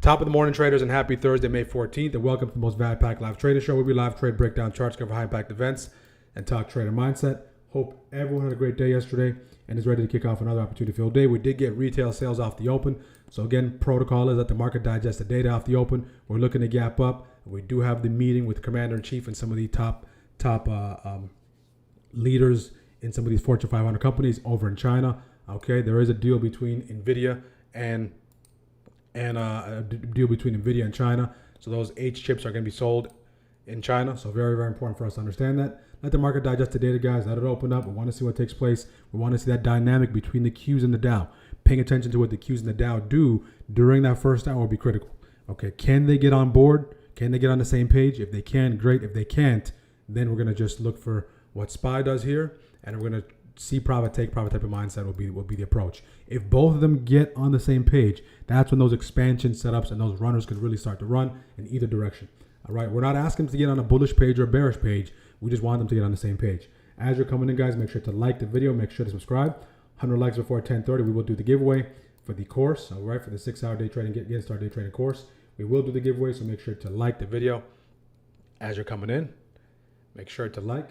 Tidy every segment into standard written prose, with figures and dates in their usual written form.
Top of the morning, traders, and happy Thursday, May 14th, and welcome to the most value packed live trader show where we live trade, break down charts, cover high impact events, and talk trader mindset. Hope everyone had a great day yesterday and is ready to kick off another opportunity-filled day. We did get retail sales off the open. So again, protocol is that the market digests the data off the open. We're looking to gap up. We do have the meeting with the commander-in-chief and some of the top leaders in some of these Fortune 500 companies over in China. Okay, there is a deal between NVIDIA and a deal between NVIDIA and China. So those H chips are going to be sold in China. So very, very important for us to understand that. Let the market digest the data, guys. Let it open up. We want to see what takes place. We want to see that dynamic between the Qs and the Dow. Paying attention to what the Qs and the Dow do during that first hour will be critical. Okay, can they get on board? Can they get on the same page? If they can, great. If they can't, then we're going to just look for what SPY does here, and we're going to see profit, take profit type of mindset will be the approach. If both of them get on the same page, that's when those expansion setups and those runners could really start to run in either direction. All right, we're not asking them to get on a bullish page or a bearish page. We just want them to get on the same page. As you're coming in, guys, make sure to like the video. Make sure to subscribe. 100 likes before 10:30. We will do the giveaway for the course. All right, for the 6-hour day trading, get started day trading course. We will do the giveaway, so make sure to like the video. As you're coming in, make sure to like.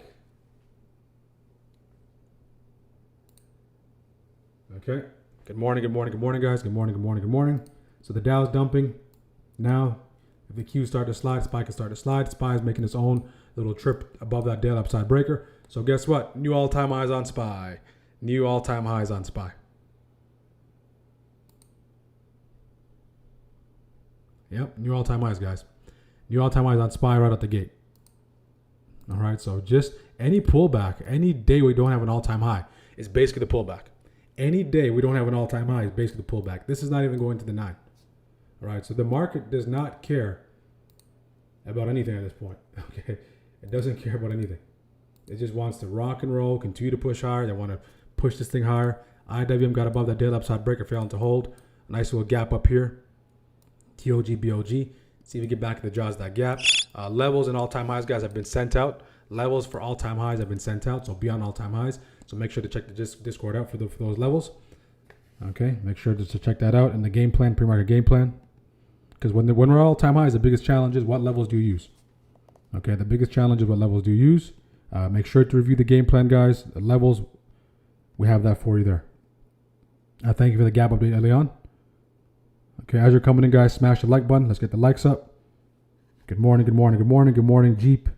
Okay. Good morning, guys. Good morning. So the Dow's dumping. Now, if the Qs start to slide, SPY can start to slide. SPY is making its own little trip above that daily upside breaker. So guess what? New all-time highs on SPY. New all-time highs on SPY. Yep, new all-time highs, guys. New all-time highs on SPY right out the gate. All right, so just any pullback, any day we don't have an all-time high is basically the pullback. Any day we don't have an all-time high is basically the pullback. This is not even going to the 9. All right, so the market does not care about anything at this point. Okay, it doesn't care about anything. It just wants to rock and roll, continue to push higher. They want to push this thing higher. IWM got above that daily upside breaker, failing to hold. A nice little gap up here. TOG, BOG. See if we get back to the jaws of that gap. Levels and all-time highs, guys, have been sent out. Levels for all-time highs have been sent out, so beyond all-time highs. So make sure to check the Discord out for those levels. Okay, make sure to check that out. And the game plan, pre-market game plan. Because when we're all-time highs, the biggest challenge is what levels do you use? Okay, the biggest challenge is what levels do you use. Make sure to review the game plan, guys. The levels, we have that for you there. Thank you for the gap update early on. Okay, as you're coming in, guys, smash the like button. Let's get the likes up. Good morning, Jeep.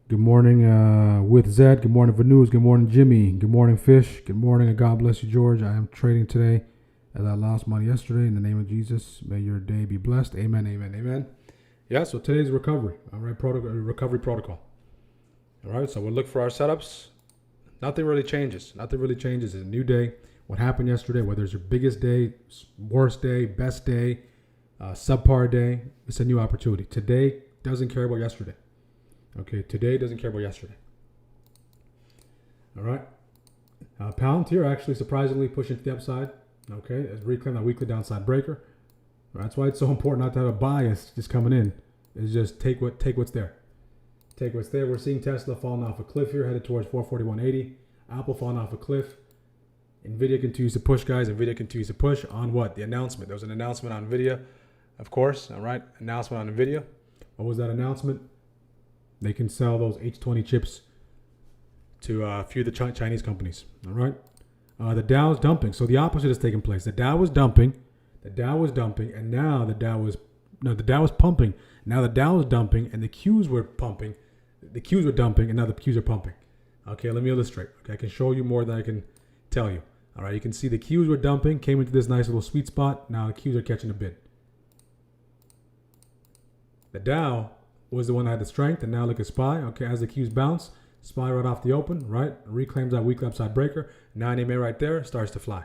Good morning, with Zed. Good morning, Vanuz. Good morning, Jimmy. Good morning, Fish. Good morning, and God bless you, George. I am trading today as I lost money yesterday. In the name of Jesus, may your day be blessed. Amen, amen, amen. Yeah, so today's recovery. All right, recovery protocol. All right, so we'll look for our setups. Nothing really changes. It's a new day. What happened yesterday, whether it's your biggest day, worst day, best day, subpar day, it's a new opportunity. Today doesn't care about yesterday. Okay, today doesn't care about yesterday. All right. Palantir actually surprisingly pushing to the upside. Okay, it's reclaimed that weekly downside breaker. That's why it's so important not to have a bias just coming in. It's just take what's there. Take what's there. We're seeing Tesla falling off a cliff here, headed towards 441.80. Apple falling off a cliff. NVIDIA continues to push, guys. NVIDIA continues to push on what? The announcement. There was an announcement on NVIDIA, of course. All right, announcement on NVIDIA. What was that announcement? They can sell those H20 chips to a few of the Chinese companies. All right. The Dow is dumping. So the opposite has taken place. The Dow was dumping. And now the Dow was pumping. Now the Dow is dumping, and the Qs were pumping. The Qs were dumping, and now the Qs are pumping. Okay, let me illustrate. Okay, I can show you more than I can tell you. All right, you can see the Qs were dumping, came into this nice little sweet spot. Now the Qs are catching a bid. The Dow was the one that had the strength, and now look at SPY. Okay, as the Qs bounce, SPY right off the open, right? Reclaims that weekly upside breaker. 9 EMA right there, starts to fly.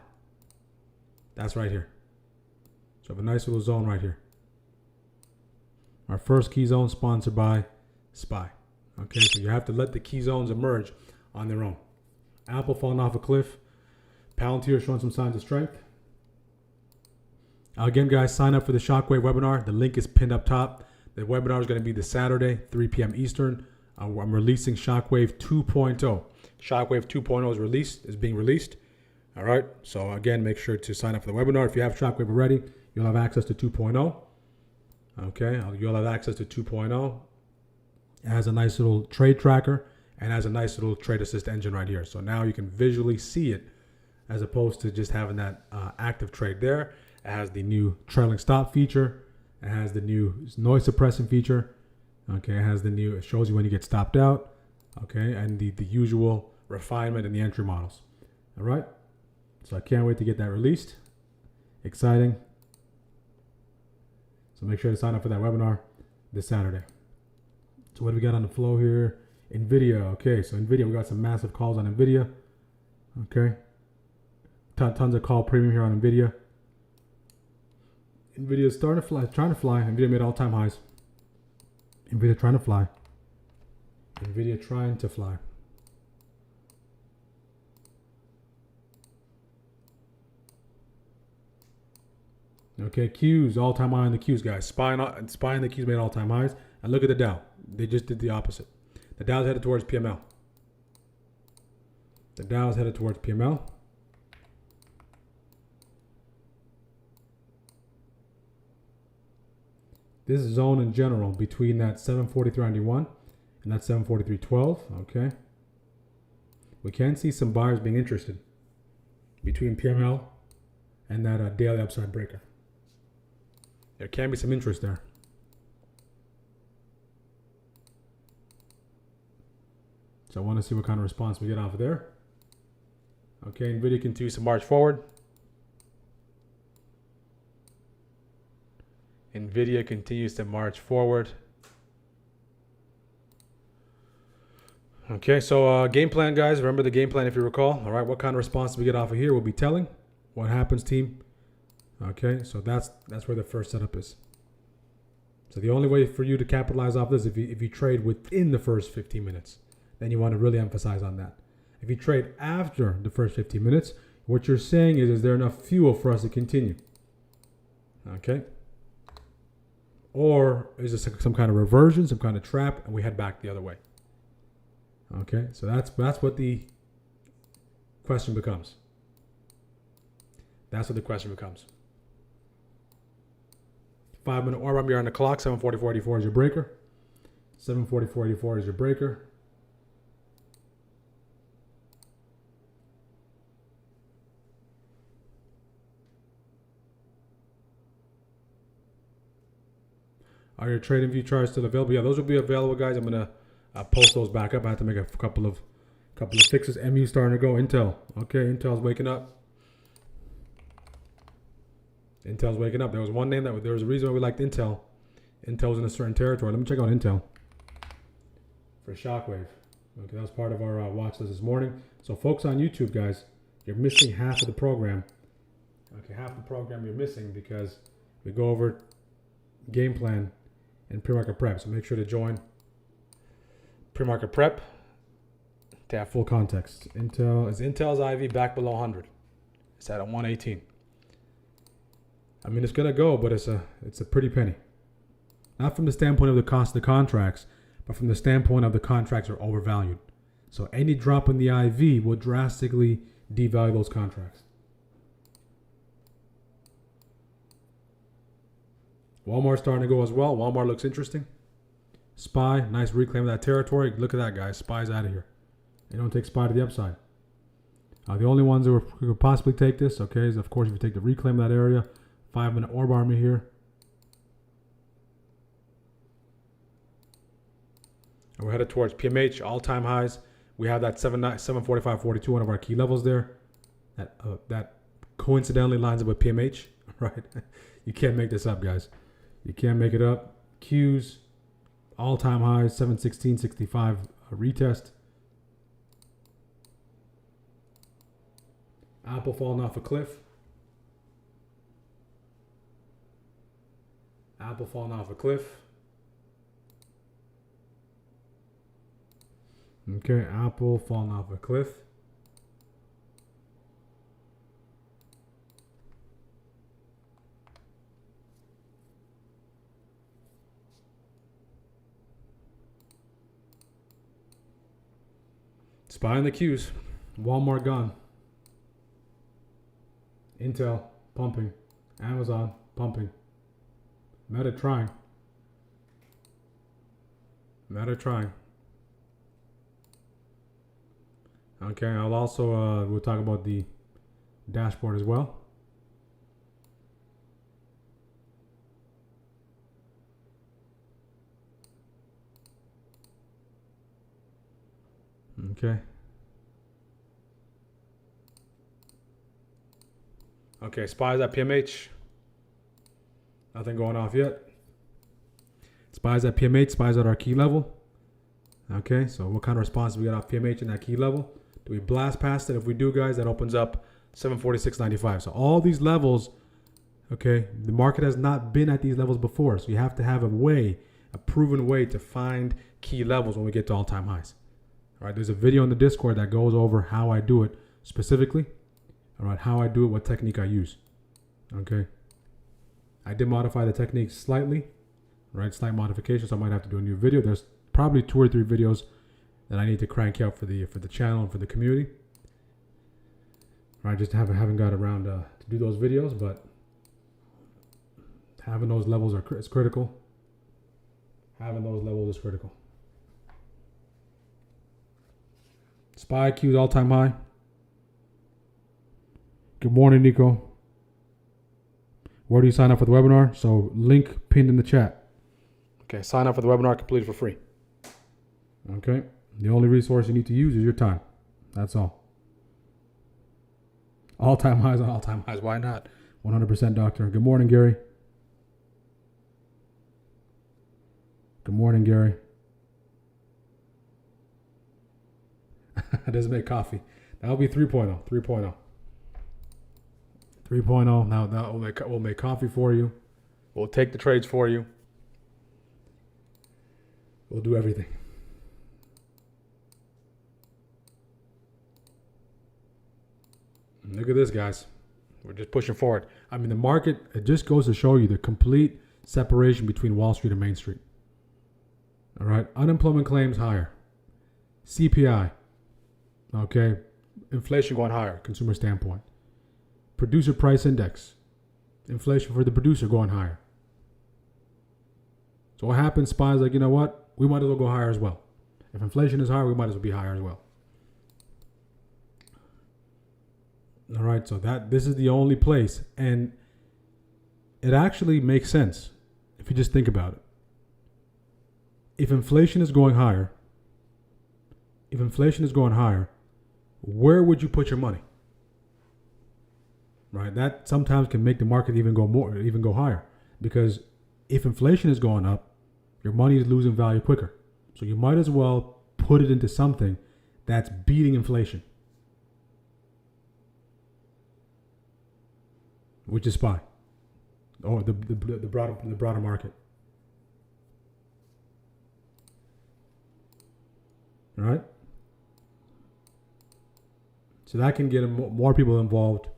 That's right here. So we have a nice little zone right here. Our first key zone sponsored by SPY. Okay, so you have to let the key zones emerge on their own. Apple falling off a cliff. Palantir showing some signs of strength. Again, guys, sign up for the Shockwave webinar. The link is pinned up top. The webinar is going to be this Saturday, 3 p.m. Eastern. I'm releasing Shockwave 2.0. Shockwave 2.0 is being released. All right. So again, make sure to sign up for the webinar. If you have Shockwave already, you'll have access to 2.0. Okay, you'll have access to 2.0. It has a nice little trade tracker and has a nice little trade assist engine right here. So now you can visually see it as opposed to just having that active trade there. It has the new trailing stop feature. It has the new noise suppressing feature. Okay, it shows you when you get stopped out. Okay, and the usual refinement in the entry models. All right, so I can't wait to get that released. Exciting. So make sure to sign up for that webinar this Saturday. So what do we got on the flow here? NVIDIA. Okay, so NVIDIA, we got some massive calls on NVIDIA. Okay, tons of call premium here on NVIDIA. NVIDIA is starting to fly, trying to fly. NVIDIA made all-time highs. NVIDIA trying to fly. NVIDIA trying to fly. Okay, Qs, all-time high on the Qs, guys. SPY and the Qs made all-time highs. And look at the Dow. They just did the opposite. The Dow's headed towards PML. The Dow is headed towards PML. This zone in general between that 743.91 and that 743.12, okay? We can see some buyers being interested between PML and that daily upside breaker. There can be some interest there. So I want to see what kind of response we get off of there. Okay, NVIDIA continues to march forward. NVIDIA continues to march forward. Okay, so game plan, guys. Remember the game plan if you recall. All right, what kind of response we get off of here will be telling. What happens, team? Okay, so that's where the first setup is. So the only way for you to capitalize off this if you trade within the first 15 minutes, then you want to really emphasize on that. If you trade after the first 15 minutes, what you're saying is there enough fuel for us to continue? Okay. Or is this some kind of reversion, some kind of trap, and we head back the other way? Okay, so that's what the question becomes. That's what the question becomes. 5-minute order up here on the clock. 744.84 is your breaker. 744.84 is your breaker. Are your trading view charts still available? Yeah, those will be available, guys. I'm gonna post those back up. I have to make a couple of fixes. MU starting to go. Intel. Okay, Intel's waking up. Intel's waking up. There was one name there was a reason why we liked Intel. Intel's in a certain territory. Let me check out Intel for Shockwave. Okay, that was part of our watch list this morning. So folks on YouTube, guys, you're missing half of the program. Okay, half the program you're missing because we go over game plan and pre-market prep. So make sure to join pre-market prep to have full context. Intel's IV back below 100. It's at a 118. I mean, it's gonna go, but it's a pretty penny. Not from the standpoint of the cost of the contracts, but from the standpoint of the contracts are overvalued. So any drop in the IV will drastically devalue those contracts. Walmart's starting to go as well. Walmart looks interesting. SPY, nice reclaim of that territory. Look at that, guys. SPY's out of here. They don't take SPY to the upside. The only ones who could possibly take this, okay, is of course if you take the reclaim of that area. 5-minute orb army here. And we're headed towards PMH, all-time highs. We have that 745.42, one of our key levels there. That coincidentally lines up with PMH, right? You can't make this up, guys. You can't make it up. Qs, all-time highs, 716.65 retest. Apple falling off a cliff. Apple falling off a cliff. Okay, Apple falling off a cliff. SPY in the Qs. Walmart gone. Intel pumping. Amazon pumping. Meta trying. Meta trying. Okay, I'll also we'll talk about the dashboard as well. Okay. Okay, spies at PMH. Nothing going off yet. Spies at PMH, spies at our key level. Okay, so what kind of response do we got off PMH in that key level? Do we blast past it? If we do, guys, that opens up 746.95. So all these levels, okay, the market has not been at these levels before. So you have to have a way, a proven way to find key levels when we get to all-time highs. All right, there's a video in the Discord that goes over how I do it specifically. All right, how I do it, what technique I use. Okay. I did modify the technique slightly, right? Slight modification, so I might have to do a new video. There's probably 2 or 3 videos that I need to crank out for the channel and for the community. I just haven't got around to do those videos, but having those levels is critical. Having those levels is critical. SPY Q's all-time high. Good morning, Nico. Where do you sign up for the webinar? So link pinned in the chat. Okay, sign up for the webinar completely for free. Okay, the only resource you need to use is your time. That's all. All-time highs on all-time highs. Why not? 100% doctor. Good morning, Gary. Good morning, Gary. Doesn't make coffee. That'll be 3.0. 3.0. 3.0. Now we'll make coffee for you. We'll take the trades for you. We'll do everything. Look at this, guys. We're just pushing forward. I mean, the market, it just goes to show you the complete separation between Wall Street and Main Street. All right. Unemployment claims higher. CPI. Okay. Inflation going higher, consumer standpoint. Producer price index. Inflation for the producer going higher. So what happens? SPY's like, you know what? We might as well go higher as well. If inflation is higher, we might as well be higher as well. All right, so this is the only place, and it actually makes sense if you just think about it. If inflation is going higher, where would you put your money? Right, that sometimes can make the market even go higher, because if inflation is going up, your money is losing value quicker. So you might as well put it into something that's beating inflation, which is SPY, or the broader market. All right. So that can get more people involved.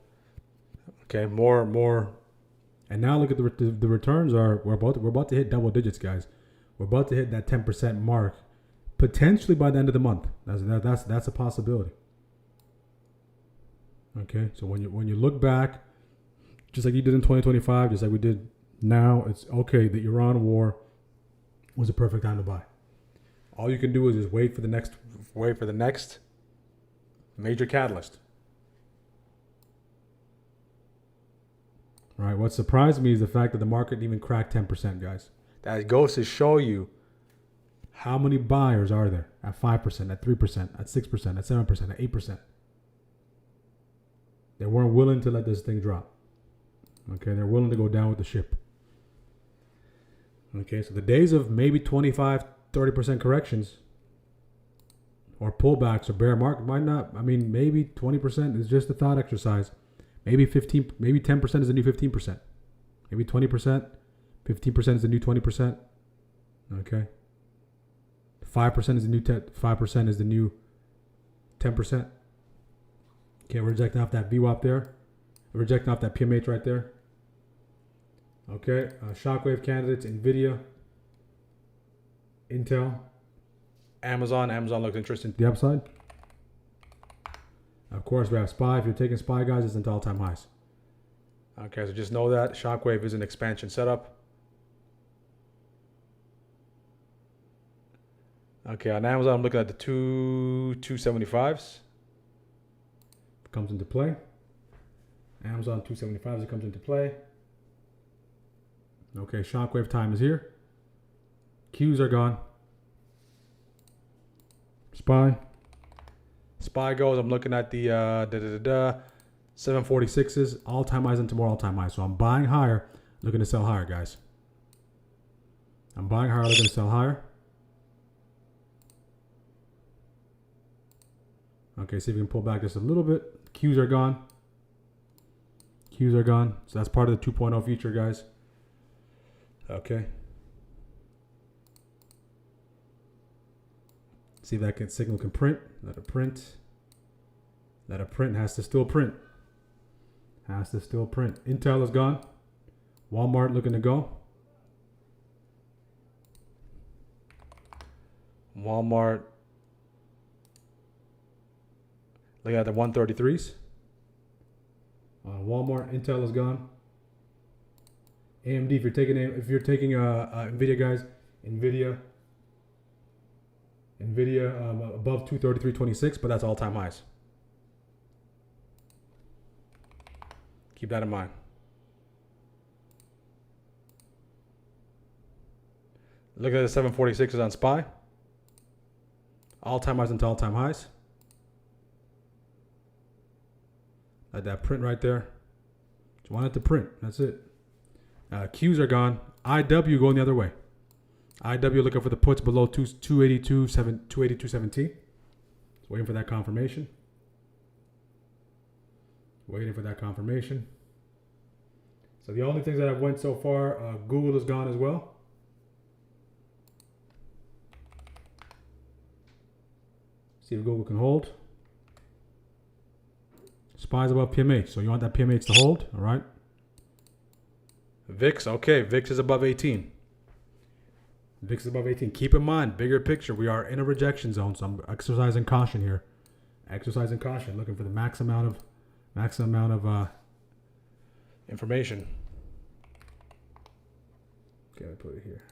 Okay, more. And now look at the returns we're about to hit double digits, guys. We're about to hit that 10% mark, potentially by the end of the month. That's a possibility. Okay, so when you look back, just like you did in 2025, just like we did now, it's okay. The Iran war was a perfect time to buy. All you can do is just wait for the next major catalyst. All right, what surprised me is the fact that the market even cracked 10%, guys. That goes to show you how many buyers are there at 5%, at 3%, at 6%, at 7%, at 8%. They weren't willing to let this thing drop. Okay, they're willing to go down with the ship. Okay, so the days of maybe 25, 30% corrections or pullbacks or bear market might not. I mean, maybe 20% is just a thought exercise. Maybe 15, maybe 10% is the new 15%. Maybe 20%, 15% is the new 20%. Okay. 5% is the new 5% is the new 10%. Okay, we're rejecting off that VWAP there. We're rejecting off that PMH right there. Okay, shockwave candidates, NVIDIA, Intel, Amazon. Amazon looks interesting to the upside. Of course, we have SPY. If you're taking SPY, guys, it's into all-time highs. Okay, so just know that shockwave is an expansion setup. Okay, on Amazon, I'm looking at the 275s. Comes into play. Amazon 275s, it comes into play. Okay, shockwave time is here. Qs are gone. SPY. SPY goes, I'm looking at the 746s, all-time highs and tomorrow all-time highs. So I'm buying higher, looking to sell higher, guys. I'm buying higher, looking to sell higher. Okay, see if we can pull back just a little bit. Qs are gone. Qs are gone. So that's part of the 2.0 feature, guys. Okay. See if that signal can print. Let it print. Let it print. Has to still print. Has to still print. Intel is gone. Walmart looking to go. Walmart. Look at the 133s. Walmart. Intel is gone. AMD. If you're taking Nvidia, guys. Nvidia above 233.26, but that's all-time highs. Keep that in mind. Look at the 746s on SPY. All-time highs into all-time highs. Like that print right there. Just want it to print. That's it. Qs are gone. IW going the other way. IW looking for the puts below 282.17. Just waiting for that confirmation. Waiting for that confirmation. So the only things that have went so far, Google is gone as well. See if Google can hold. SPY's above PMH, so you want that PMH to hold, all right? VIX, okay, VIX is above 18. VIX is above 18. Keep in mind, bigger picture, we are in a rejection zone, so I'm exercising caution here. Exercising caution, looking for the max amount of information. Okay, I put it here.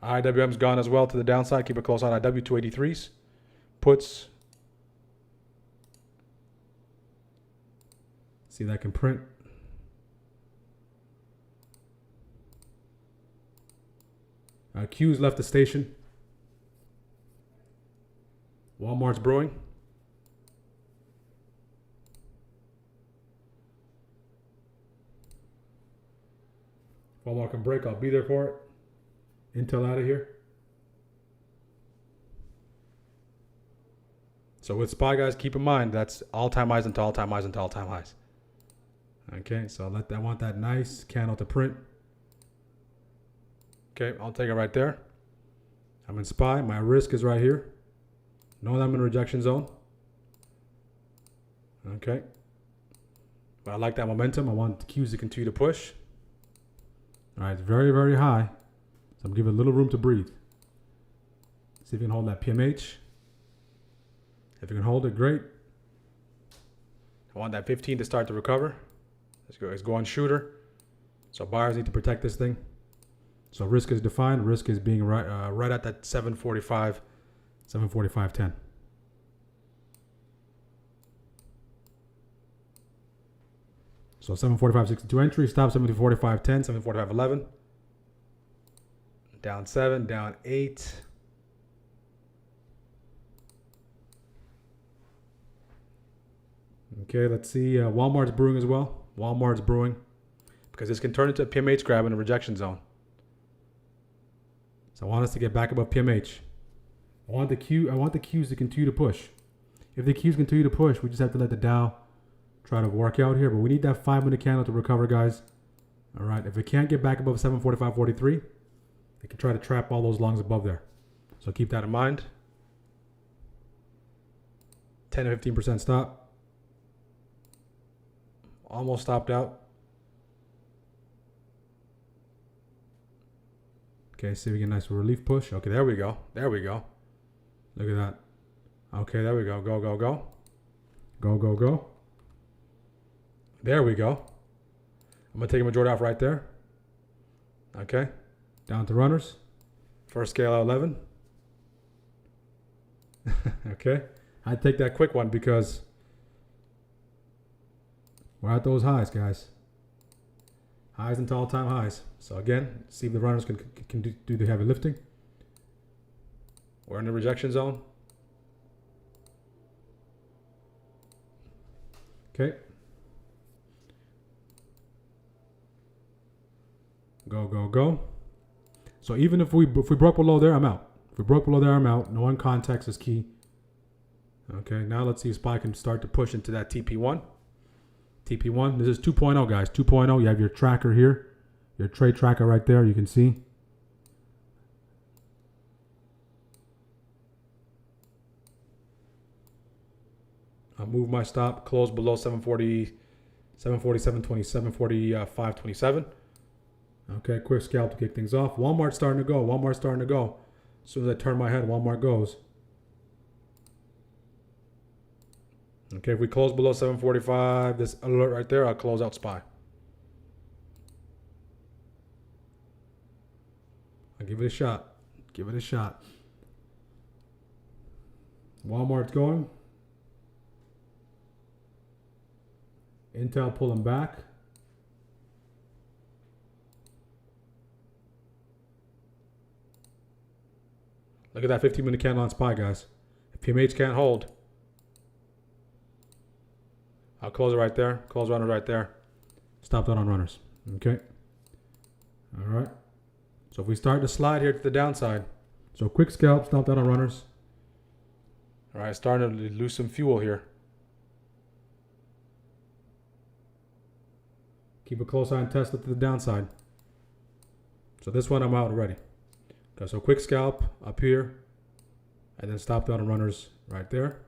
IWM's gone as well to the downside. Keep a close eye on IW 283s. Puts. See if that can print. Q's left the station. Walmart's brewing. Walmart can break. I'll be there for it. Intel out of here. So with SPY, guys, keep in mind that's all-time highs into all-time highs into all-time highs. Okay, so I want that nice candle to print. Okay, I'll take it right there. I'm in SPY. My risk is right here. Know that I'm in a rejection zone. Okay. But I like that momentum. I want the Qs to continue to push. All right, it's very, very high. So I'm giving it a little room to breathe. See if you can hold that PMH. If you can hold it, great. I want that 15 to start to recover. Let's go. Let's go on shooter. So buyers need to protect this thing. So risk is defined. Risk is being right at that 745, 745.10. So 745.62 entry. Stop 745.10, 745.11. Down 7, down 8. Okay, let's see. Walmart's brewing as well. Walmart's brewing because this can turn into a PMH grab in a rejection zone. So I want us to get back above PMH. I want the Qs to continue to push. If the Qs continue to push, we just have to let the Dow try to work out here. But we need that 5-minute candle to recover, guys. All right. If it can't get back above 745.43, it can try to trap all those longs above there. So keep that in mind. 10 to 15% stop. Almost stopped out. Okay, see if we get a nice relief push. Okay, there we go. There we go. Look at that. Okay, there we go. Go, go, go. Go, go, go. There we go. I'm going to take a majority off right there. Okay. Down to runners. First scale out 11. Okay. I take that quick one because we're at those highs, guys. Highs into all-time highs. So again, see if the runners can do the heavy lifting. We're in the rejection zone. Okay. Go, go, go. So even if we broke below there, I'm out. If we broke below there, I'm out. No one context is key. Okay, now let's see if SPY can start to push into that TP1. TP1, this is 2.0, guys. 2.0, you have your tracker here. Your trade tracker right there, you can see. I'll move my stop, close below 740, 747.20, 745.27. Okay, quick scalp to kick things off. Walmart's starting to go. Walmart's starting to go. As soon as I turn my head, Walmart goes. Okay, if we close below 745, this alert right there, I'll close out SPY. I'll give it a shot. Give it a shot. Walmart's going. Intel pulling back. Look at that 15-minute candle on SPY, guys. If PMH can't hold, I'll close it right there. Close runners right there. Stop that on runners. Okay. All right. So if we start to slide here to the downside, so quick scalp, stop that on runners. All right, starting to lose some fuel here. Keep a close eye and test it to the downside. So this one I'm out already. Okay, so quick scalp up here, and then stop that on runners right there.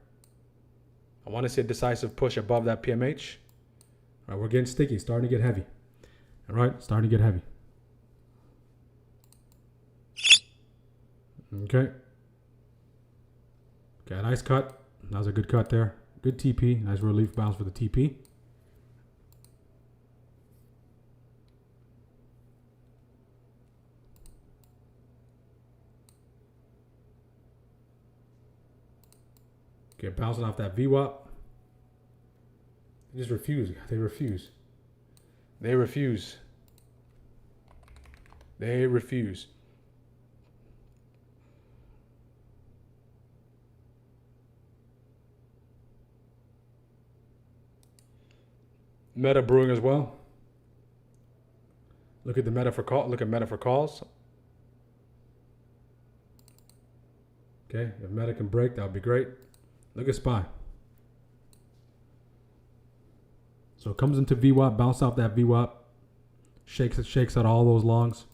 I want to see a decisive push above that PMH. All right, we're getting sticky, starting to get heavy. All right, starting to get heavy. Okay. Okay, nice cut. That was a good cut there. Good TP. Nice relief bounce for the TP. Okay, bouncing off that VWAP. They just refuse. They refuse. They refuse. They refuse. Meta brewing as well. Look at the meta for call. Look at meta for calls. Okay, if meta can break, that would be great. Look at SPY. So it comes into VWAP, bounce off that VWAP, shakes out all those longs.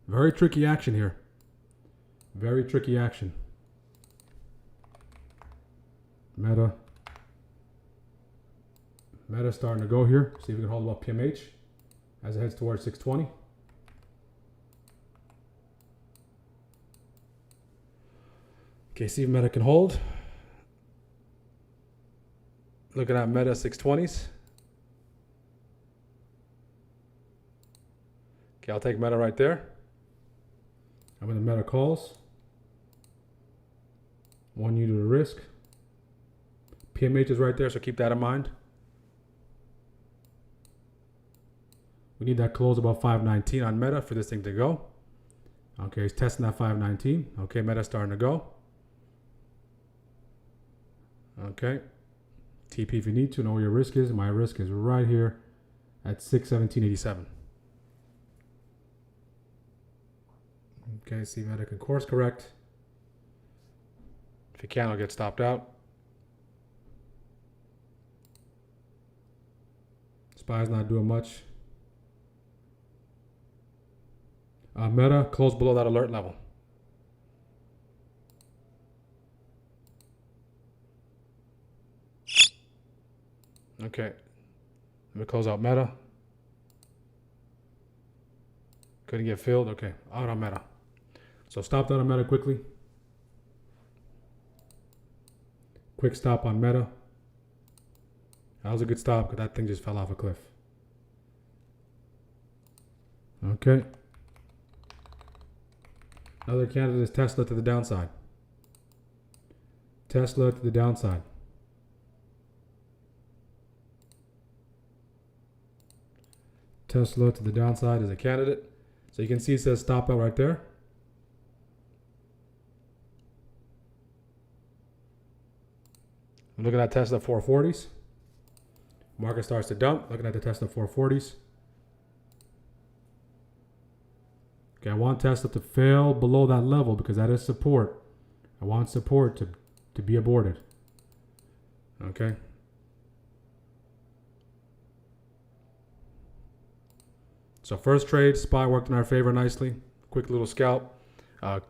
Very tricky action here. Very tricky action. Meta starting to go here. See if we can hold up PMH as it heads towards 620. Okay, see if Meta can hold. Looking at Meta 620s. Okay, I'll take Meta right there. I'm in the Meta calls. 1 unit of risk. PMH is right there, so keep that in mind. We need that close about 519 on Meta for this thing to go. Okay, he's testing that 519. Okay, Meta starting to go. Okay. TP if you need to know where your risk is. My risk is right here at 617.87. Okay, see Meta can course correct. If you can, I'll get stopped out. SPY's not doing much. Meta close below that alert level. Okay, let me close out Meta. Couldn't get filled. Okay, out on Meta. So stop that on Meta quickly. Quick stop on Meta. That was a good stop because that thing just fell off a cliff. Okay. Another candidate is Tesla to the downside. Tesla to the downside. Tesla to the downside is a candidate. So you can see it says stop out right there. I'm looking at Tesla 440s. Market starts to dump. Looking at the Tesla 440s. Okay, I want Tesla to fail below that level because that is support. I want support to be aborted. Okay. So first trade, SPY worked in our favor nicely. Quick little scalp.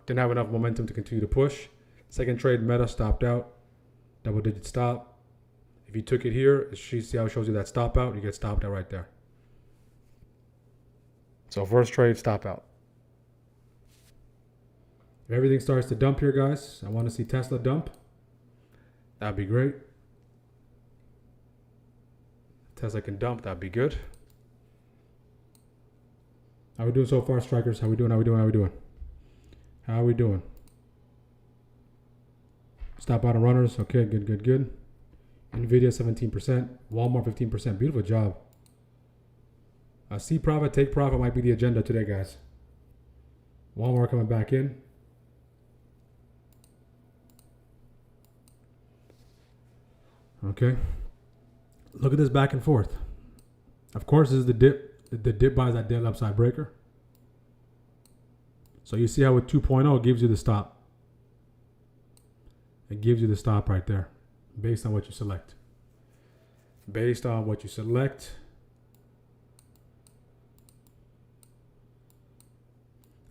Didn't have enough momentum to continue to push. Second trade, Meta stopped out. Double digit stop. If you took it here, see how it shows you that stop out? You get stopped out right there. So first trade, stop out. If everything starts to dump here, guys, I want to see Tesla dump. That'd be great. Tesla can dump, that'd be good. How we doing so far, strikers? How we doing? How we doing? How we doing? How we doing? Stop out on runners. Okay, good, good, good. Nvidia 17%. Walmart 15%. Beautiful job. See profit, take profit might be the agenda today, guys. Walmart coming back in. Okay. Look at this back and forth. Of course, this is the dip. The dip buys that dead upside breaker. So you see how with 2.0 it gives you the stop. It gives you the stop right there based on what you select. Based on what you select.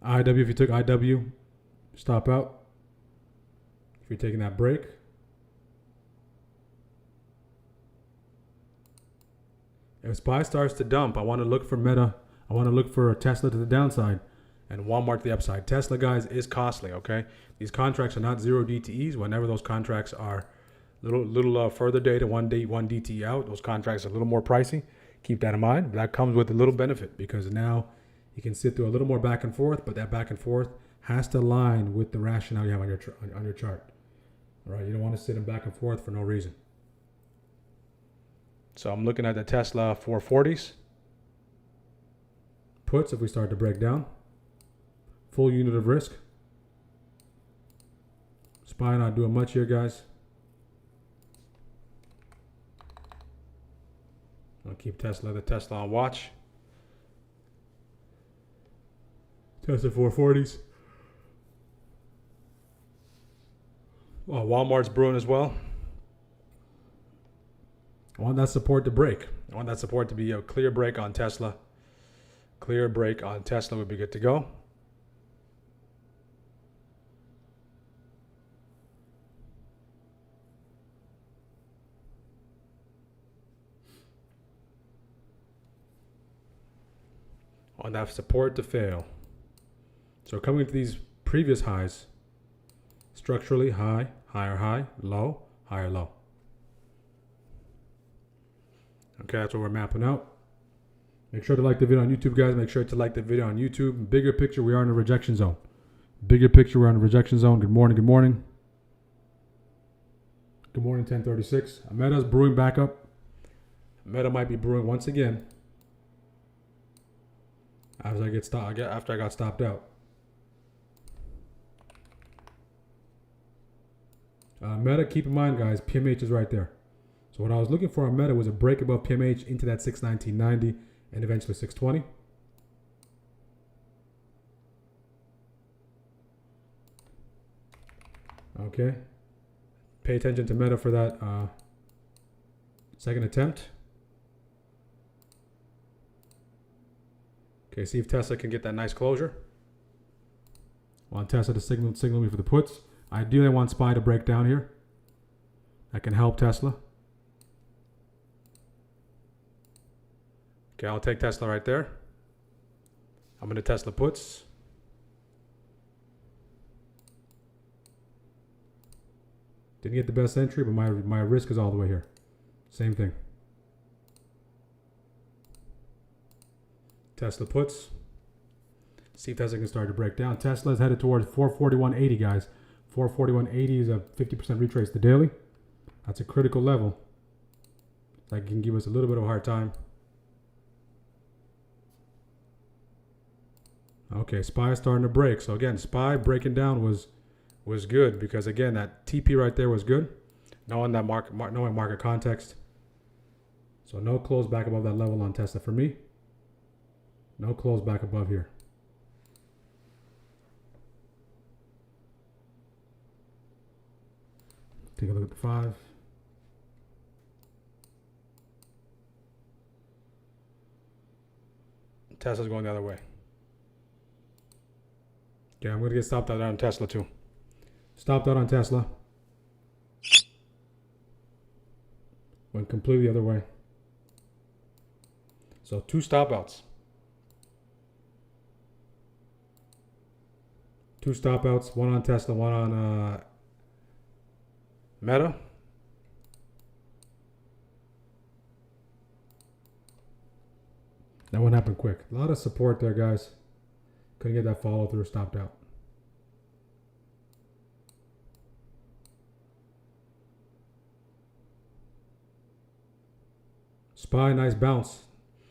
IW, if you took IW, stop out. If you're taking that break. If SPY starts to dump, I want to look for Meta. I want to look for Tesla to the downside and Walmart to the upside. Tesla, guys, is costly, okay? These contracts are not 0 DTEs. Whenever those contracts are little further data, one DTE out, those contracts are a little more pricey. Keep that in mind. That comes with a little benefit because now you can sit through a little more back and forth, but that back and forth has to align with the rationale you have on your chart. All right, you don't want to sit in back and forth for no reason. So I'm looking at the Tesla 440s. Puts, if we start to break down. Full unit of risk. SPY not doing much here, guys. I'll keep the Tesla on watch. Tesla 440s. Well, Walmart's brewing as well. I want that support to break. I want that support to be a clear break on Tesla. Clear break on Tesla would be good to go. I want that support to fail. So coming to these previous highs, structurally high, higher high, low, higher low. Okay, that's what we're mapping out. Make sure to like the video on YouTube, guys. Make sure to like the video on YouTube. Bigger picture, we are in the rejection zone. Bigger picture, we're in the rejection zone. Good morning, good morning. Good morning, 1036. Meta's brewing back up. Meta might be brewing once again. After I got stopped out. Meta, keep in mind, guys, PMH is right there. So what I was looking for on Meta was a break above PMH into that 619.90 and eventually 620. Okay. Pay attention to Meta for that second attempt. Okay, see if Tesla can get that nice closure. I want Tesla to signal me for the puts. Ideally, I want SPY to break down here. That can help Tesla. Okay, I'll take Tesla right there. I'm going to Tesla puts. Didn't get the best entry, but my risk is all the way here. Same thing. Tesla puts. See if Tesla can start to break down. Tesla's headed towards 441.80, guys. 441.80 is a 50% retrace the daily. That's a critical level. That can give us a little bit of a hard time. Okay, SPY is starting to break. So again, SPY breaking down was good because again, that TP right there was good. Knowing that knowing market context. So no close back above that level on Tesla for me. No close back above here. Take a look at the 5. Tesla's going the other way. Okay, I'm going to get stopped out on Tesla too. Stopped out on Tesla. Went completely the other way. So 2 stop outs. 2 stop outs. One on Tesla, one on Meta. That one happened quick. A lot of support there, guys. Couldn't get that follow through, stopped out. SPY, nice bounce.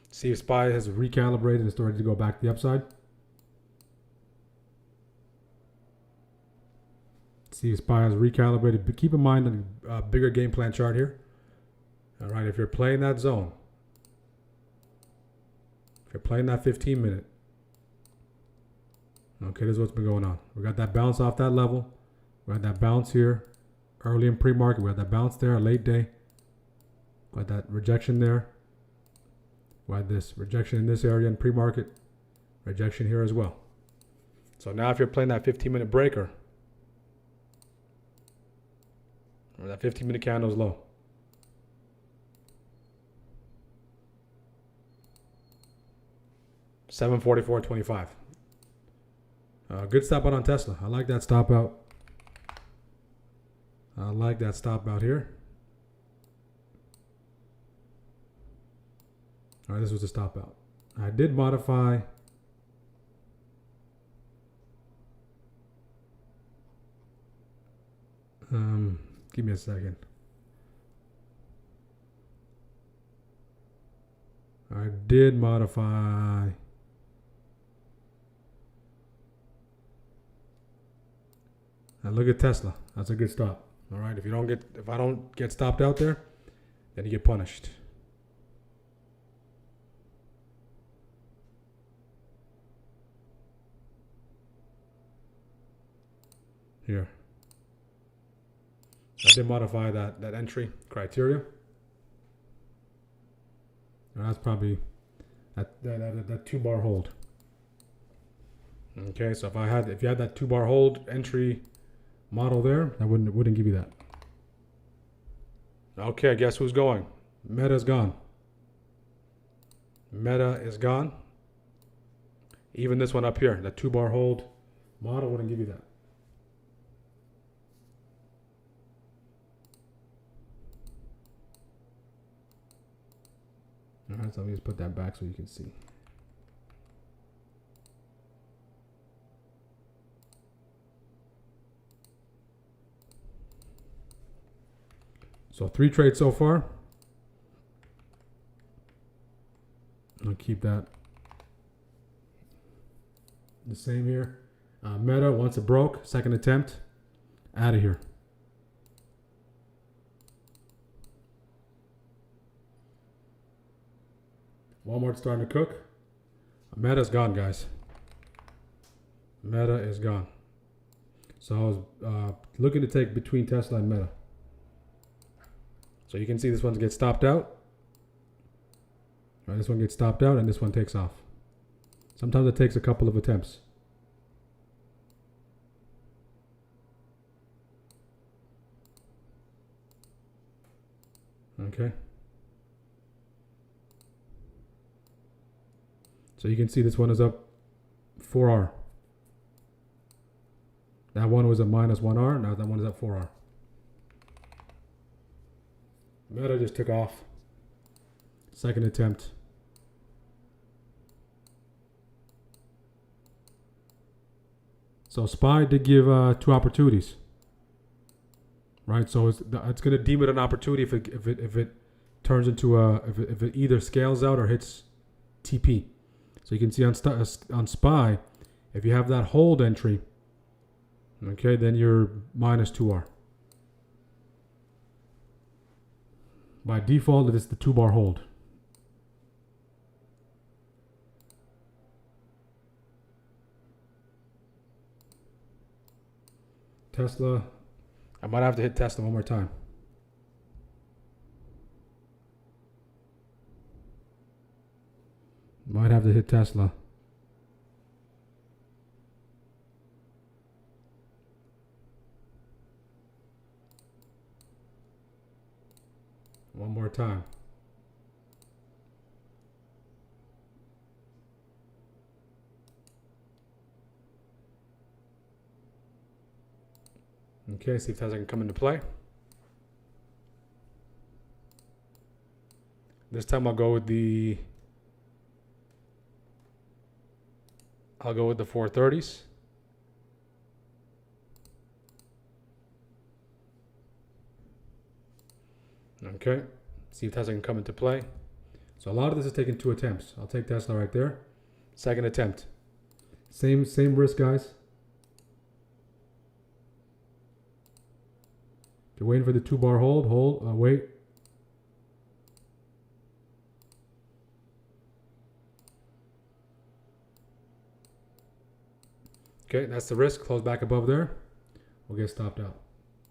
See if SPY has recalibrated and started to go back to the upside. See if SPY has recalibrated. But keep in mind a bigger game plan chart here. All right, if you're playing that zone, if you're playing that 15 minute, okay, this is what's been going on. We got that bounce off that level. We got that bounce here early in pre-market. We got that bounce there, late day. Got that rejection there. We had this rejection in this area in pre-market. Rejection here as well. So now if you're playing that 15-minute breaker, or that 15-minute candle is low. $744.25. Good stop out on Tesla. I like that stop out. I like that stop out here. All right, this was a stop out. I did modify. Give me a second. I did modify. Now look at Tesla. That's a good stop. All right. If I don't get stopped out there, then you get punished. Here. I did modify that entry criteria. And that's probably that 2-bar hold. Okay, so if you had that 2-bar hold entry model there, that wouldn't give you that. Okay, guess who's going? Meta's gone. Meta is gone. Even this one up here, the 2-bar hold model wouldn't give you that. All right, so let me just put that back so you can see. So 3 trades so far. I'll keep that the same here. Meta, once it broke, second attempt, out of here. Walmart's starting to cook. Meta's gone, guys. Meta is gone. So I was looking to take between Tesla and Meta. So you can see this one gets stopped out. Right, this one gets stopped out and this one takes off. Sometimes it takes a couple of attempts. Okay. So you can see this one is up 4R. That one was a minus 1R. Now that one is up 4R. Meta just took off. Second attempt. So SPY did give 2 opportunities, right? So it's going to deem it an opportunity if it turns into if it either scales out or hits TP. So you can see on SPY, if you have that hold entry, okay, then you're minus 2R. By default, it is the 2-bar hold. Tesla, I might have to hit Tesla one more time. Might have to hit Tesla. One more time. Okay, see if Tesla can come into play. This time I'll go with the 430s. Okay, see if Tesla can come into play. So a lot of this is taking 2 attempts. I'll take Tesla right there. Second attempt. Same risk, guys. If you're waiting for the 2-bar hold, wait. Okay, that's the risk. Close back above there. We'll get stopped out.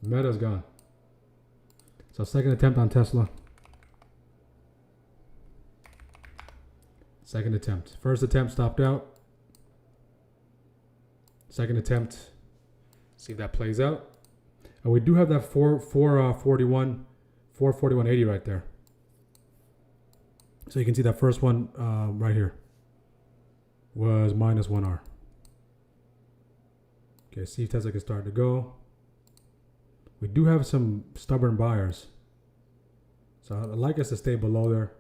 Meta's gone. So second attempt on Tesla. Second attempt. First attempt stopped out. Second attempt. See if that plays out. And we do have that 441.80 right there. So you can see that first one right here was minus 1R. Okay, see if Tesla can start to go. We do have some stubborn buyers. So I'd like us to stay below there.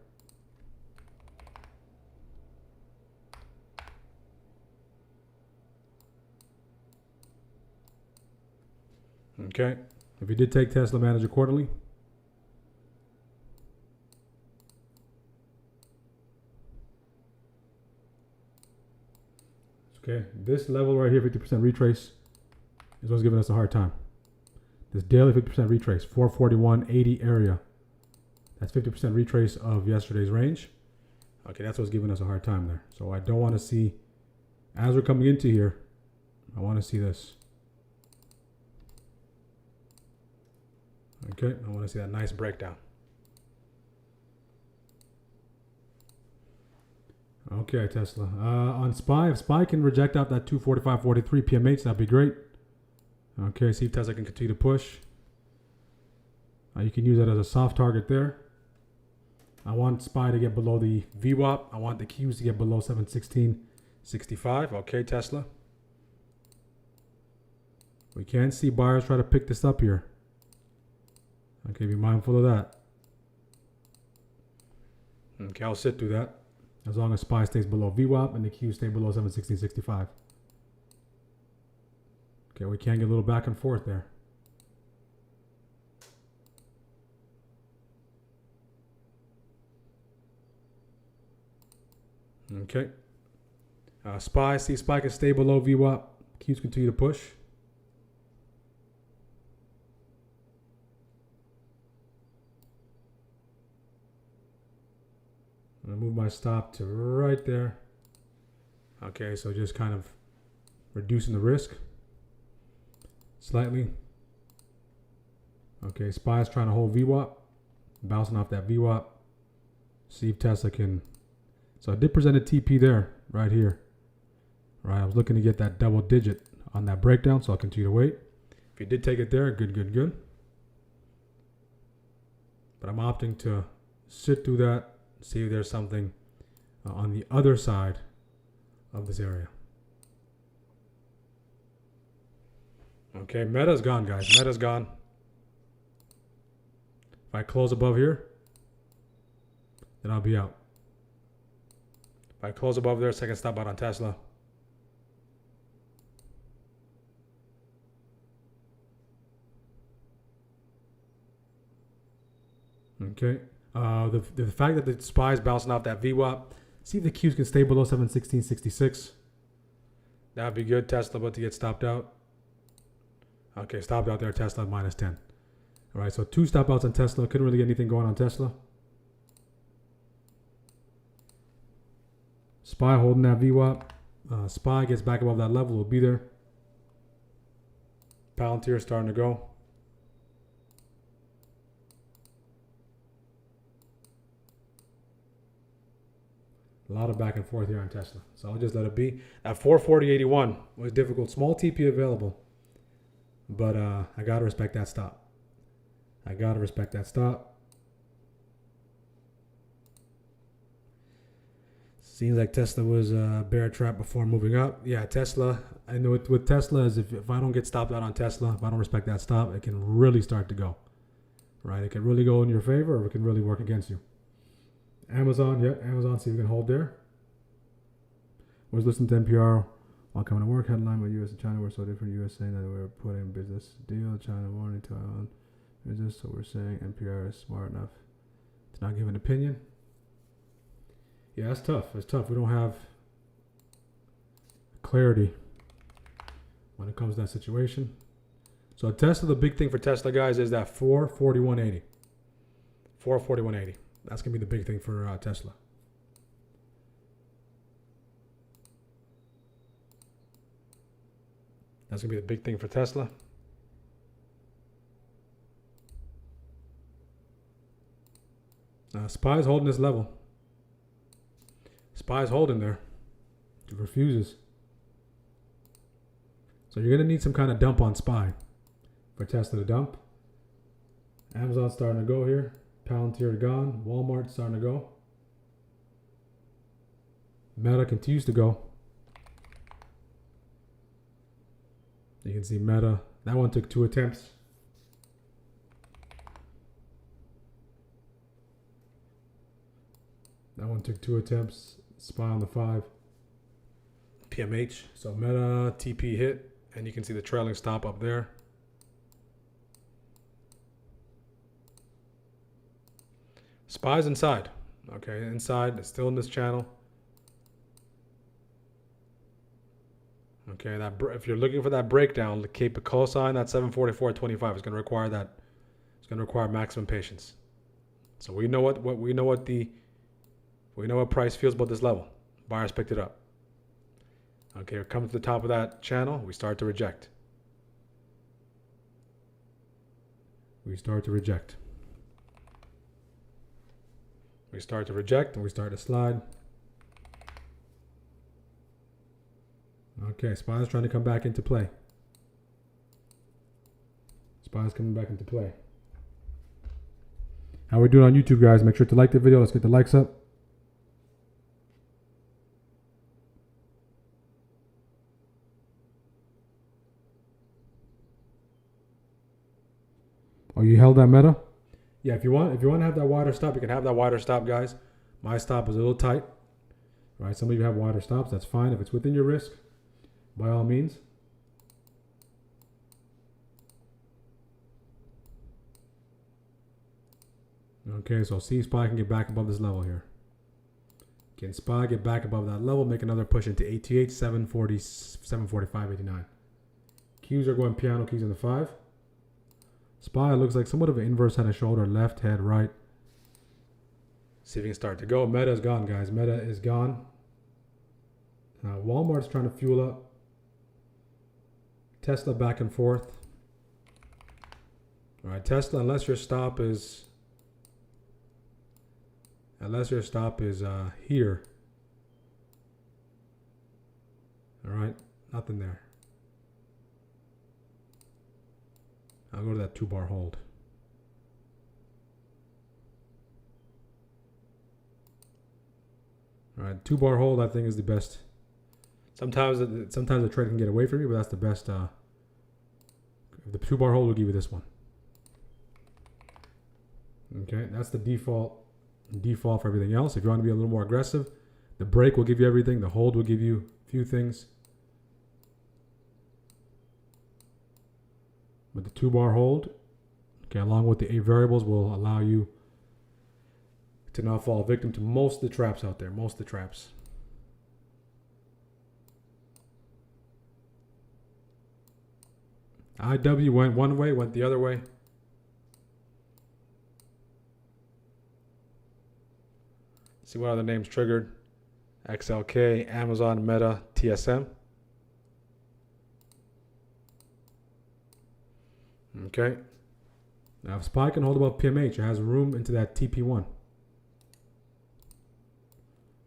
Okay, if you did take Tesla, manage accordingly. Okay, this level right here, 50% retrace, is what's giving us a hard time. This daily 50% retrace, 441.80 area. That's 50% retrace of yesterday's range. Okay, that's what's giving us a hard time there. So I don't want to see, as we're coming into here, I want to see this. Okay, I want to see that nice breakdown. Okay, Tesla. On SPY, if SPY can reject out that 245.43 PMH, that'd be great. Okay, see if Tesla can continue to push. You can use that as a soft target there. I want SPY to get below the VWAP. I want the Qs to get below 716.65. Okay, Tesla. We can see buyers try to pick this up here. Okay, be mindful of that. Okay, I'll sit through that. As long as SPY stays below VWAP and the Q stay below 716.65. Okay, we can get a little back and forth there. Okay. SPY, see SPY can stay below VWAP. Qs continue to push. I'm gonna move my stop to right there. Okay, so just kind of reducing the risk slightly. Okay, SPY is trying to hold VWAP, bouncing off that VWAP. See if Tesla can. So I did present a TP there, right here. Right, I was looking to get that double digit on that breakdown, so I'll continue to wait. If you did take it there, good, good, good. But I'm opting to sit through that, see if there's something on the other side of this area. Okay, Meta's gone, guys. Meta's gone. If I close above here, then I'll be out. If I close above there, second stop out on Tesla. Okay. The fact that the SPY is bouncing off that VWAP, see if the Qs can stay below 716.66. That'd be good. Tesla about to get stopped out. Okay, stopped out there. Tesla minus 10. All right, so 2 stop outs on Tesla. Couldn't really get anything going on Tesla. SPY holding that VWAP. SPY gets back above that level. We'll be there. Palantir starting to go. A lot of back and forth here on Tesla. So I'll just let it be. At 440.81 was difficult. Small TP available. But I got to respect that stop. I got to respect that stop. Seems like Tesla was a bear trap before moving up. Yeah, Tesla. I know with Tesla is if I don't get stopped out on Tesla, if I don't respect that stop, it can really start to go. Right? It can really go in your favor or it can really work against you. Amazon, yeah, Amazon, see if we can hold there. Was listening to NPR while coming to work. Headline by U.S. and China were so different. U.S. saying that we were putting business deal. China warning Taiwan business. So we're saying NPR is smart enough to not give an opinion. Yeah, that's tough. It's tough. We don't have clarity when it comes to that situation. So Tesla, the big thing for Tesla, guys, is that 441.80. 441.80. That's going to be the big thing for Tesla. That's going to be the big thing for Tesla. SPY is holding this level. SPY is holding there. It refuses. So you're going to need some kind of dump on SPY for Tesla to dump. Amazon's starting to go here. Palantir gone. Walmart starting to go. Meta continues to go. You can see Meta. That one took 2 attempts. That one took 2 attempts. SPY on the 5. PMH. So Meta TP hit. And you can see the trailing stop up there. SPY's inside. Okay, inside. It's still in this channel. Okay, that if you're looking for that breakdown, keep a close eye on that 744.25. It's going to require that. It's going to require maximum patience. So we know what price feels about this level. Buyers picked it up. Okay, we're coming to the top of that channel. We start to reject. We start to reject. We start to reject and we start to slide. Okay, SPY is trying to come back into play. SPY is coming back into play. How we doing on YouTube, guys? Make sure to like the video. Let's get the likes up. Oh, you held that Meta? Yeah, if you want to have that wider stop, you can have that wider stop, guys. My stop is a little tight. Right? Some of you have wider stops. That's fine. If it's within your risk, by all means. Okay, so see SPY can get back above this level here. Can SPY get back above that level, make another push into ATH 740, 745.89. Qs are going piano keys in the 5. SPY looks like somewhat of an inverse head and shoulder, left, head, right. See if we can start to go. Meta is gone, guys. Meta is gone. Walmart's trying to fuel up. Tesla back and forth. All right, Tesla, unless your stop is here. All right, nothing there. I'll go to that 2-bar hold. All right, 2-bar hold I think is the best. Sometimes the trade can get away from you, but that's the best. The 2-bar hold will give you this one. Okay, that's the default for everything else. If you want to be a little more aggressive, the break will give you everything. The hold will give you a few things. But the 2-bar hold, okay, along with the 8 variables, will allow you to not fall victim to most of the traps out there. Most of the traps. IW went one way, went the other way. See what other names triggered. XLK, Amazon, Meta, TSM. Okay. Now if SPY can hold above PMH, it has room into that TP1.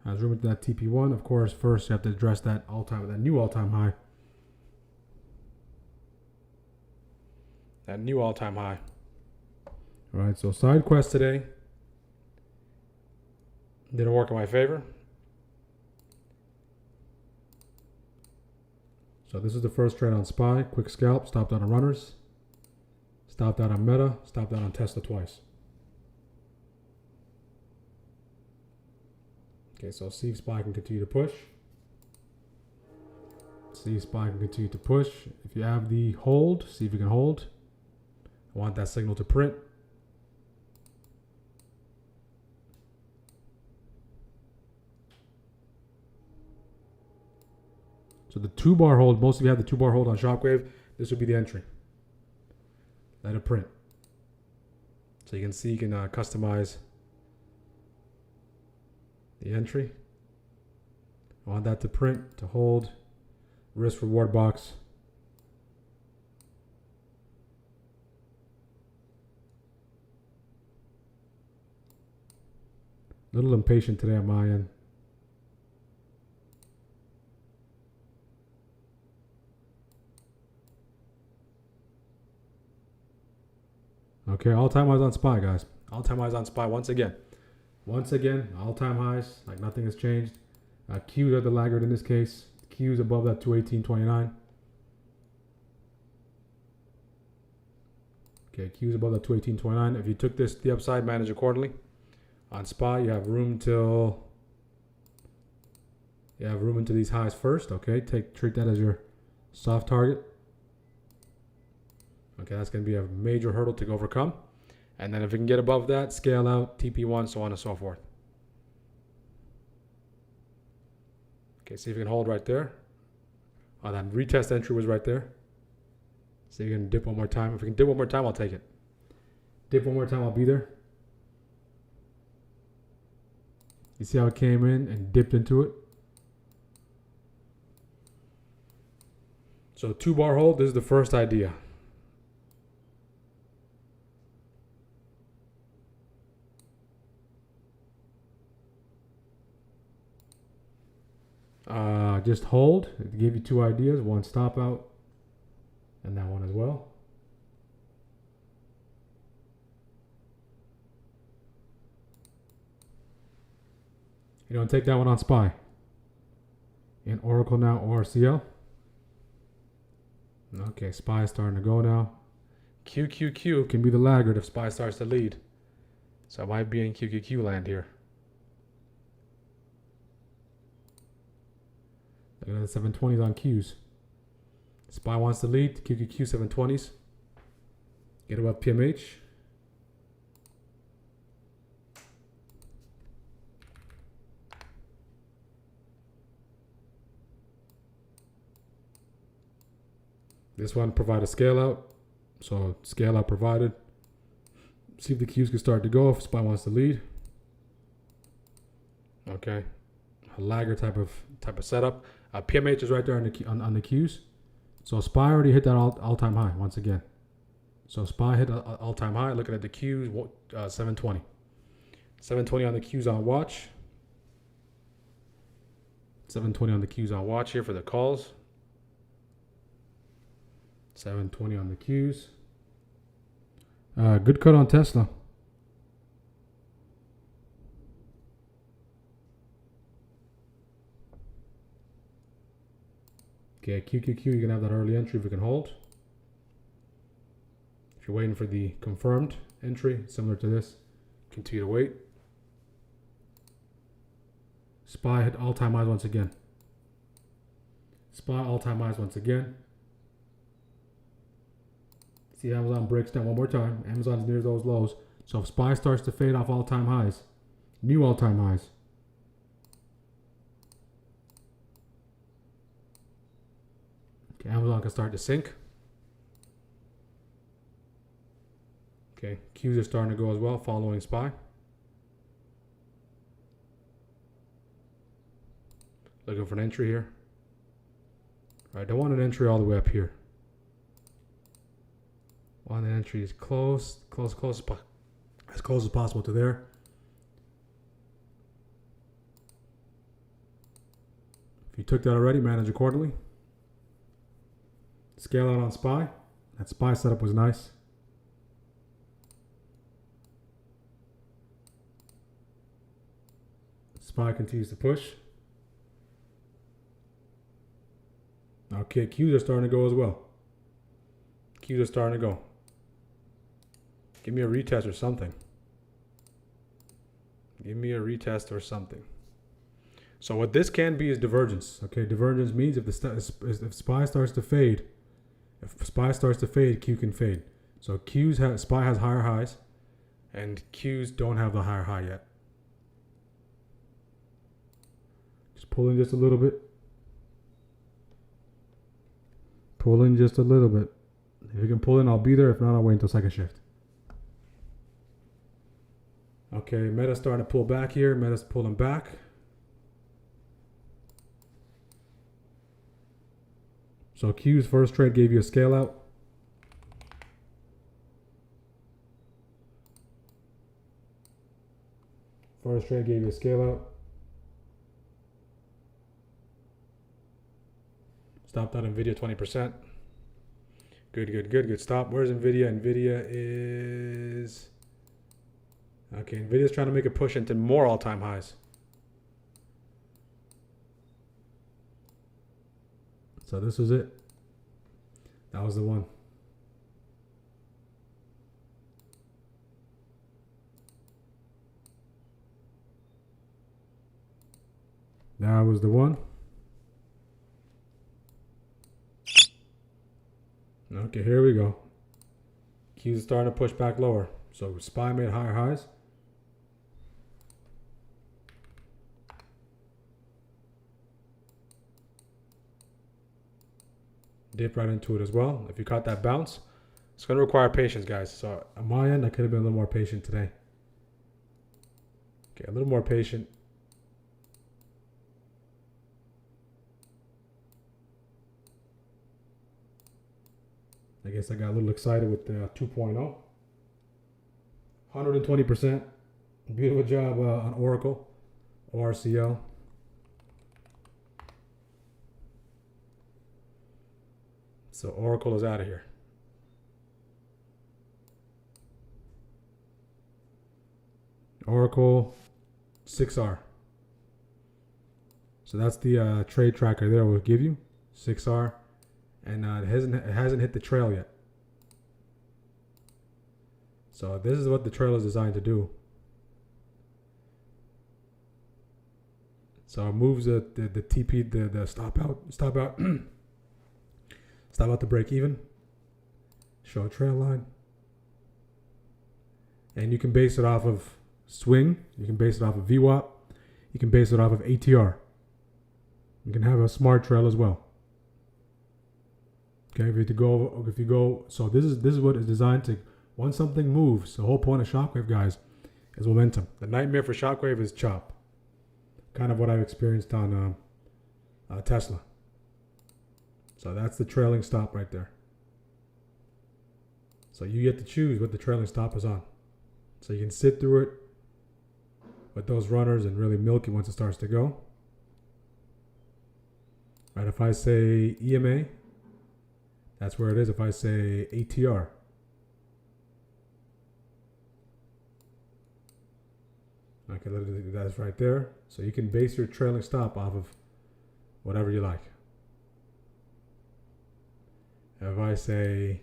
Has room into that TP1. Of course, first you have to address that new all-time high. That new all-time high. All right, so side quest today didn't work in my favor. So this is the first trade on SPY. Quick scalp, stopped out on runners. Stopped out on Meta, stopped out on Tesla twice. Okay, so see if SPY can continue to push. See if SPY can continue to push. If you have the hold, see if you can hold. I want that signal to print. So the 2-bar hold, most of you have the 2-bar hold on Shockwave. This would be the entry. Let it print. So you can see, you can customize the entry. I want that to print, to hold, risk reward box. A little impatient today on my end. Okay, all-time highs on SPY, guys. All-time highs on SPY once again. Once again, all-time highs, like nothing has changed. Qs are the laggard in this case. Qs above that 218.29. Okay, Qs above that 218.29. If you took this to the upside, manage accordingly. On SPY, you have room till... You have room into these highs first, okay? Treat that as your soft target. Okay, that's going to be a major hurdle to overcome. And then if we can get above that, scale out, TP1, so on and so forth. Okay, see if you can hold right there. Oh, that retest entry was right there. See if you can dip one more time. If we can dip one more time, I'll take it. Dip one more time, I'll be there. You see how it came in and dipped into it? So 2-bar hold, this is the first idea. Just hold. It gave you 2 ideas. One stop out and that one as well. You don't take that one on SPY. In Oracle now, ORCL. Okay, SPY is starting to go now. QQQ can be the laggard if SPY starts to lead. So I might be in QQQ land here. Look at the 720s on Qs. SPY wants to lead. QQQ 720s. Get above PMH. This one provide a scale out. So scale out provided. See if the Qs can start to go if SPY wants to lead. Okay. A lagger type of setup. PMH is right there on the Qs. So SPY already hit that all-time high once again. So SPY hit all-time high. Looking at the Qs, 720. 720 on the Qs on watch. 720 on the Qs on watch here for the calls. 720 on the Qs. Good cut on Tesla. Okay, QQQ, you can have that early entry if you can hold. If you're waiting for the confirmed entry, similar to this, continue to wait. SPY hit all-time highs once again. SPY all-time highs once again. See Amazon breaks down one more time. Amazon's near those lows. So if SPY starts to fade off all-time highs, New all-time highs. Okay, Amazon can start to sink. Okay, Qs are starting to go as well, following SPY. Looking for an entry here. All right, I want an entry all the way up here. Want an entry is close as possible to there. If you took that already, manage accordingly. Scale out on SPY. That SPY setup was nice. SPY continues to push. Okay, Qs are starting to go as well. Qs are starting to go. Give me a retest or something. Give me a retest or something. So what this can be is divergence. Okay, divergence means if SPY starts to fade, Q can fade. So SPY has higher highs, and Qs don't have the higher high yet. Just pull in just a little bit. Pull in just a little bit. If you can pull in, I'll be there. If not, I'll wait until second shift. Okay, Meta's starting to pull back here. Meta's pulling back. So Q's first trade gave you a scale out. First trade gave you a scale out. Stopped out NVIDIA 20%. Good stop. Where's NVIDIA? NVIDIA is... Okay, NVIDIA's trying to make a push into more all-time highs. So this was it. That was the one. That was the one. Okay, here we go. Q's starting to push back lower. So SPY made higher highs. Dip right into it as well. If you caught that bounce, it's going to require patience, guys. So on my end, I could have been a little more patient today. Okay, a little more patient. I guess I got a little excited with the 2.0. 120%. Beautiful job on Oracle, ORCL. So Oracle is out of here. Oracle 6R. So that's the trade tracker there will give you 6R, and it hasn't hit the trail yet. So this is what the trail is designed to do. So it moves the TP, the stop out stop out to break even. Show a trail line, and you can base it off of swing. You can base it off of VWAP. You can base it off of ATR. You can have a smart trail as well. Okay, if you go, so this is what is designed to. Once something moves, the whole point of shockwave, guys, is momentum. The nightmare for shockwave is chop. Kind of what I've experienced on Tesla. So that's the trailing stop right there. So you get to choose what the trailing stop is on. So you can sit through it with those runners and really milk it once it starts to go. Right, if I say EMA, that's where it is. If I say ATR, okay, that's right there. So you can base your trailing stop off of whatever you like. If I say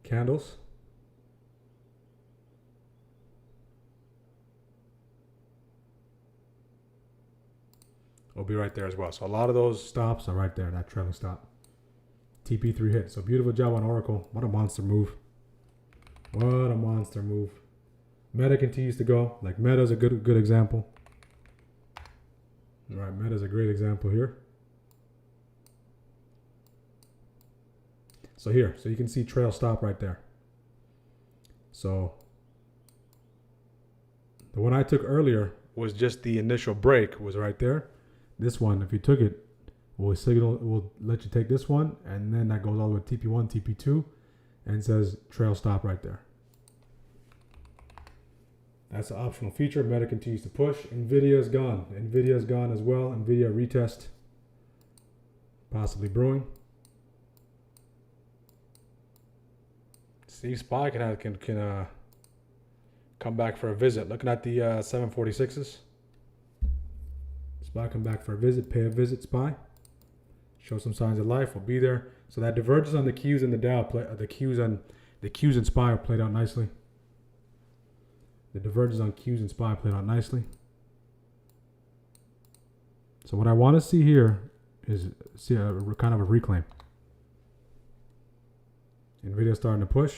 candles, it'll be right there as well. So a lot of those stops are right there, that trailing stop. TP3 hit. So beautiful job on Oracle. What a monster move. What a monster move. Meta continues to go. Like Meta is a good example. All right, Meta is a great example here. So here, so you can see trail stop right there. So the one I took earlier was just the initial break was right there. This one, if you took it, will let you take this one, and then that goes all the way to TP1, TP2, and says trail stop right there. That's an optional feature. Meta continues to push. Nvidia is gone. Nvidia is gone as well. Nvidia retest, possibly brewing. See, SPY can come back for a visit. Looking at the 746s. SPY come back for a visit. Pay a visit, SPY. Show some signs of life. We'll be there. So that divergence on the Qs and the Dow, the Qs and SPY played out nicely. The divergence on Qs and SPY played out nicely. So what I want to see here is see a kind of a reclaim. Nvidia starting to push.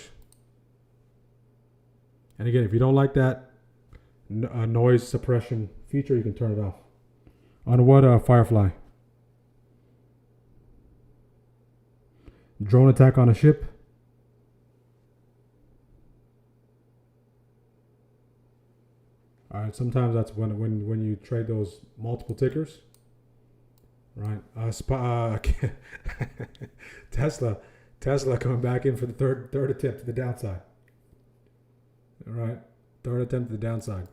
And again, if you don't like that noise suppression feature, you can turn it off. On what Firefly? Drone attack on a ship. All right, sometimes that's when you trade those multiple tickers, right? Tesla coming back in for the third attempt to the downside. All right, third attempt to the downside,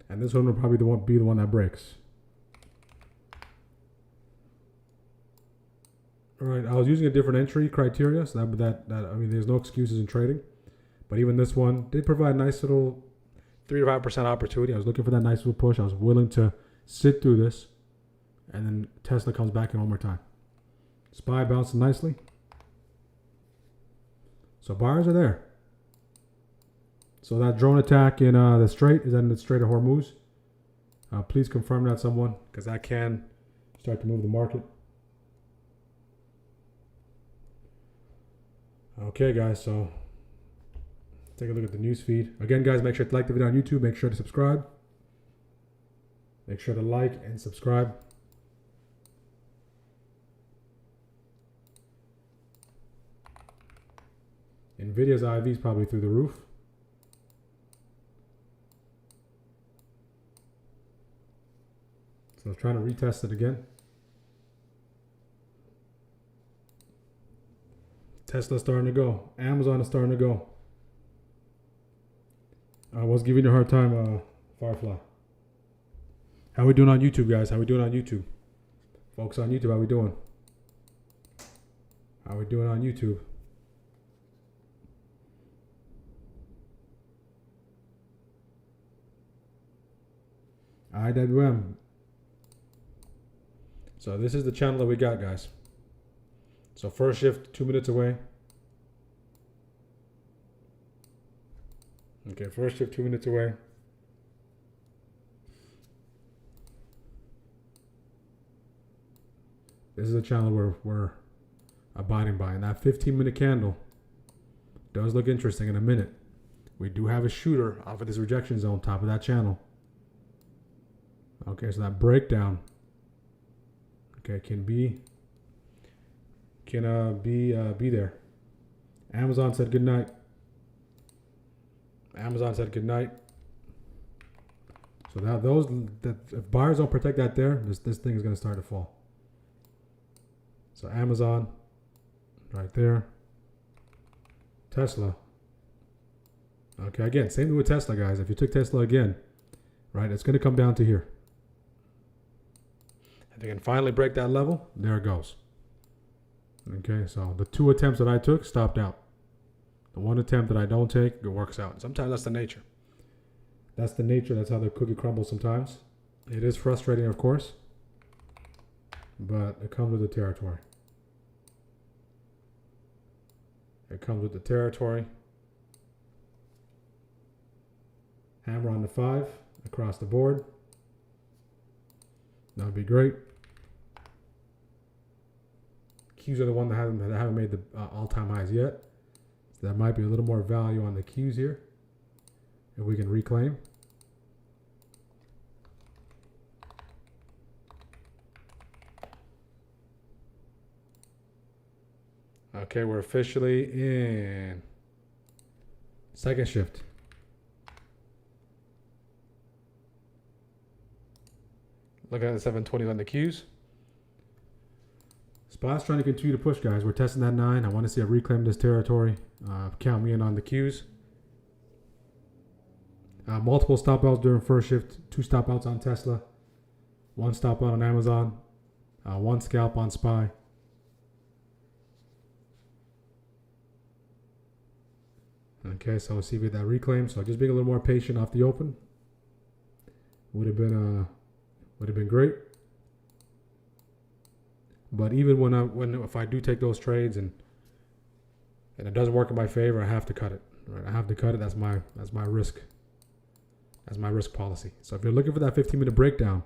and this one will probably be the one that breaks. All right, I was using a different entry criteria, so that I mean, there's no excuses in trading, but even this one did provide a nice little 3 to 5% opportunity. I was looking for that nice little push. I was willing to sit through this, and then Tesla comes back in one more time. SPY bouncing nicely. So buyers are there. So that drone attack in the Strait, is that in the Strait of Hormuz? Please confirm that, someone, because that can start to move the market. Okay, guys, so take a look at the news feed. Again, guys, make sure to like the video on YouTube. Make sure to subscribe. Make sure to like and subscribe. Nvidia's IV is probably through the roof. So I was trying to retest it again. Tesla's starting to go. Amazon is starting to go. I was giving you a hard time, Firefly. How we doing on YouTube, guys? How we doing on YouTube? Folks on YouTube, how we doing? How we doing on YouTube? IWM. So this is the channel that we got, guys. So first shift, 2 minutes away. Okay, first shift 2 minutes away. This is a channel where we're abiding by. And that 15-minute candle does look interesting in a minute. We do have a shooter off of this rejection zone top of that channel. Okay, so that breakdown, okay, can be there. Amazon said good night. Amazon said good night. So that if buyers don't protect that there, this thing is going to start to fall. So Amazon, right there. Tesla. Okay, again, same thing with Tesla, guys. If you took Tesla again, right, it's going to come down to here. If they can finally break that level, there it goes. Okay, so the 2 attempts that I took stopped out. The 1 attempt that I don't take, it works out. Sometimes that's the nature. That's the nature. That's how the cookie crumbles sometimes. It is frustrating, of course, but it comes with the territory. It comes with the territory. Hammer on the 5 across the board. That would be great. Qs are the one that haven't made the all-time highs yet. So that might be a little more value on the Qs here. If we can reclaim. Okay, we're officially in second shift. Look at the 720s on the Qs. SPY's trying to continue to push, guys. We're testing that 9. I want to see a reclaim this territory. Count me in on the Qs. Multiple stop outs during first shift. 2 stop outs on Tesla. 1 stop out on Amazon. 1 scalp on SPY. Okay, so we'll see if we get that reclaim. So just being a little more patient off the open would have been great. But even if I do take those trades and it doesn't work in my favor, I have to cut it. Right, I have to cut it. That's my risk. That's my risk policy. So if you're looking for that 15-minute breakdown,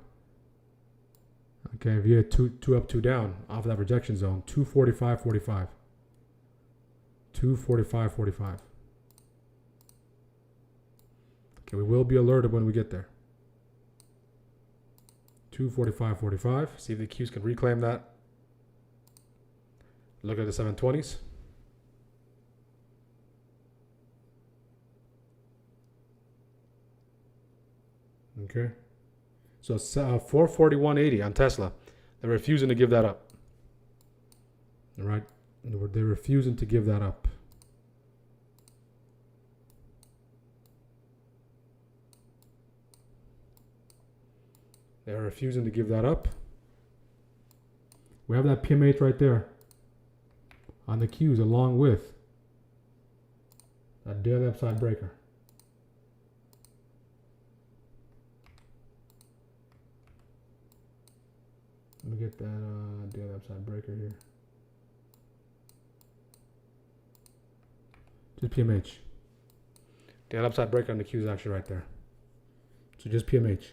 okay, if you had two up, 2 down off of that rejection zone, 245.45, 245.45. Okay, we will be alerted when we get there. 245.45. See if the Qs can reclaim that. Look at the 720s. Okay. So 441.80 on Tesla. They're refusing to give that up. All right. They're refusing to give that up. They're refusing to give that up. We have that PMH right there on the Qs along with that daily upside breaker. Let me get that daily upside breaker here. Just PMH. Daily upside breaker on the Qs actually right there. So just PMH.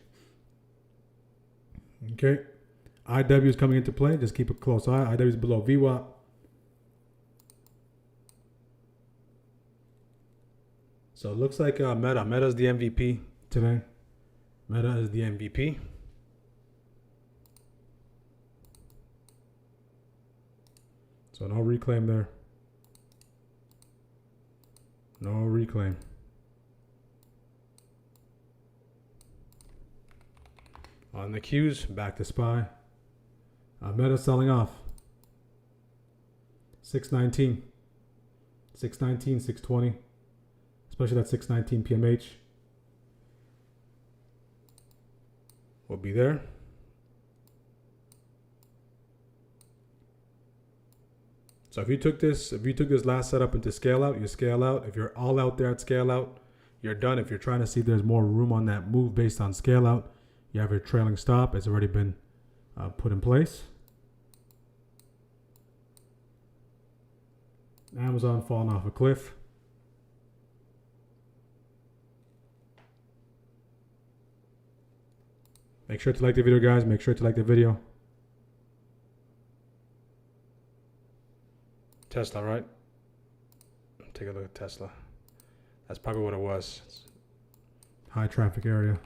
Okay. IW is coming into play. Just keep a close eye. IW is below VWAP. So it looks like Meta. Meta is the MVP today. Meta is the MVP. So no reclaim there. No reclaim. On the Qs, back to SPY. Meta selling off. 619. 619, 620. Especially that 619 PMH. Will be there. So if you took this last setup into scale out, you scale out. If you're all out there at scale out, you're done. If you're trying to see if there's more room on that move based on scale out, you have your trailing stop. It's already been put in place. Amazon falling off a cliff. Make sure to like the video, guys. Make sure to like the video. Tesla, right? Take a look at Tesla. That's probably what it was. High traffic area.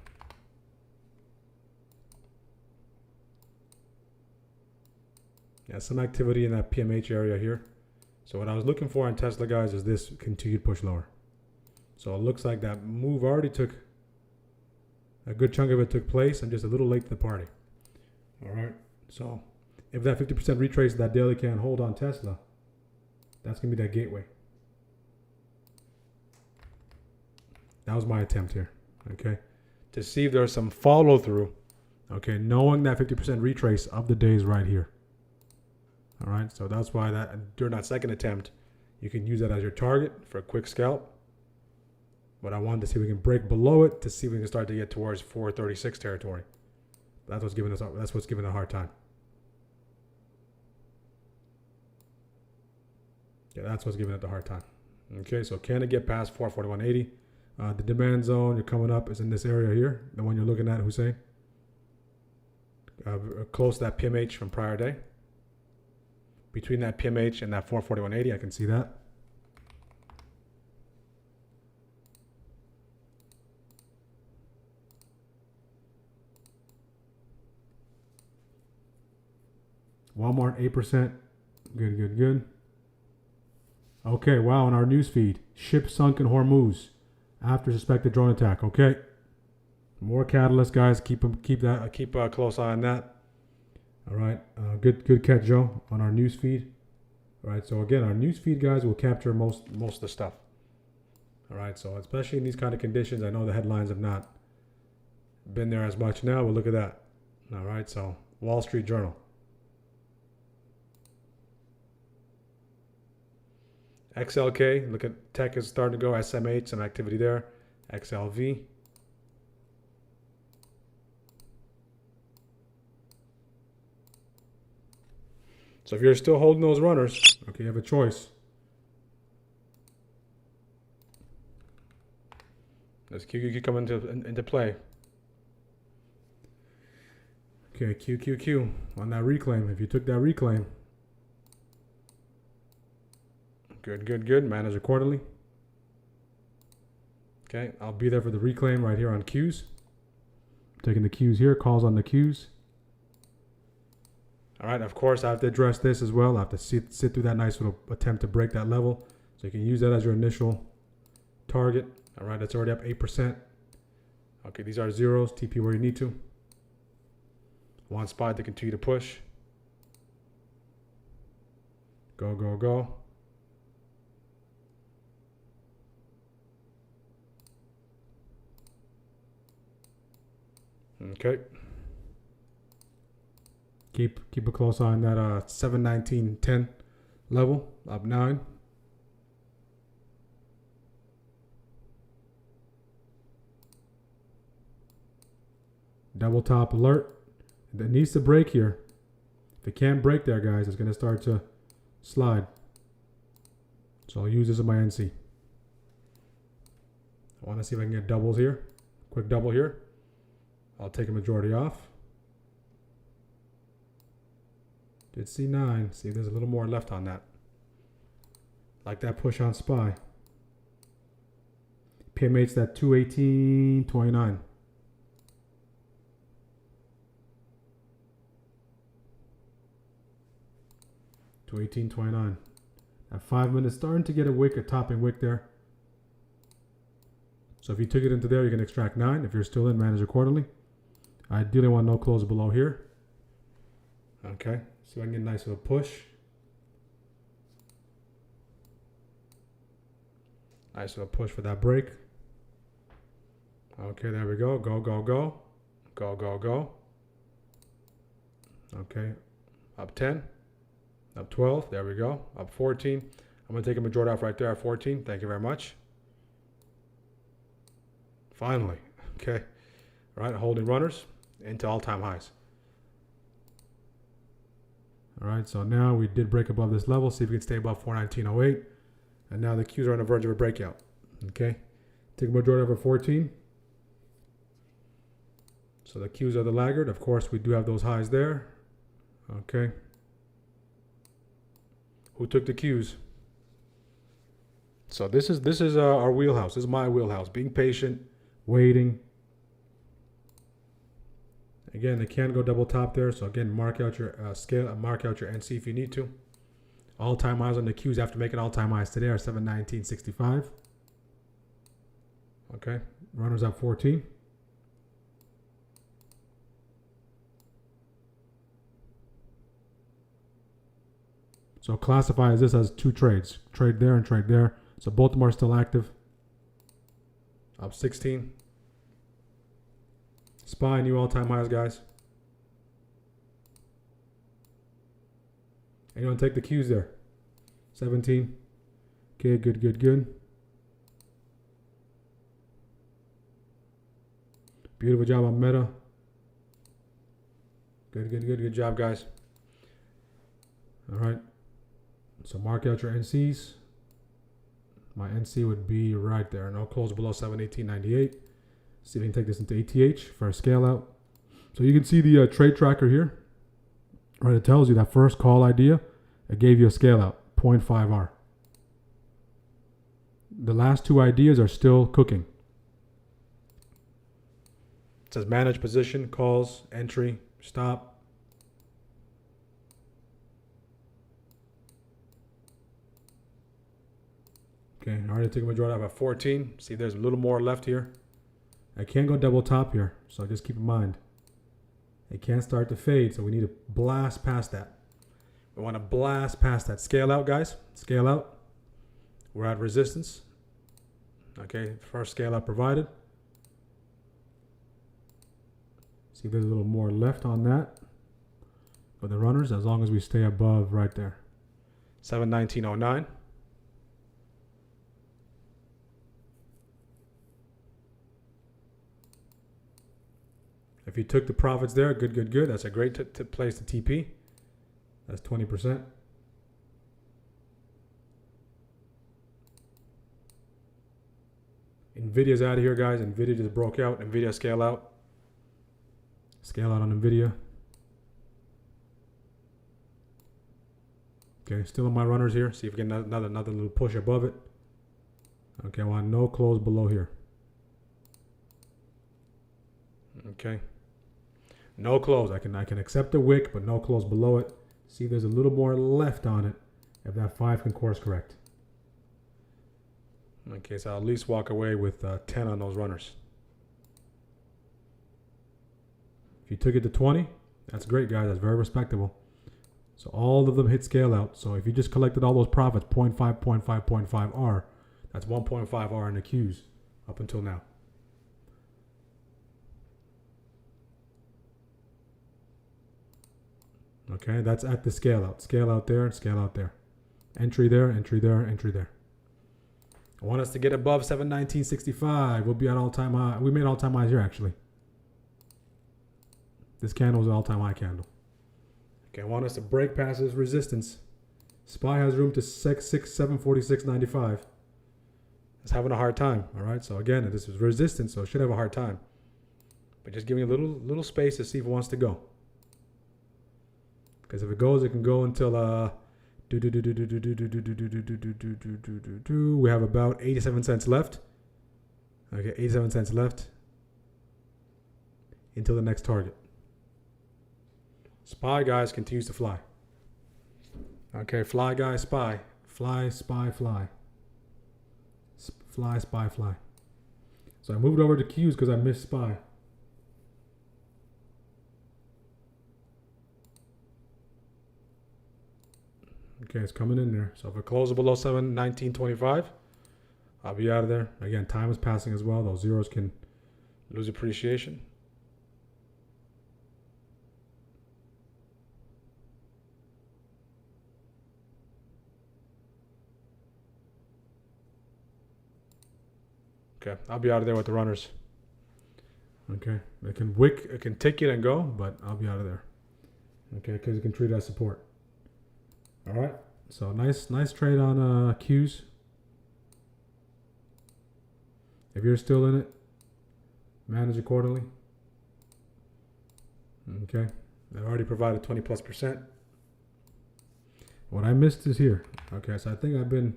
Yeah, some activity in that PMH area here. So what I was looking for on Tesla, guys, is this continued push lower. So it looks like that move already took, a good chunk of it took place. I'm just a little late to the party. All right. So if that 50% retrace that daily can hold on Tesla, that's going to be that gateway. That was my attempt here. Okay. To see if there's some follow through. Okay. Knowing that 50% retrace of the day is right here. All right. So that's why that during that second attempt, you can use that as your target for a quick scalp. But I wanted to see if we can break below it to see if we can start to get towards 436 territory. That's what's giving a hard time. Yeah, that's what's giving it the hard time. Okay, so can it get past 441.80? The demand zone you're coming up is in this area here, the one you're looking at, Hussein. Close to that PMH from prior day. Between that PMH and that 441.80, I can see that. Walmart 8%. Good, good, good. Okay, wow, on our news feed, ship sunk in Hormuz after suspected drone attack. Okay, more catalyst, guys. Keep a close eye on that. All right, good catch, Joe, on our news feed. All right, so again, our news feed, guys, will capture most of the stuff. All right, so especially in these kind of conditions, I know the headlines have not been there as much now, but look at that. All right, so Wall Street Journal. XLK, look at tech is starting to go. SMH, some activity there. XLV. So if you're still holding those runners, okay, you have a choice. Does QQQ come into play? Okay, QQQ on that reclaim. If you took that reclaim, good. Manage accordingly. Okay, I'll be there for the reclaim right here on Qs. Taking the Qs here, calls on the Qs. All right, of course, I have to address this as well. I have to sit through that nice little attempt to break that level. So you can use that as your initial target. All right, that's already up 8%. Okay, these are zeros. TP where you need to. One spot to continue to push. Go. Okay. Keep a close eye on that 719.10 level, up 9. Double top alert. It needs to break here. If it can't break there, guys, it's going to start to slide. So I'll use this as my NC. I want to see if I can get doubles here. Quick double here. I'll take a majority off. Did C9. See, there's a little more left on that. Like that push on SPY. PMH's that 218.29. To 18.29. At 5 minutes, starting to get a topping wick there. So if you took it into there, you can extract 9. If you're still in, manage accordingly. I ideally want no close below here. Okay, so I can get a nice little push. Nice little push for that break. Okay, there we go. Go. Okay, up 10. Up 12, there we go. Up 14. I'm going to take a majority off right there at 14. Thank you very much. Finally. Okay. All right, holding runners into all-time highs. All right, so now we did break above this level. See if we can stay above 419.08. And now the Qs are on the verge of a breakout. Okay. Take a majority over 14. So the Qs are the laggard. Of course, we do have those highs there. Okay. Who took the Qs? So this is our wheelhouse. This is my wheelhouse. Being patient, waiting. Again, they can go double top there. So again, mark out your scale, mark out your NC if you need to. All-time highs on the Qs after making all-time highs today are 719.65. Okay, runners up 14. So classify this as 2 trades. Trade there and trade there. So both of them are still active. Up 16. SPY, new all-time highs, guys. Anyone take the Qs there? 17. Okay, good. Beautiful job on Meta. Good job, guys. All right. So mark out your NCs. My NC would be right there. No close below 718.98. See if we can take this into ATH for a scale out. So you can see the trade tracker here. Right, it tells you that first call idea. It gave you a scale out, 0.5R. The last 2 ideas are still cooking. It says manage position, calls, entry, stop. Okay, I already took a majority out at 14. See, there's a little more left here. I can't go double top here, so just keep in mind. It can't start to fade, so we need to blast past that. We want to blast past that. Scale out, guys. Scale out. We're at resistance. Okay, first scale out provided. See, there's a little more left on that for the runners, as long as we stay above right there. 719.09. If you took the profits there, good, good, good. That's a great place to TP. That's 20%. Nvidia's out of here, guys. Nvidia just broke out. Nvidia scale out. Scale out on Nvidia. Okay, still on my runners here. See if we get another little push above it. Okay, I want no close below here. Okay. No close. I can accept the wick, but no close below it. See, there's a little more left on it if that 5 can course correct. Okay, so I'll at least walk away with 10 on those runners. If you took it to 20, that's great, guys. That's very respectable. So all of them hit scale out. So if you just collected all those profits, 0.5, 0.5, 0.5 R, that's 1.5 R in the Qs up until now. Okay, that's at the scale out. Scale out there, scale out there. Entry there, entry there, entry there. I want us to get above 719.65. We'll be at all-time high. We made all-time highs here, actually. This candle was an all-time high candle. Okay, I want us to break past this resistance. SPY has room to 746.95. It's having a hard time, all right? So again, this is resistance, so it should have a hard time. But just giving a little space to see if it wants to go. Because if it goes, it can go until we have about 87 cents left. Okay, 87 cents left until the next target. SPY, guys, continues to fly. Okay, fly, guys, SPY. Fly, SPY, fly. Fly, SPY, fly. So I moved over to Qs because I missed SPY. Okay, it's coming in there. So if it closes below 719.25, I'll be out of there. Again, time is passing as well. Those zeros can lose appreciation. Okay, I'll be out of there with the runners. Okay, it can wick, it can take it and go, but I'll be out of there. Okay, because it can treat it as support. All right, so nice trade on Qs. If you're still in it, manage accordingly. Okay, I've already provided 20+%. What I missed is here. Okay, so I think I've been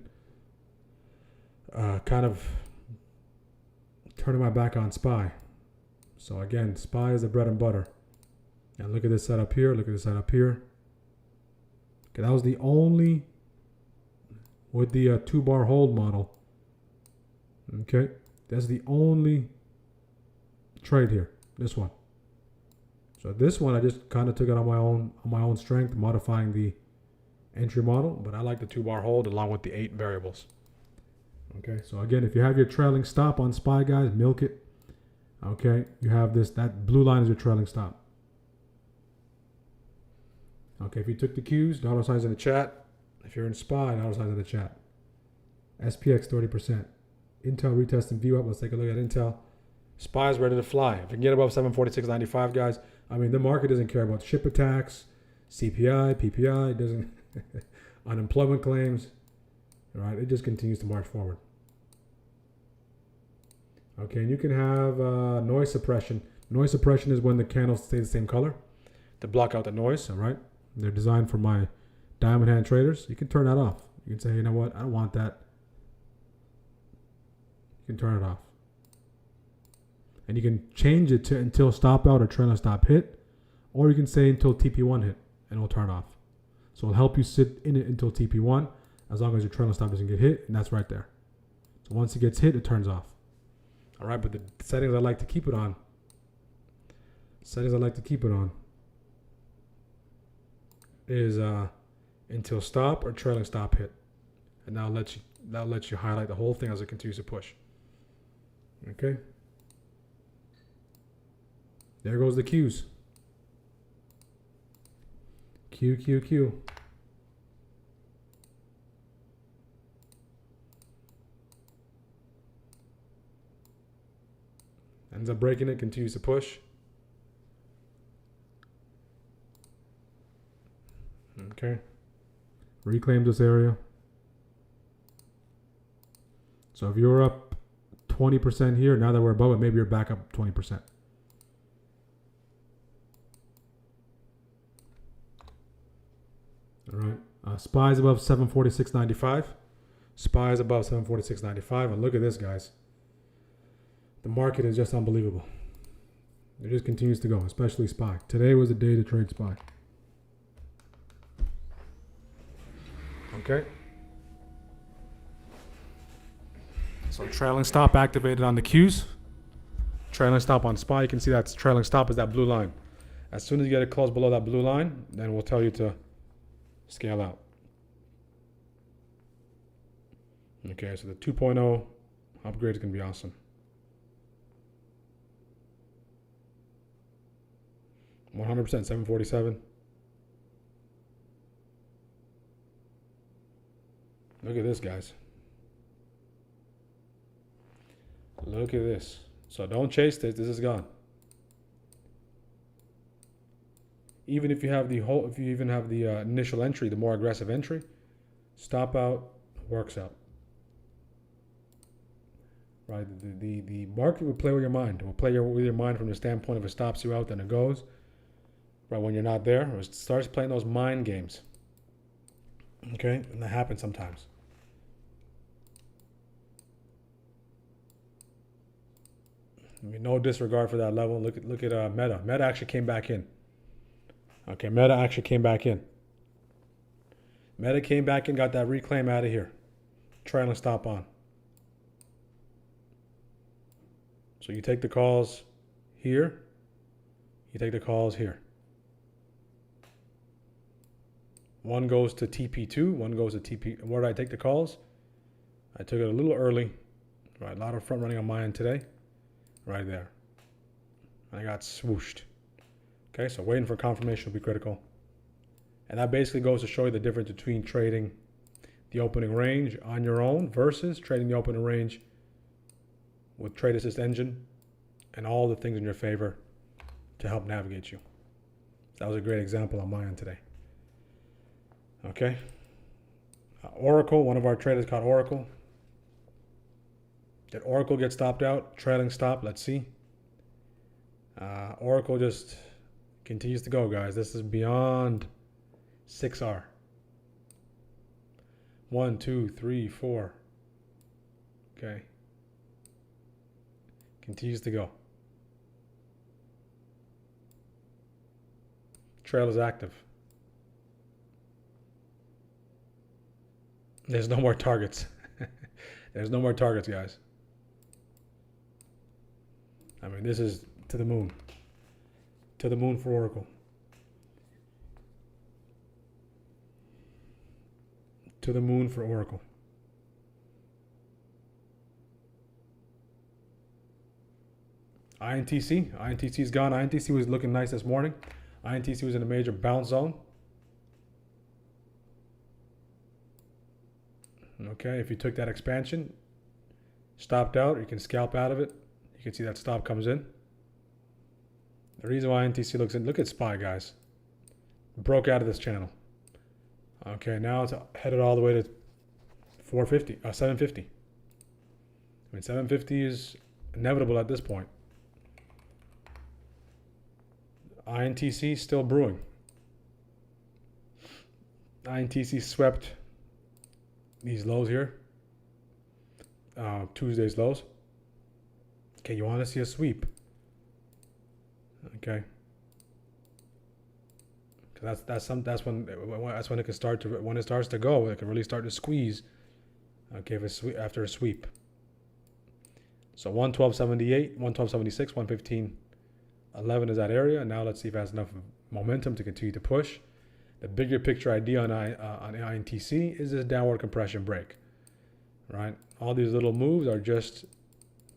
kind of turning my back on SPY. So again, SPY is the bread and butter. And look at this setup here. Look at this setup here. Okay, that was the only, with the 2-bar hold model. Okay, that's the only trade here. This one. So this one I just kind of took it on my own strength, modifying the entry model. But I like the 2-bar hold along with the 8 variables. Okay, so again, if you have your trailing stop on SPY, guys, milk it. Okay, you have this, that blue line is your trailing stop. Okay, if you took the Qs, dollar signs in the chat. If you're in SPY, dollar signs in the chat. SPX 30%. Intel retest and view up. Let's take a look at Intel. SPY is ready to fly. If you can get above 746.95, guys, I mean, the market doesn't care about ship attacks, CPI, PPI, it doesn't, unemployment claims. All right, it just continues to march forward. Okay, and you can have noise suppression. Noise suppression is when the candles stay the same color to block out the noise, all right? They're designed for my diamond hand traders. You can turn that off. You can say, you know what, I don't want that. You can turn it off. And you can change it to until stop out or trailing stop hit, or you can say until TP1 hit, and it'll turn off. So it'll help you sit in it until TP1, as long as your trailing stop doesn't get hit, and that's right there. So once it gets hit, it turns off. All right, but the settings I like to keep it on. Is until stop or trailing stop hit, and now lets you highlight the whole thing as it continues to push. Okay. There goes the Qs. Q, Q, Q. Ends up breaking it, continues to push. Okay. Reclaim this area. So if you're up 20% here, now that we're above it, maybe you're back up 20%. All right. SPY is above 746.95. SPY is above 746.95. And look at this, guys. The market is just unbelievable. It just continues to go, especially SPY. Today was the day to trade SPY. Okay. So trailing stop activated on the Qs. Trailing stop on SPY. You can see that trailing stop is that blue line. As soon as you get it close below that blue line, then we'll tell you to scale out. Okay, so the 2.0 upgrade is going to be awesome. 100%, 747. Look at this, guys. Look at this. So don't chase this. This is gone. Even if you have the whole, if you even have the initial entry, the more aggressive entry, stop out works out. Right. The market will play with your mind. It will play with your mind from the standpoint if it stops you out, then it goes. Right when you're not there, it starts playing those mind games. Okay, and that happens sometimes. I mean, no disregard for that level. Look at Meta. Meta actually came back in. Okay, Meta actually came back in. Meta came back in, got that reclaim out of here. Trailing stop on. So you take the calls here. You take the calls here. One goes to TP2, one goes to TP. Where did I take the calls? I took it a little early. Right, a lot of front running on my end today. Right there. I got swooshed. Okay, so waiting for confirmation will be critical. And that basically goes to show you the difference between trading the opening range on your own versus trading the opening range with Trade Assist Engine and all the things in your favor to help navigate you. That was a great example on my end today. Okay. Oracle, one of our traders caught Oracle. Did Oracle get stopped out? Trailing stop, let's see. Oracle just continues to go, guys. This is beyond 6R. 1, 2, 3, 4. Okay. Continues to go. Trail is active. There's no more targets. There's no more targets, guys. I mean, this is to the moon. To the moon for Oracle. To the moon for Oracle. INTC. INTC is gone. INTC was looking nice this morning. INTC was in a major bounce zone. Okay, if you took that expansion, stopped out, you can scalp out of it. You can see that stop comes in. The reason why NTC looks in, look at SPY, guys. Broke out of this channel. Okay, now it's headed all the way to 750. I mean, 750 is inevitable at this point. INTC still brewing. INTC swept these lows here. Tuesday's lows. Okay, you want to see a sweep. Okay. That's when it can start to, when it starts to go, it can really start to squeeze. Okay, after a sweep. So 112.78, 112.76, 115.11 is that area. And now let's see if it has enough momentum to continue to push. The bigger picture idea on INTC is this downward compression break, right? All these little moves are just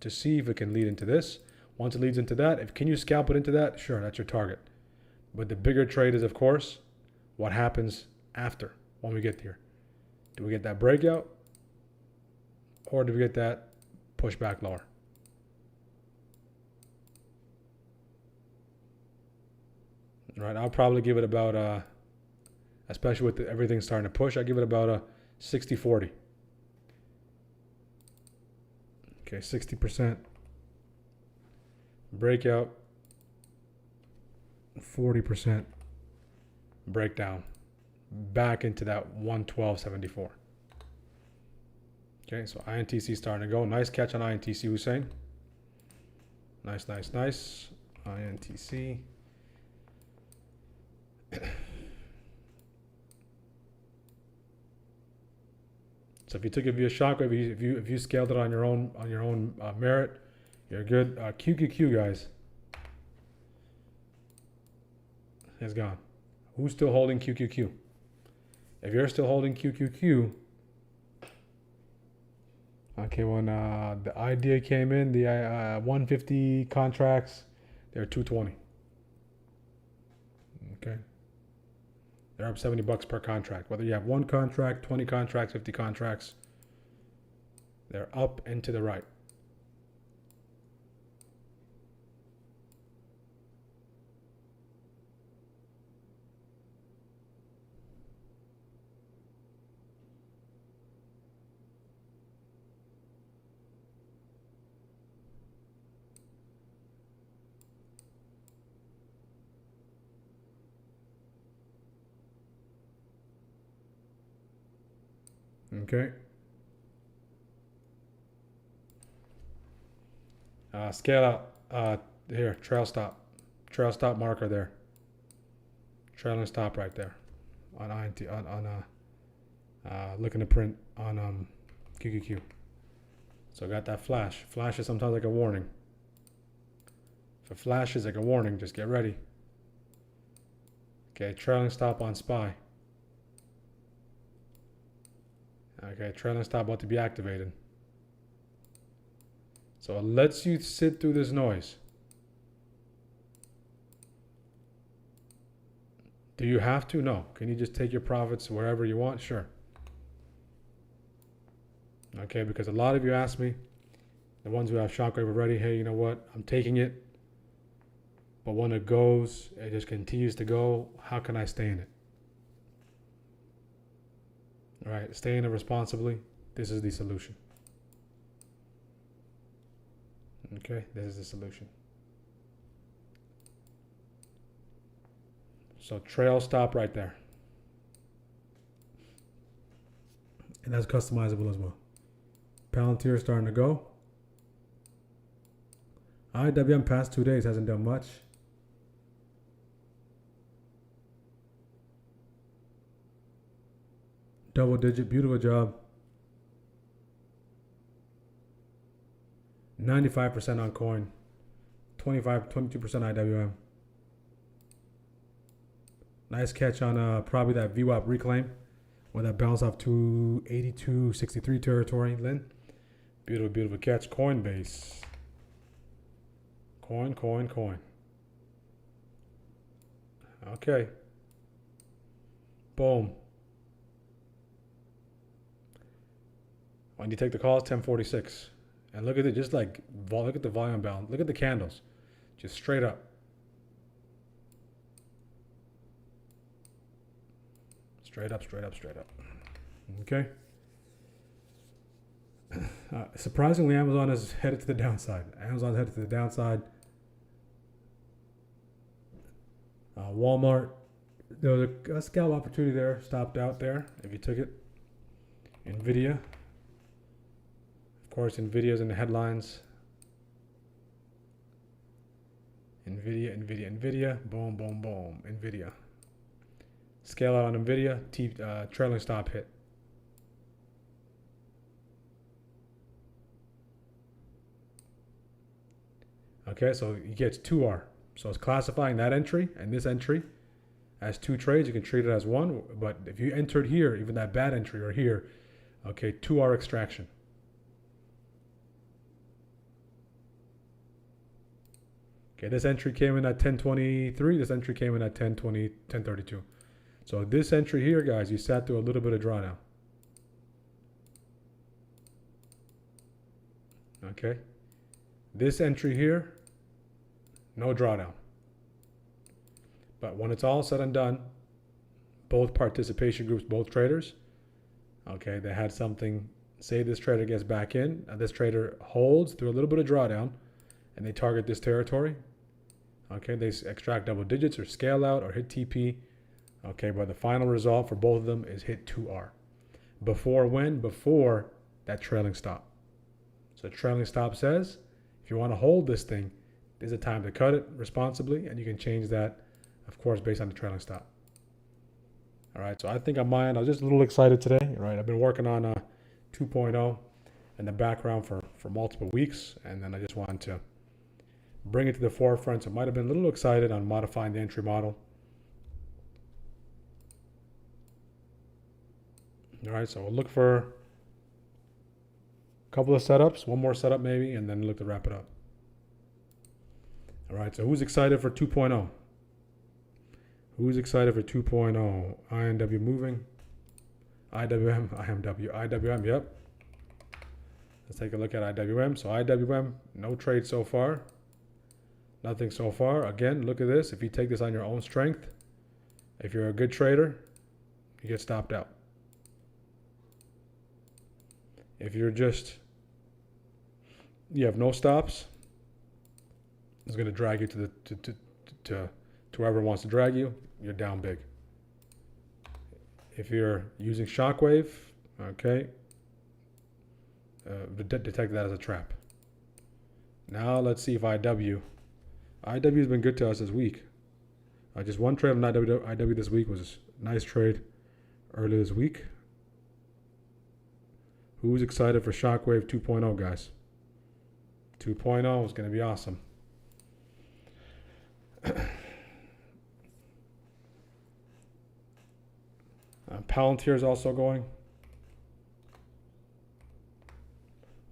to see if it can lead into this. Once it leads into that, can you scalp it into that? Sure, that's your target. But the bigger trade is, of course, what happens after when we get here. Do we get that breakout? Or do we get that push back lower? Right, I'll probably give it about, especially with everything starting to push, I'll give it about a 60-40. Okay, 60% breakout, 40% breakdown, back into that 112.74. Okay, so INTC starting to go. Nice catch on INTC, Hussein. Nice, nice, nice. INTC. So if you took a view of shockwave, if you scaled it on your own merit, you're good. QQQ, guys, is gone. Who's still holding QQQ? If you're still holding QQQ, okay, when the idea came in, the 150 contracts, they're 220. Okay. They're up $70 per contract. Whether you have one contract, 20 contracts, 50 contracts, they're up and to the right. Okay. Scale out. Here, trail stop marker there. Trailing stop right there on INT looking to print on QQQ. So I got that flash. Flash is sometimes like a warning. If a flash is like a warning, just get ready. Okay, trailing stop on SPY. Okay, trailing stop about to be activated. So it lets you sit through this noise. Do you have to? No. Can you just take your profits wherever you want? Sure. Okay, because a lot of you ask me, the ones who have shockwave already, hey, you know what? I'm taking it. But when it goes, it just continues to go. How can I stay in it? All right, stay in it responsibly. This is the solution. Okay, this is the solution. So trail stop right there. And that's customizable as well. Palantir starting to go. IWM past 2 days hasn't done much. Double digit, beautiful job. 95% on coin. 22% IWM. Nice catch on probably that VWAP reclaim. Where that bounced off 282.63 territory, Lynn. Beautiful, beautiful catch. Coinbase. Coin. Okay. Boom. When you take the call, it's 1046. And look at it, just like, look at the volume balance. Look at the candles. Just straight up. Straight up. Okay. Surprisingly, Amazon is headed to the downside. Walmart, there was a scalp opportunity there, stopped out there if you took it. Nvidia. Of course, Nvidia's in the headlines. Nvidia. Boom. Nvidia. Scale out on Nvidia. Trailing stop hit. Okay, so he gets 2R. So it's classifying that entry and this entry as two trades. You can treat it as one, but if you entered here, even that bad entry or here, okay, 2R extraction. Okay, this entry came in at 1023. This entry came in at 1020, 1032. So this entry here, guys, you sat through a little bit of drawdown. Okay. This entry here, no drawdown. But when it's all said and done, both participation groups, both traders, okay, they had something, say this trader gets back in, and this trader holds through a little bit of drawdown, and they target this territory. Okay, they extract double digits or scale out or hit TP. Okay, but the final result for both of them is hit 2R. Before when? Before that trailing stop. So trailing stop says, if you want to hold this thing, there's a time to cut it responsibly, and you can change that, of course, based on the trailing stop. All right, so I think on my end, I was just a little excited today. All right, I've been working on 2.0 in the background for multiple weeks, and then I just wanted to bring it to the forefront. So I might have been a little excited on modifying the entry model. All right, so we'll look for a couple of setups, one more setup maybe, and then look to wrap it up. All right, so who's excited for 2.0? Who's excited for 2.0? INW moving. IWM, IMW, IWM, yep. Let's take a look at IWM. So IWM, no trade so far. Nothing so far. Again, look at this. If you take this on your own strength, if you're a good trader, you get stopped out. If you're just, you have no stops, it's going to drag you to whoever wants to drag you. You're down big. If you're using shockwave, okay, detect that as a trap. Now let's see if IW has been good to us this week. Just one trade on IW this week was a nice trade earlier this week. Who's excited for Shockwave 2.0, guys? 2.0 is going to be awesome. Palantir is also going.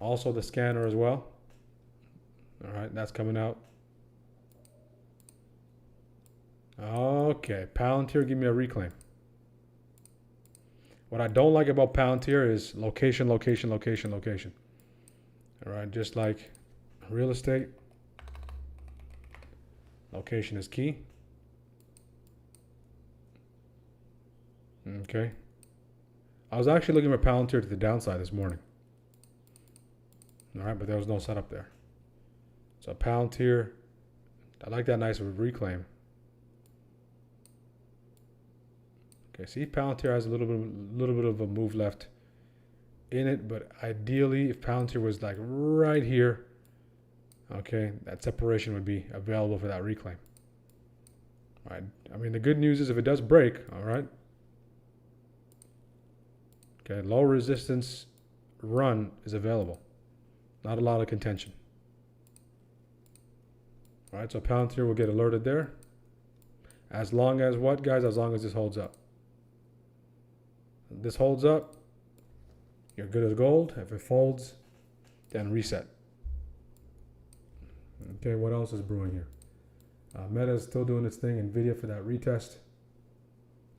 Also the scanner as well. All right, that's coming out. Okay, Palantir, give me a reclaim. What I don't like about Palantir is location, location, location, location. All right, just like real estate, location is key. Okay. I was actually looking for Palantir to the downside this morning. All right, but there was no setup there. So Palantir, I like that nice reclaim. Okay, see, Palantir has a little bit of a move left in it, but ideally, if Palantir was like right here, okay, that separation would be available for that reclaim. All right. I mean, the good news is if it does break, all right. Okay, low resistance run is available. Not a lot of contention. All right, so Palantir will get alerted there. As long as what, guys? As long as this holds up. If this holds up, you're good as gold. If it folds, then reset. Okay, what else is brewing here? Meta is still doing its thing. NVIDIA for that retest.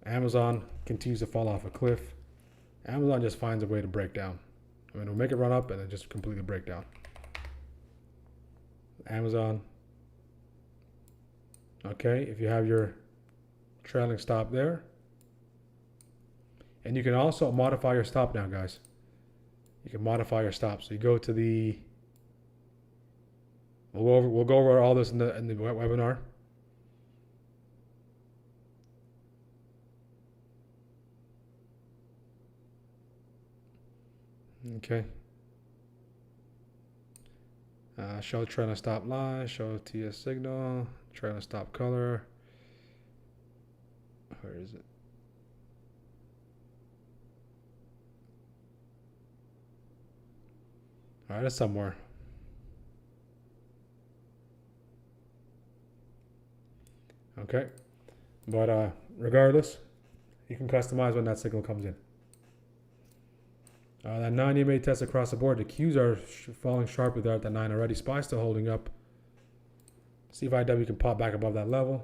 Amazon continues to fall off a cliff. Amazon just finds a way to break down. I mean, it'll make it run up and then just completely break down. Amazon. Okay, if you have your trailing stop there. And you can also modify your stop now, guys. You can modify your stop. So you go to the, we'll go over all this in the webinar. Okay. Show trailing stop line, show TS signal, trailing stop color. Where is it? All right, it's somewhere. Okay, but regardless, you can customize when that signal comes in. That 9 EMA test across the board. The Qs are falling sharply there at that 9 already. SPY still holding up. See if IW can pop back above that level.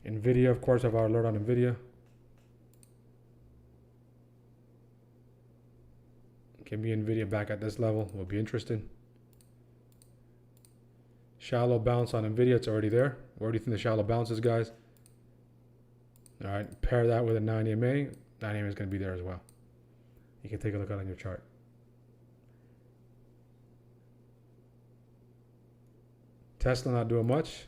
NVIDIA, of course, have our alert on NVIDIA. Can be NVIDIA back at this level. Will be interesting. Shallow bounce on NVIDIA. It's already there. Where do you think the shallow bounce is, guys? All right, pair that with a 9 EMA. 9 EMA is going to be there as well. You can take a look at it on your chart. Tesla not doing much.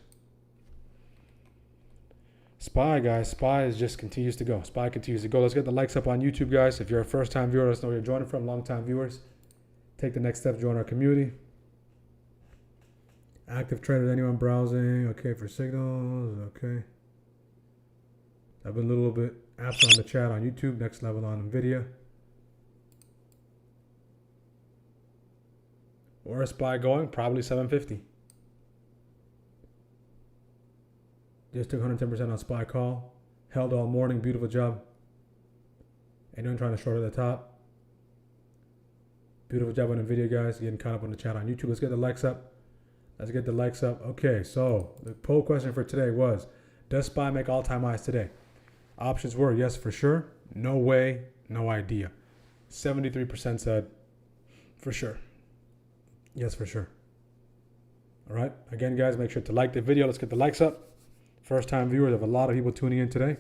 SPY, guys. SPY is just continues to go. SPY continues to go. Let's get the likes up on YouTube, guys. If you're a first-time viewer, let us know where you're joining from. Long-time viewers, take the next step, join our community. Active traders, anyone browsing? Okay, for signals. Okay. I've been a little bit absent on the chat on YouTube. Next level on NVIDIA. Where is SPY going? Probably 750. Just took 110% on SPY call. Held all morning. Beautiful job. Anyone trying to short at the top? Beautiful job on NVIDIA, guys. Getting caught up on the chat on YouTube. Let's get the likes up. Let's get the likes up. Okay, so the poll question for today was, does SPY make all-time highs today? Options were yes, for sure. No way. No idea. 73% said for sure. Yes, for sure. All right. Again, guys, make sure to like the video. Let's get the likes up. First time viewers, have a lot of people tuning in today.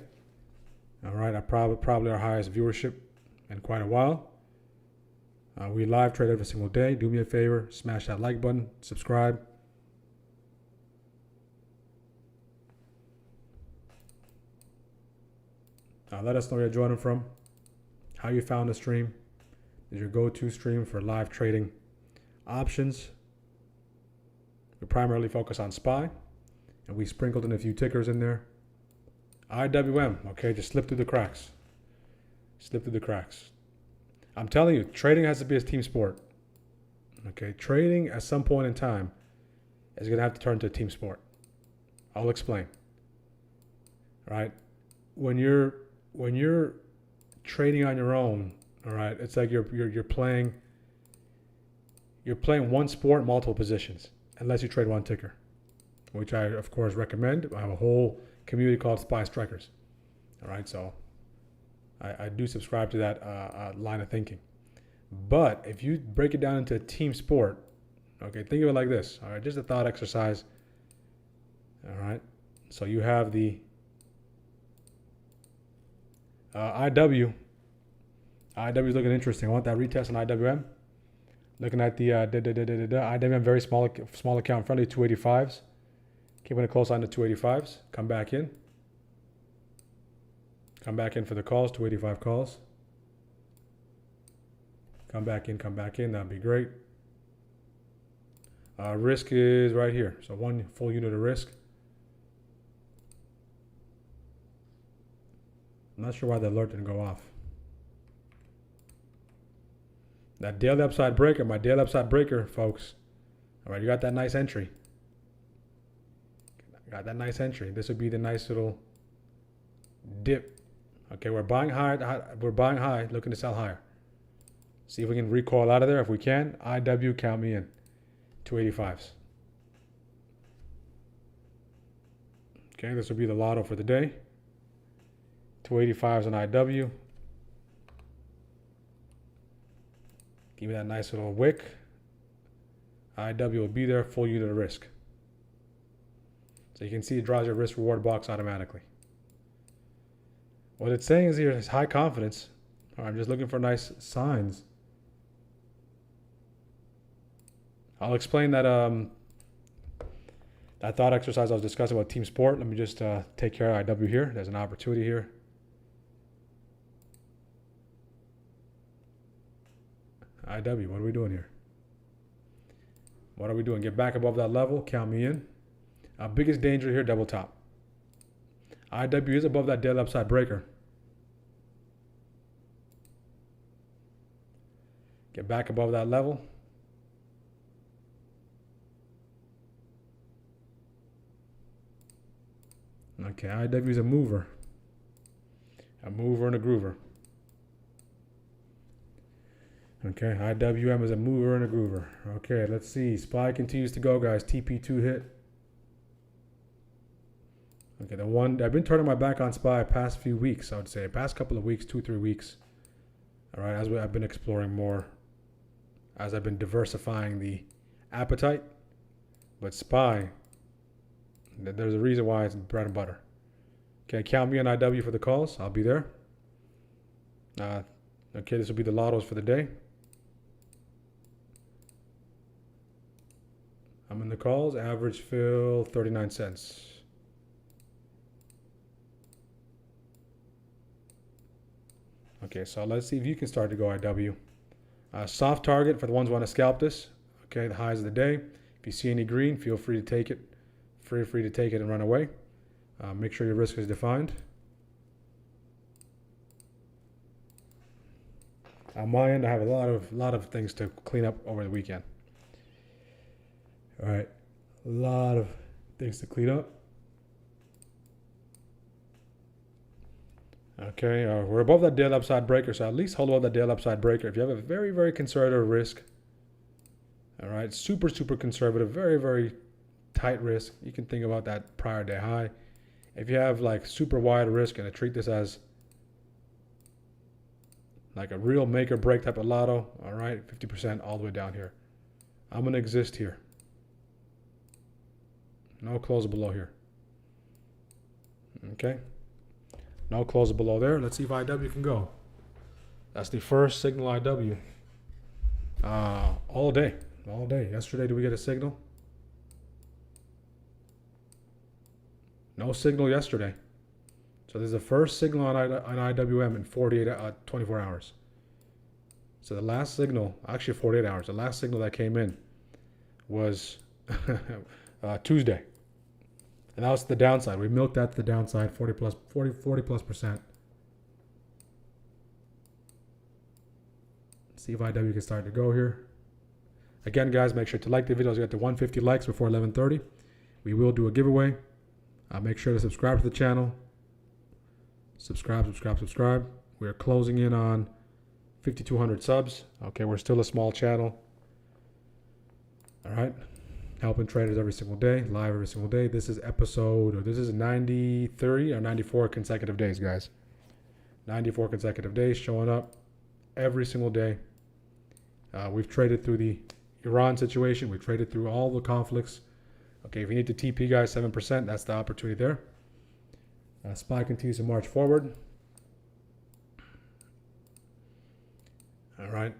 All right. Probably our highest viewership in quite a while. We live trade every single day. Do me a favor. Smash that like button. Subscribe. Let us know where you're joining from. How you found the stream. Is your go-to stream for live trading options. We primarily focus on SPY, and we sprinkled in a few tickers in there. IWM, okay, just slipped through the cracks. Slipped through the cracks. I'm telling you, trading has to be a team sport. Okay, trading at some point in time is going to have to turn to a team sport. I'll explain. All right, when you're trading on your own, all right, it's like you're playing one sport, multiple positions, unless you trade one ticker, which I, of course, recommend. I have a whole community called SPY Strikers. All right, so I do subscribe to that line of thinking. But if you break it down into a team sport, okay, think of it like this. All right, just a thought exercise. All right, so you have the IW. IW is looking interesting. I want that retest on IWM. Looking at the IWM, very small account friendly 285s. Keeping a close eye on the 285s. Come back in. Come back in for the calls, 285 calls. Come back in. That'd be great. Risk is right here. So one full unit of risk. I'm not sure why the alert didn't go off. That daily upside breaker, my daily upside breaker, folks. All right, you got that nice entry. Got that nice entry. This would be the nice little dip. Okay, we're buying high. We're buying high, looking to sell higher. See if we can recoil out of there. If we can, IW, count me in. 285s. Okay, this will be the lotto for the day. 285s on IW. Give me that nice little wick. IW will be there, full unit of risk. So you can see it draws your risk reward box automatically. What it's saying is here is high confidence. I'm just looking for nice signs. I'll explain that that thought exercise I was discussing about team sport. Let me just take care of IW here. There's an opportunity here. IW, what are we doing here? What are we doing? Get back above that level. Count me in. Our biggest danger here, double top. IW is above that daily upside breaker. Get back above that level. Okay, IW is a mover. A mover and a groover. Okay, IWM is a mover and a groover. Okay, let's see. SPY continues to go, guys. TP2 hit. Okay, the one I've been turning my back on SPY past few weeks, I would say. Past couple of weeks, 2-3 weeks. All right, as I've been exploring more, as I've been diversifying the appetite. But SPY, there's a reason why it's bread and butter. Okay, count me on IW for the calls. I'll be there. Okay, this will be the lottos for the day. I'm in the calls. Average fill 39 cents. Okay, so let's see if you can start to go IW. Soft target for the ones who want to scalp this. Okay, the highs of the day. If you see any green, feel free to take it. Feel free to take it and run away. Make sure your risk is defined. On my end, I have a lot of things to clean up over the weekend. All right, a lot of things to clean up. Okay, we're above that daily upside breaker, so at least hold above that daily upside breaker. If you have a very, very conservative risk, all right, super conservative, very tight risk, you can think about that prior day high. If you have like super wide risk and treat this as like a real make or break type of lotto, all right, 50% all the way down here. I'm gonna exist here. No close below here. Okay. No close below there. Let's see if IW can go. That's the first signal IW. All day. All day. Yesterday, did we get a signal? No signal yesterday. So this is the first signal on IWM in 24 hours. So the last signal, actually 48 hours, the last signal that came in was Tuesday. And that was the downside. We milked that to the downside, 40 plus percent. See if IW can start to go here. Again, guys, make sure to like the videos. We got to 150 likes before 11:30. We will do a giveaway. Make sure to subscribe to the channel. Subscribe. We're closing in on 5,200 subs. Okay, we're still a small channel. All right. Helping traders every single day, live every single day. This is 93 or 94 consecutive days, guys. 94 consecutive days showing up every single day. We've traded through the Iran situation. We've traded through all the conflicts. Okay, if you need to TP, guys, 7%, that's the opportunity there. SPY continues to march forward. All right.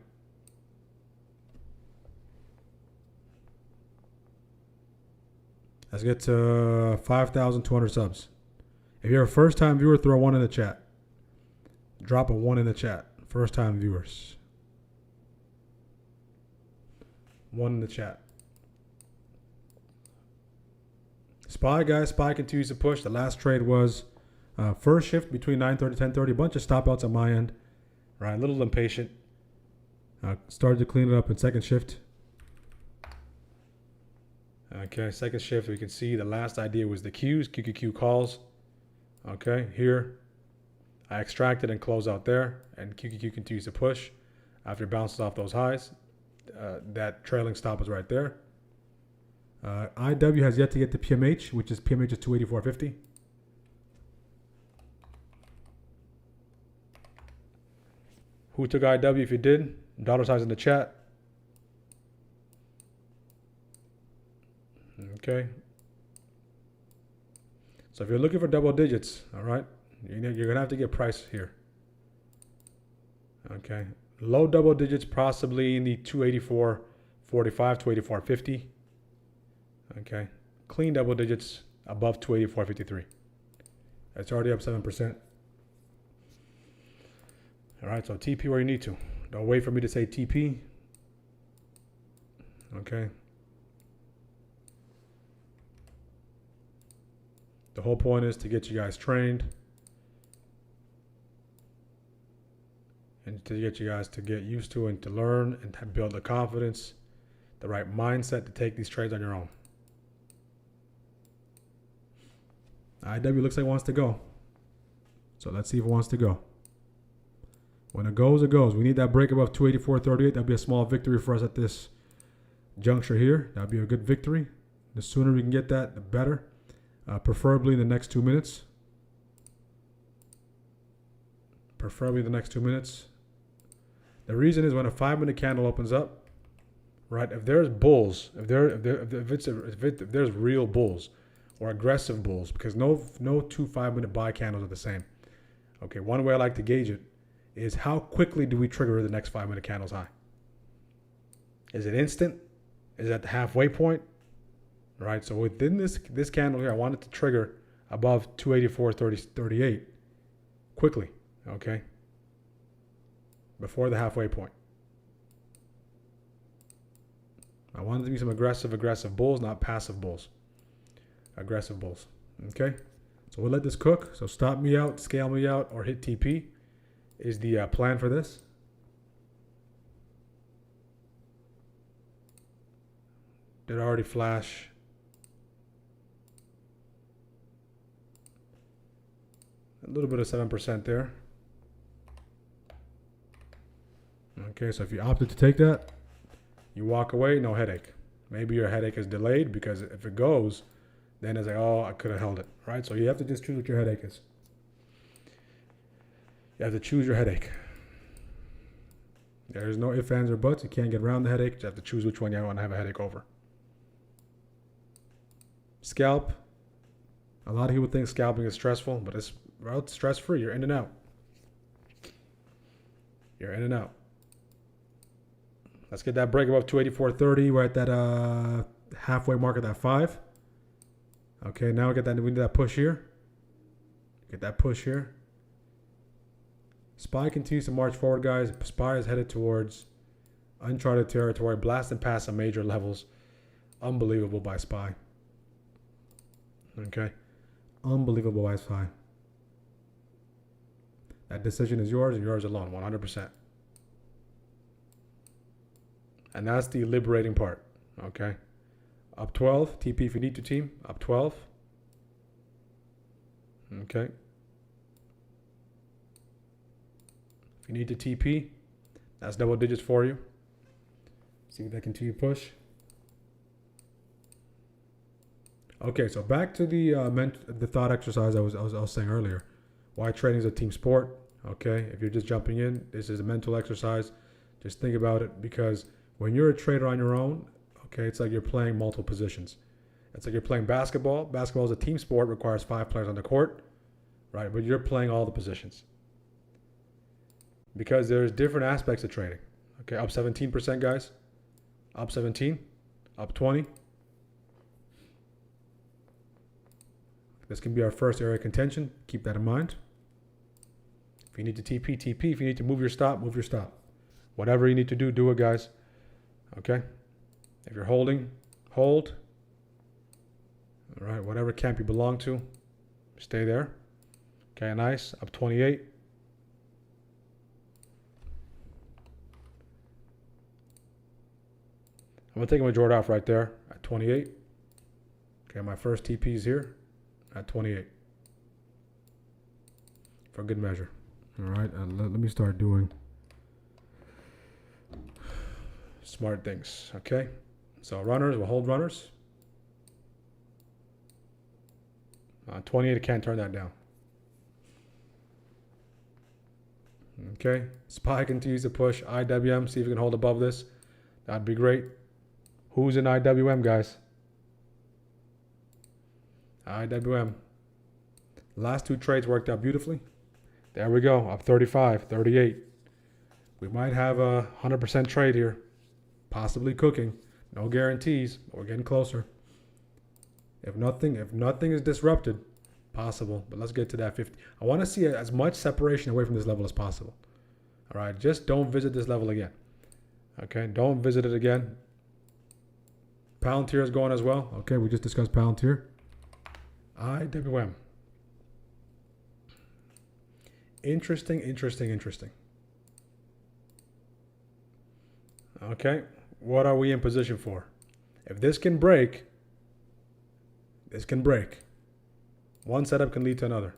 Let's get to 5,200 subs. If you're a first-time viewer, throw a 1 in the chat. Drop a 1 in the chat. First-time viewers. 1 in the chat. SPY, guys. SPY continues to push. The last trade was first shift between 9:30 and 10:30. A bunch of stop outs on my end. Right, a little impatient. Started to clean it up in second shift. Okay, second shift, we can see the last idea was the Qs, QQQ calls. Okay, here, I extracted and closed out there, and QQQ continues to push after it bounces off those highs. That trailing stop is right there. IW has yet to get to PMH, which is PMH is 284.50. Who took IW if you did? Dollar signs in the chat. Okay. So if you're looking for double digits, all right, you're going to have to get price here. Okay. Low double digits, possibly in the 284.45, 284.50. Okay. Clean double digits above 284.53. It's already up 7%. All right, so TP where you need to. Don't wait for me to say TP. Okay. The whole point is to get you guys trained and to get you guys to get used to and to learn and to build the confidence, the right mindset to take these trades on your own. IW looks like it wants to go. So let's see if it wants to go. When it goes, it goes. We need that break above 284.38. That'll be a small victory for us at this juncture here. That'll be a good victory. The sooner we can get that, the better. Preferably in the next 2 minutes. Preferably the next 2 minutes. The reason is when a 5-minute candle opens up, right? If there's bulls, if there's real bulls or aggressive bulls, because no 2 5-minute buy candles are the same. Okay, one way I like to gauge it is how quickly do we trigger the next 5-minute candle's high? Is it instant? Is it at the halfway point? Right. So within this candle here, I want it to trigger above 284.38 quickly. Okay. Before the halfway point. I want it to be some aggressive bulls, not passive bulls. Aggressive bulls. Okay. So we'll let this cook. So stop me out, scale me out, or hit TP is the plan for this. Did it already flash? A little bit of 7% there. Okay, so if you opted to take that, you walk away, no headache. Maybe your headache is delayed because if it goes, then it's like, oh, I could have held it, right? So you have to just choose what your headache is. You have to choose your headache. There's no ifs, ands, or buts. You can't get around the headache. You have to choose which one you want to have a headache over. Scalp. A lot of people think scalping is stressful, but it's stress-free. You're in and out. You're in and out. Let's get that break above 284.30. We're at that halfway mark at that 5. Okay, now we need that push here. Get that push here. SPY continues to march forward, guys. SPY is headed towards uncharted territory, blasting past some major levels. Unbelievable by SPY. Okay, unbelievable by SPY. That decision is yours and yours alone, 100%. And that's the liberating part. Okay, up 12. TP if you need to, team. Up 12. Okay. If you need to TP, that's double digits for you. See if they continue to push. Okay, so back to the thought exercise I was saying earlier. Why trading is a team sport. Okay, if you're just jumping in, this is a mental exercise. Just think about it, because when you're a trader on your own, okay, it's like you're playing multiple positions. It's like you're playing basketball. Basketball is a team sport, requires 5 players on the court, right? But you're playing all the positions. Because there's different aspects of trading. Okay, up 17%, guys. Up 17, up 20. This can be our first area of contention. Keep that in mind. If you need to TP, TP. If you need to move your stop, move your stop. Whatever you need to do, do it, guys. Okay? If you're holding, hold. All right, whatever camp you belong to, stay there. Okay, nice. Up 28. I'm going to take a majority off right there at 28. Okay, my first TP is here at 28. For good measure. All right, let me start doing smart things. Okay, so runners, we'll hold runners. 28, I can't turn that down. Okay, SPY continues to push. IWM, see if we can hold above this. That'd be great. Who's in IWM, guys? IWM. Last 2 trades worked out beautifully. There we go, up 35, 38. We might have a 100% trade here. Possibly cooking. No guarantees, but we're getting closer. If nothing is disrupted, possible. But let's get to that 50. I want to see as much separation away from this level as possible. All right, just don't visit this level again. Okay, don't visit it again. Palantir is going as well. Okay, we just discussed Palantir. IWM. Interesting. Okay, what are we in position for? If this can break, this can break. One setup can lead to another.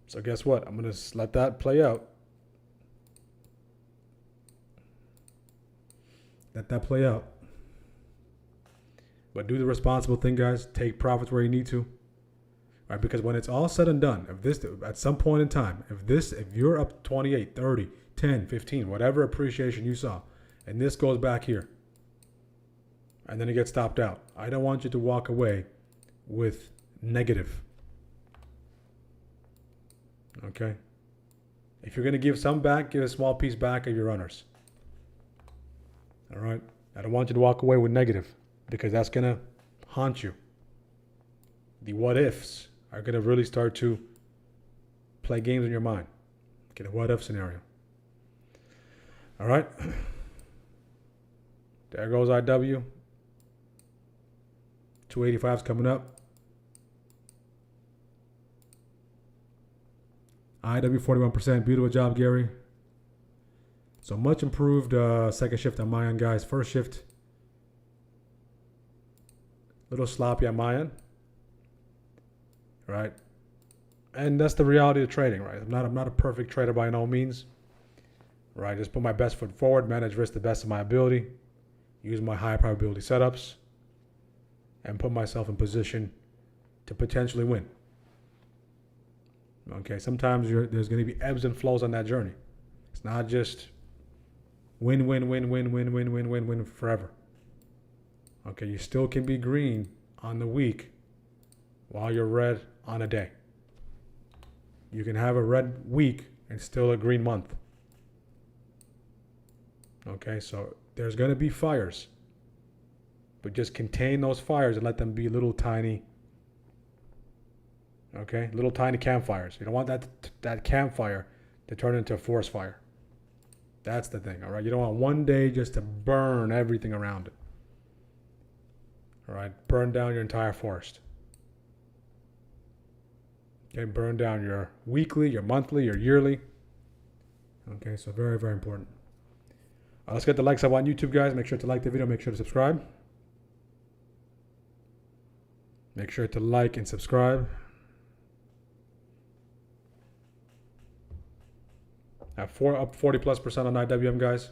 So guess what? I'm going to let that play out. Let that play out. But do the responsible thing, guys. Take profits where you need to. Right? Because when it's all said and done, if this, at some point in time, if you're up 28, 30, 10, 15, whatever appreciation you saw, and this goes back here, and then it gets stopped out, I don't want you to walk away with negative. Okay? If you're going to give some back, give a small piece back of your runners. All right? I don't want you to walk away with negative, because that's going to haunt you. The what ifs are going to really start to play games in your mind. Get a what if scenario. All right. There goes IW. 285's coming up. IW 41%. Beautiful job, Gary. So much improved second shift on my end, guys. First shift, a little sloppy on my end. Right? And that's the reality of trading, right? I'm not a perfect trader by no means. Right? Just put my best foot forward, manage risk the best of my ability, use my high probability setups, and put myself in position to potentially win. Okay, sometimes there's going to be ebbs and flows on that journey. It's not just win forever. Okay, you still can be green on the week while you're red on a day. You can have a red week and still a green month. Okay, so there's going to be fires. But just contain those fires and let them be little tiny, okay, little tiny campfires. You don't want that campfire to turn into a forest fire. That's the thing, all right? You don't want one day just to burn everything around it. All right, burn down your entire forest. Okay, burn down your weekly, your monthly, your yearly. Okay, so very, very important. Let's get the likes up on YouTube, guys. Make sure to like the video. Make sure to subscribe. Make sure to like and subscribe. Up 40+% on IWM, guys.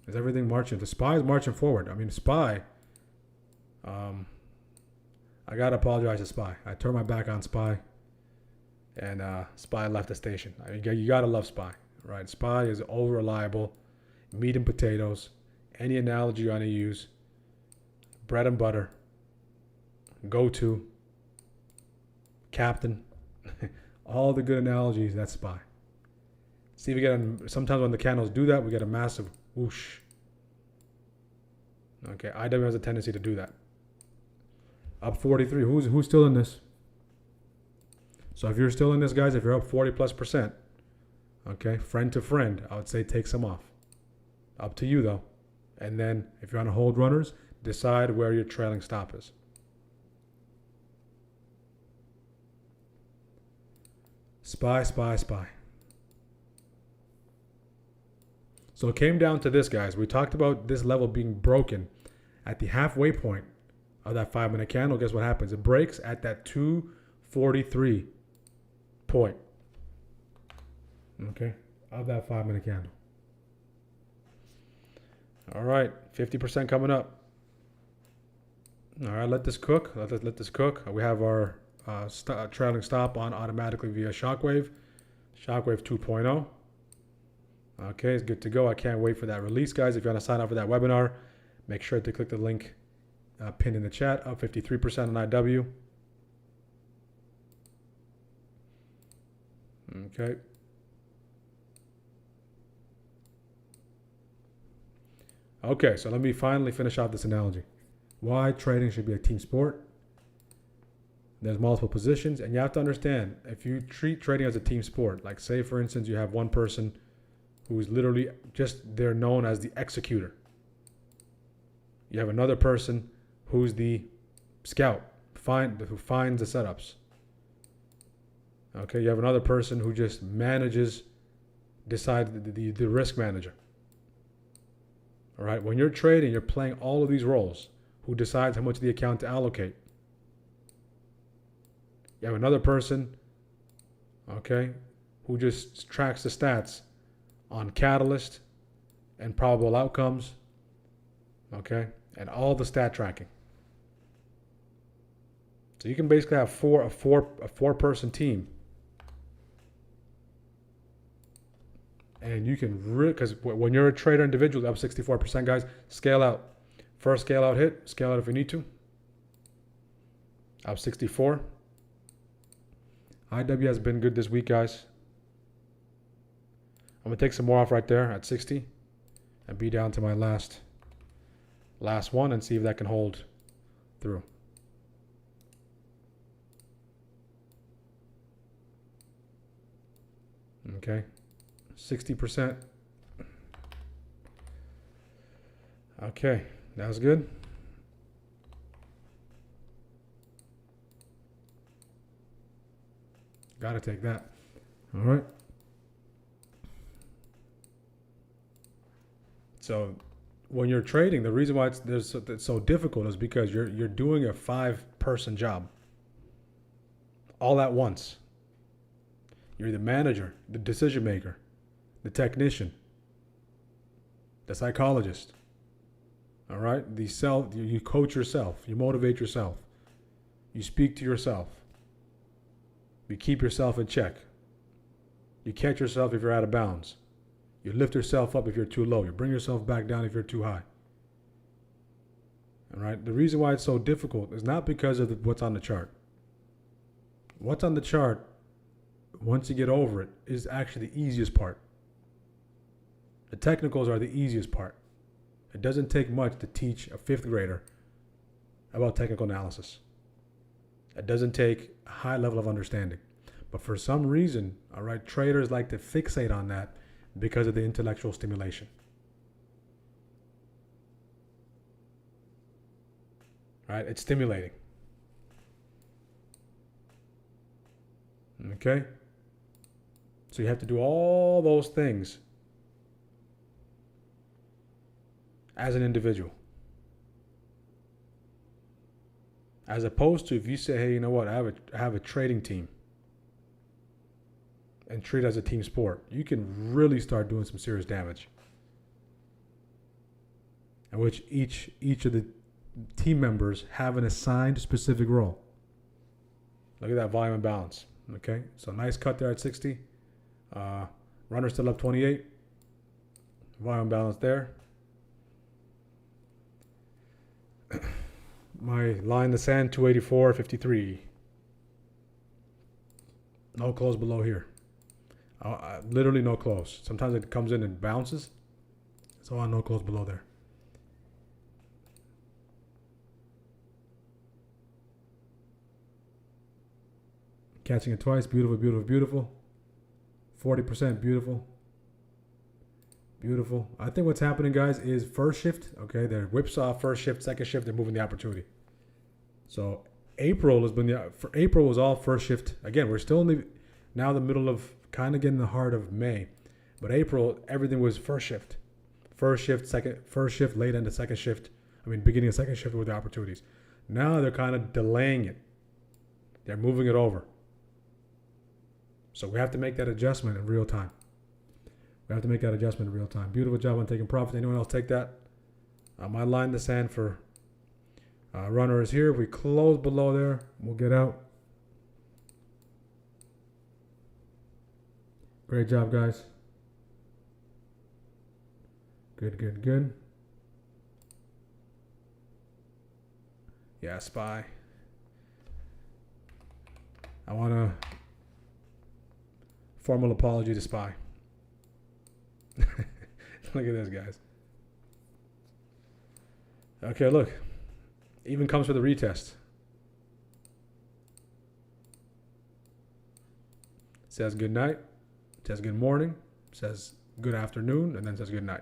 Is everything marching? The SPY is marching forward. I mean, SPY. I gotta apologize to SPY. I turned my back on SPY, and SPY left the station. I mean, you gotta love SPY, right? SPY is over reliable, meat and potatoes. Any analogy you want to use, bread and butter, go-to, captain, all the good analogies. That's SPY. See if we get sometimes when the candles do that, we get a massive whoosh. Okay, IW has a tendency to do that. Up 43. Who's still in this? So if you're still in this, guys, if you're up 40+%, okay, friend to friend, I would say take some off. Up to you though. And then if you're on a hold runners, decide where your trailing stop is. SPY. So it came down to this, guys. We talked about this level being broken at the halfway point of that 5-minute candle. Guess what happens? It breaks at that 243 point. Okay, of that 5-minute candle. All right, 50% coming up. All right, let this cook. Let this cook. We have our trailing stop on automatically via Shockwave 2.0. Okay, it's good to go. I can't wait for that release, guys. If you want to sign up for that webinar, make sure to click the link pinned in the chat. Up 53% on IW. Okay. Okay, so let me finally finish off this analogy. Why trading should be a team sport. There's multiple positions, and you have to understand, if you treat trading as a team sport, like say for instance you have one person who's literally they're known as the executor. You have another person who's the scout, who finds the setups. Okay, you have another person who just manages decide the risk manager. All right. When you're trading, you're playing all of these roles. Who decides how much of the account to allocate? You have another person, okay, who just tracks the stats on catalyst and probable outcomes, okay, and all the stat tracking. So you can basically have a four-person team, and you can because when you're a trader individually, up 64%, guys, scale out. First scale out hit, scale out if you need to. Up 64. IW has been good this week, guys. I'm gonna take some more off right there at 60, and be down to my last one and see if that can hold through. Okay, 60%. Okay, that was good. Gotta take that. All right. So when you're trading, the reason why it's so difficult is because you're doing a 5-person job all at once. You're the manager, the decision maker, the technician, the psychologist. All right? You coach yourself, you motivate yourself, you speak to yourself, you keep yourself in check, you catch yourself if you're out of bounds, you lift yourself up if you're too low, you bring yourself back down if you're too high. All right? The reason why it's so difficult is not because of what's on the chart. What's on the chart, once you get over it, is actually the easiest part. The technicals are the easiest part. It doesn't take much to teach a 5th grader about technical analysis. It doesn't take a high level of understanding. But for some reason, all right, traders like to fixate on that because of the intellectual stimulation. Right? It's stimulating. Okay? So you have to do all those things as an individual. As opposed to if you say, hey, you know what, I have a trading team and treat it as a team sport, you can really start doing some serious damage. In which each of the team members have an assigned specific role. Look at that volume and balance. Okay, so nice cut there at 60. Runner still up 28. Volume balance there. My line in the sand, 284.53. No close below here. Literally no close. Sometimes it comes in and bounces. So I no close below there. Catching it twice. Beautiful, beautiful, beautiful. 40%. Beautiful. Beautiful. I think what's happening, guys, is first shift. Okay, they're whipsaw first shift, second shift. They're moving the opportunity. So April was all first shift. Again, we're still in the middle of kind of getting the heart of May, but April everything was first shift, late into second shift. Beginning of second shift with the opportunities. Now they're kind of delaying it. They're moving it over. So we have to make that adjustment in real time. Beautiful job on taking profit. Anyone else take that? My line in the sand for runner is here. If we close below there, we'll get out. Great job, guys. Good. Yeah, SPY. I want a formal apology to SPY. Look at this, guys. Okay, look. Even comes with a retest. Says good night. Says good morning. Says good afternoon. And then says good night.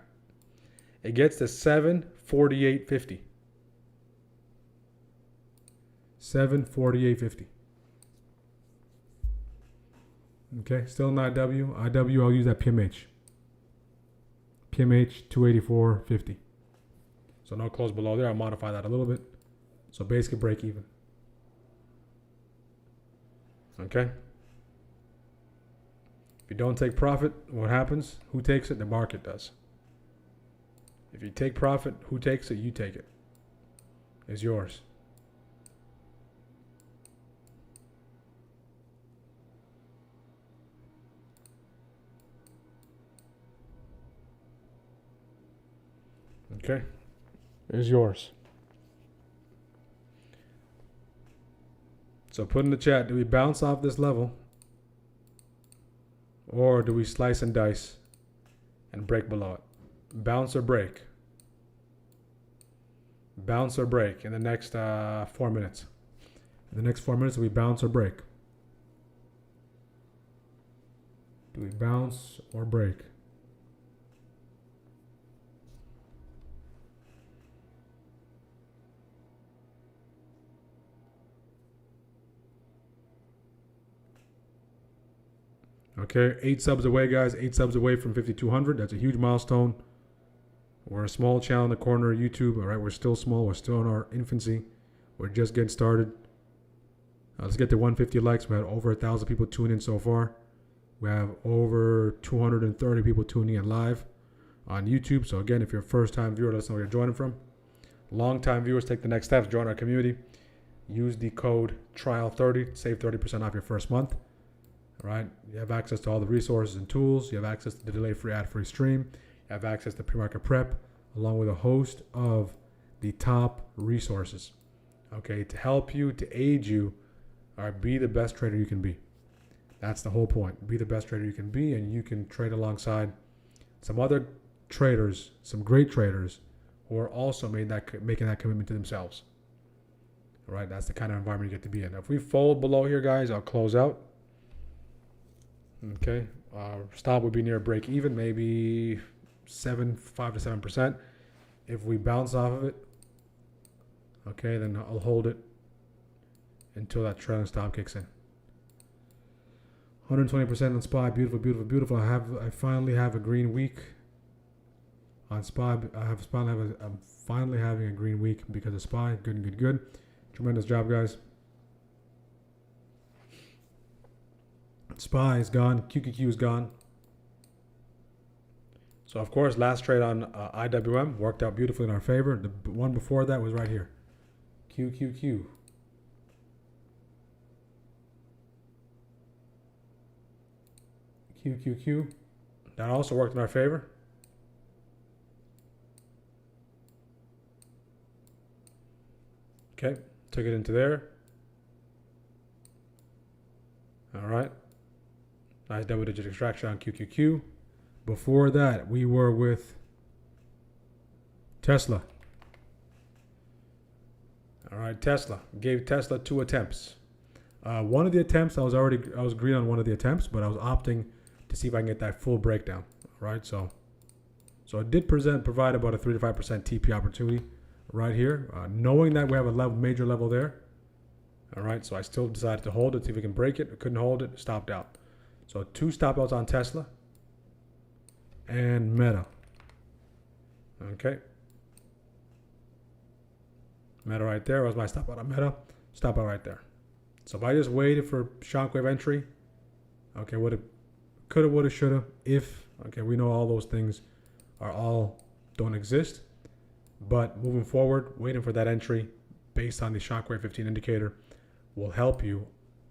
It gets to 7:48.50. 7:48.50. Okay, still not IW. I'll use that PMH. PMH 284.50. So no close below there. I'll modify that a little bit. So basically break even. Okay. If you don't take profit, what happens? Who takes it? The market does. If you take profit, who takes it? You take it. It's yours. Okay. It's yours. So put in the chat, do we bounce off this level? Or do we slice and dice and break below it? Bounce or break? Bounce or break in the next 4 minutes. In the next 4 minutes, do we bounce or break? Do we bounce or break? Okay, 8 subs away, guys. 8 subs away from 5,200. That's a huge milestone. We're a small channel in the corner of YouTube. All right, we're still small. We're still in our infancy. We're just getting started. Let's get to 150 likes. We had over 1,000 people tune in so far. We have over 230 people tuning in live on YouTube. So again, if you're a first-time viewer, let us know where you're joining from. Long-time viewers, take the next steps. Join our community. Use the code TRIAL30. Save 30% off your first month. All right, you have access to all the resources and tools. You have access to the delay-free, ad-free stream. You have access to pre-market prep, along with a host of the top resources, okay, to help you, to aid you, or be the best trader you can be. That's the whole point. Be the best trader you can be, and you can trade alongside some other traders, some great traders, who are also making that commitment to themselves. All right, that's the kind of environment you get to be in. Now, if we fold below here, guys, I'll close out. Okay, stop would be near break even, maybe 5 to 7%. If we bounce off of it, okay, then I'll hold it until that trailing stop kicks in. 120% on SPY, beautiful, beautiful, beautiful. I finally have a green week on SPY. I'm finally having a green week because of SPY. Good, good, good. Tremendous job, guys. SPY is gone. QQQ is gone. So, of course, last trade on IWM worked out beautifully in our favor. The one before that was right here. QQQ. QQQ. That also worked in our favor. Okay. Took it into there. All right. Nice double-digit extraction on QQQ. Before that, we were with Tesla. All right, Tesla. Gave Tesla 2 attempts. One of the attempts, I was green on one of the attempts, but I was opting to see if I can get that full breakdown. All right, so it did provide about a 3 to 5% TP opportunity right here, knowing that we have a major level there. All right, so I still decided to hold it, see if we can break it. I couldn't hold it, stopped out. So 2 stop outs on Tesla and Meta. Okay. Meta right there was my stop out on Meta. Stop out right there. So if I just waited for shockwave entry, okay, coulda, woulda, shoulda, if, okay, we know all those things don't exist. But moving forward, waiting for that entry based on the shockwave 15 indicator will help you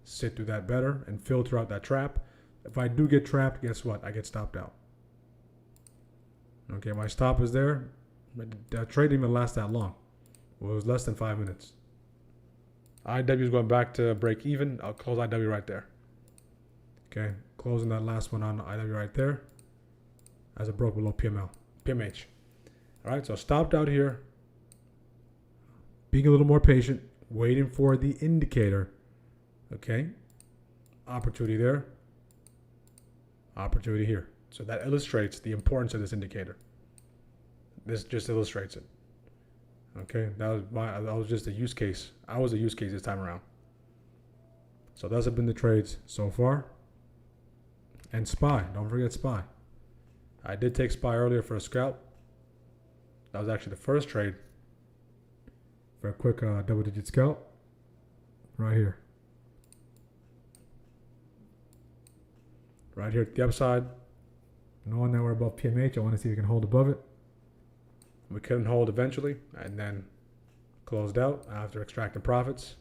sit through that better and filter out that trap. If I do get trapped, guess what? I get stopped out. Okay, my stop is there. The trade didn't even last that long. Well, it was less than 5 minutes. IW is going back to break even. I'll close IW right there. Okay, closing that last one on IW right there as it broke below PMH. All right, so stopped out here. Being a little more patient, waiting for the indicator. Okay, opportunity there. Opportunity here. So that illustrates the importance of this indicator. This just illustrates it. Okay, that was just a use case. I was a use case this time around. So those have been the trades so far. And SPY, don't forget SPY. I did take SPY earlier for a scalp. That was actually the first trade for a quick double-digit scalp right here. Right here at the upside. Knowing that we're above PMH, I want to see if we can hold above it. We couldn't hold eventually, and then closed out after extracting profits.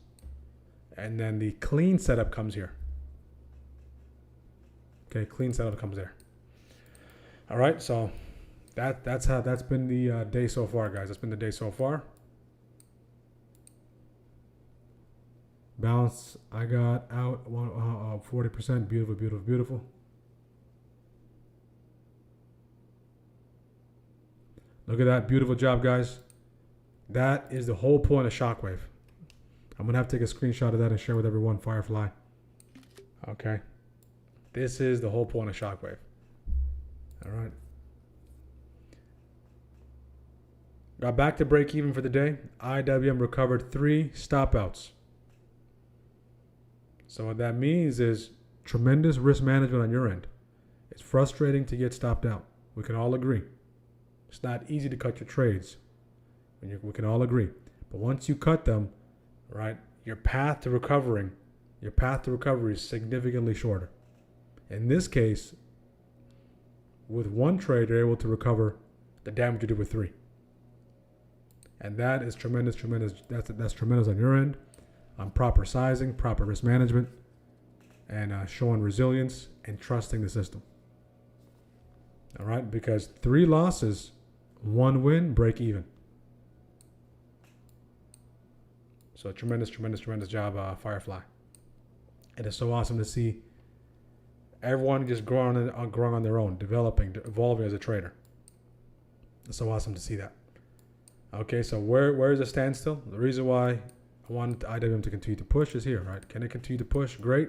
And then the clean setup comes here. Okay, clean setup comes there. All right, so that's been the day so far, guys. That's been the day so far. Balance, I got out 40%. Beautiful, beautiful, beautiful. Look at that. Beautiful job, guys. That is the whole point of Shockwave. I'm going to have to take a screenshot of that and share with everyone, Firefly. Okay. This is the whole point of Shockwave. All right. Got back to break even for the day. IWM recovered 3 stop outs. So what that means is tremendous risk management on your end. It's frustrating to get stopped out. We can all agree. It's not easy to cut your trades. We can all agree. But once you cut them, right, your path to recovery is significantly shorter. In this case, with 1 trade, you're able to recover the damage you did with 3. And that is tremendous, tremendous. That's tremendous on your end, on proper sizing, proper risk management, and showing resilience and trusting the system. All right, because 3 losses, 1 win, break even. So tremendous, tremendous, tremendous job, Firefly. It is so awesome to see everyone just growing on their own, developing, evolving as a trader. It's so awesome to see that. Okay, so where is the standstill? The reason why I want IWM to continue to push is here, right? Can it continue to push? Great.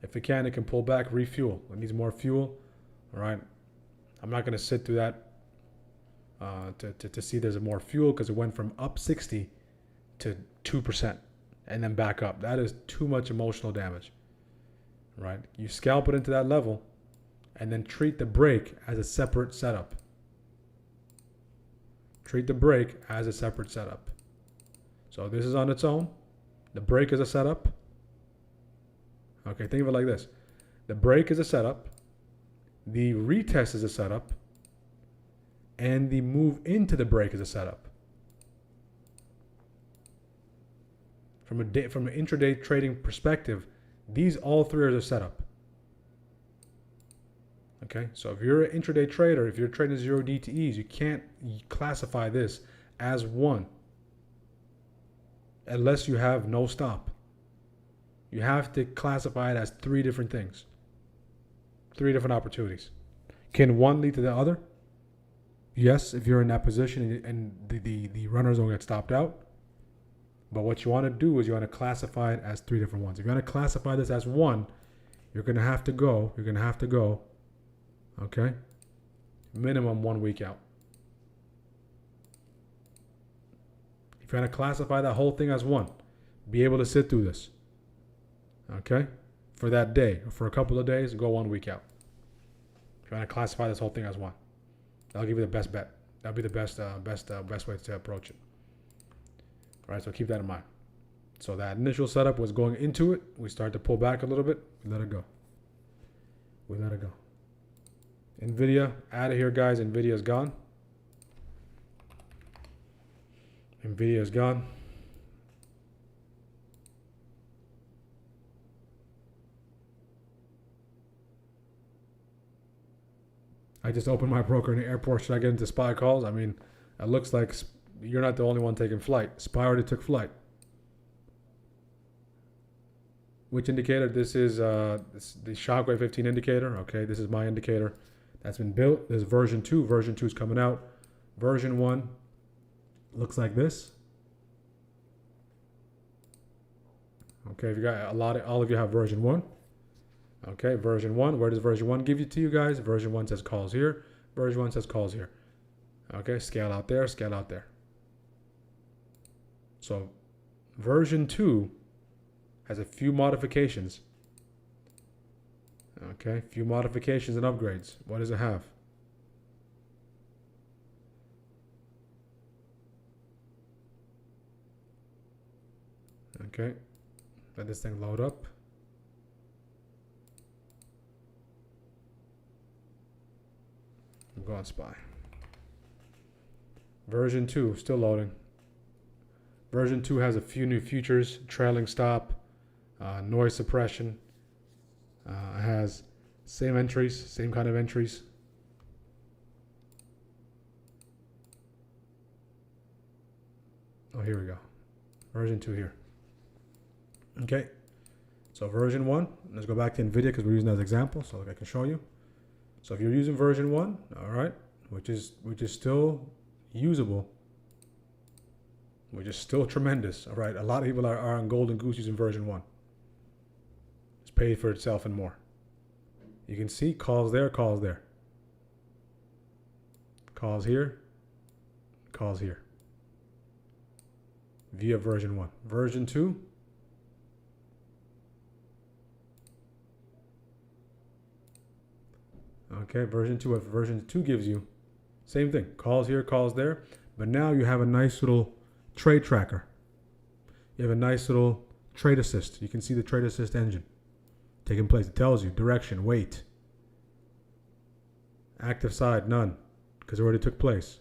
If it can pull back, refuel. It needs more fuel. All right. I'm not going to sit through that to see there's more fuel, because it went from up 60 to 2% and then back up. That is too much emotional damage, right? You scalp it into that level and then treat the break as a separate setup. Treat the break as a separate setup. So this is on its own. The break is a setup. Okay, think of it like this. The break is a setup. The retest is a setup. And the move into the break is a setup. From an intraday trading perspective, these all 3 are a setup. Okay, so if you're an intraday trader, if you're trading 0 DTEs, you can't classify this as one unless you have no stop. You have to classify it as 3 different things, 3 different opportunities. Can one lead to the other? Yes, if you're in that position and the runners don't get stopped out. But what you want to do is you want to classify it as 3 different ones. If you want to classify this as one, you're going to have to go, okay, minimum 1 week out. If you want to classify that whole thing as one, be able to sit through this, okay, for that day or for a couple of days, go 1 week out. If you want to classify this whole thing as one, that'll give you the best bet. That'll be the best way to approach it. All right, so keep that in mind. So that initial setup was going into it. We start to pull back a little bit. We let it go. NVIDIA, out of here, guys. NVIDIA is gone. NVIDIA is gone. I just opened my broker in the airport. Should I get into SPY calls? I mean, it looks like you're not the only one taking flight. SPY already took flight. Which indicator? This is the Shockwave 15 indicator. Okay, this is my indicator that's been built. There's version 2. Version 2 is coming out. Version 1 looks like this. Okay, if you got all of you have version 1. Okay, version 1. Where does version 1 give you to you guys? Version 1 says calls here. Version 1 says calls here. Okay, scale out there, scale out there. So version 2 has a few modifications. Okay, few modifications and upgrades. What does it have? Okay, let this thing load up. Go on SPY. Version 2 still loading. Version 2 has a few new features: trailing stop, noise suppression. It has same entries, same kind of entries. Oh, here we go. Version 2 here. Okay. So version 1, let's go back to NVIDIA because we're using that as an example, so I can show you. So if you're using version 1, all right, which is still usable, which is still tremendous, all right. A lot of people are on Golden Goose using version 1. It's paid for itself and more. You can see calls there, calls there. Calls here, calls here. Via version 1. Version 2. Okay, version 2. What version 2 gives you, same thing. Calls here, calls there. But now you have a nice little trade tracker. You have a nice little trade assist. You can see the trade assist engine taking place. It tells you direction, wait. Active side, none, because it already took place.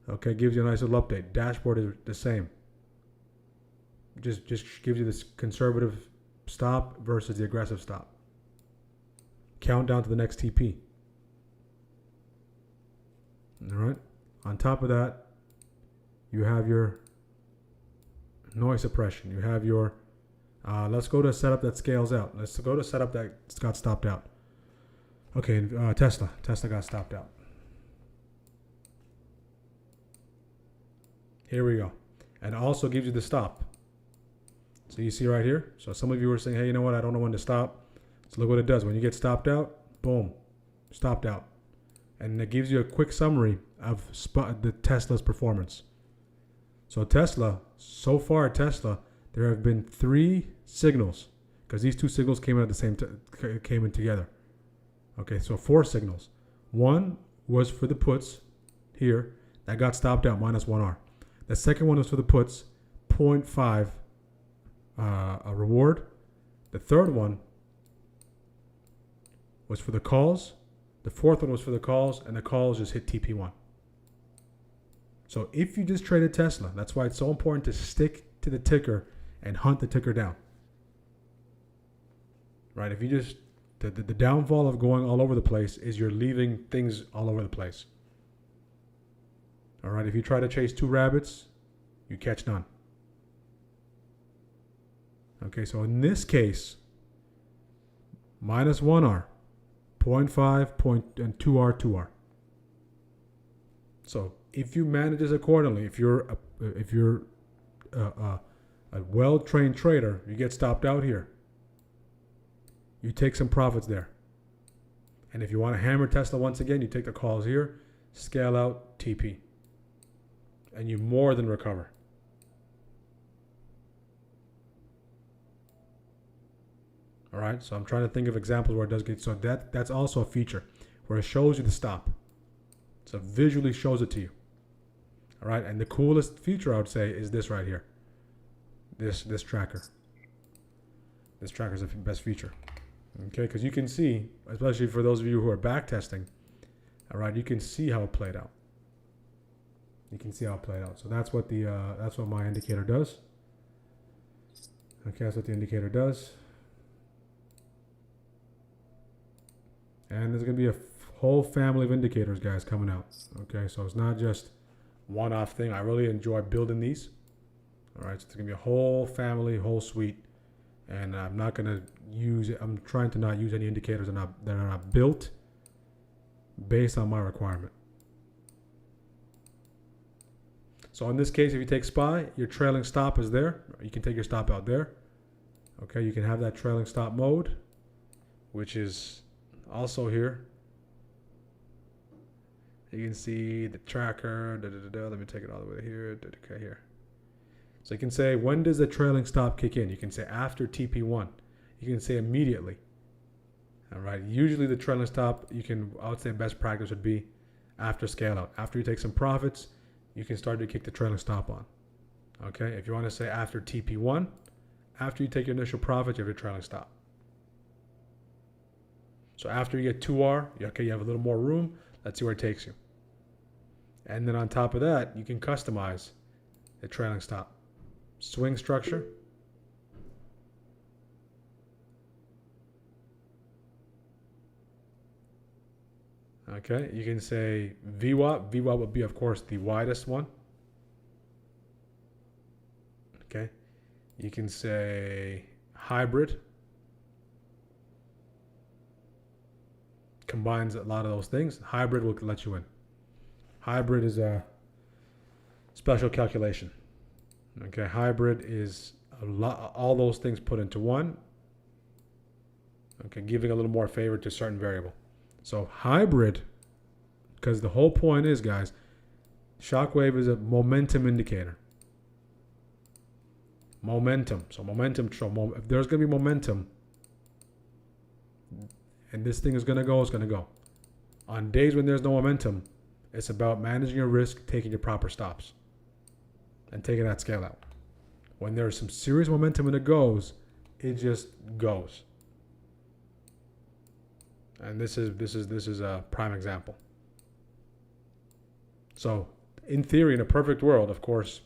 Okay, gives you a nice little update. Dashboard is the same. Just gives you this conservative stop versus the aggressive stop. Countdown to the next TP. All right. On top of that, you have your noise suppression. You have your, let's go to a setup that scales out. Let's go to a setup that got stopped out. Okay, Tesla. Tesla got stopped out. Here we go. And it also gives you the stop. So you see right here. So some of you were saying, hey, you know what? I don't know when to stop. So look what it does. When you get stopped out, boom, stopped out. And it gives you a quick summary of the Tesla's performance. So Tesla, so far Tesla, there have been 3 signals, because these 2 signals came in at the same came in together. Okay, so 4 signals. One was for the puts here that got stopped out, -1R. The second one was for the puts, 0.5 a reward. The third one was for the calls. The fourth one was for the calls, and the calls just hit TP1. So if you just traded Tesla, that's why it's so important to stick to the ticker and hunt the ticker down. Right? If you just, the downfall of going all over the place is you're leaving things all over the place. All right? If you try to chase 2 rabbits, you catch none. Okay, so in this case, -1R. 0.5, and 2R, 2R. So if you manage this accordingly, if you're a well-trained trader, you get stopped out here. You take some profits there. And if you want to hammer Tesla once again, you take the calls here, scale out, TP. And you more than recover. All right, so I'm trying to think of examples where it does get, so that's also a feature where it shows you the stop. So it visually shows it to you. All right, and the coolest feature I would say is this right here. This tracker. This tracker is the best feature. Okay, because you can see, especially for those of you who are back testing, all right, you can see how it played out. You can see how it played out. So that's what my indicator does. Okay, that's what the indicator does. And there's going to be a whole family of indicators, guys, coming out. Okay, so it's not just one-off thing. I really enjoy building these. All right, so it's going to be a whole family, whole suite. And I'm not going to use it. I'm trying to not use any indicators that are not built based on my requirement. So in this case, if you take SPY, your trailing stop is there. You can take your stop out there. Okay, you can have that trailing stop mode, which is also here. You can see the tracker. Let me take it all the way here. Okay, here. So you can say, when does the trailing stop kick in? You can say after TP1. You can say immediately. All right. Usually the trailing stop, I would say best practice would be after scale out. After you take some profits, you can start to kick the trailing stop on. Okay, if you want to say after TP1, after you take your initial profit, you have your trailing stop. So after you get 2R, okay, you have a little more room. Let's see where it takes you. And then on top of that, you can customize the trailing stop. Swing structure. Okay, you can say VWAP. VWAP would be, of course, the widest one. Okay, you can say hybrid. Combines a lot of those things. Hybrid will let you in. Hybrid is a special calculation. Okay, hybrid is a lot, all those things put into one. Okay, giving a little more favor to a certain variable. So hybrid, because the whole point is, guys, shockwave is a momentum indicator. Momentum. So momentum. So if there's going to be momentum, and this thing is going to go, it's going to go. On days when there's no momentum, it's about managing your risk, taking your proper stops, and taking that scale out. When there's some serious momentum and it goes, it just goes. And this is a prime example. So, in theory, in a perfect world, of course,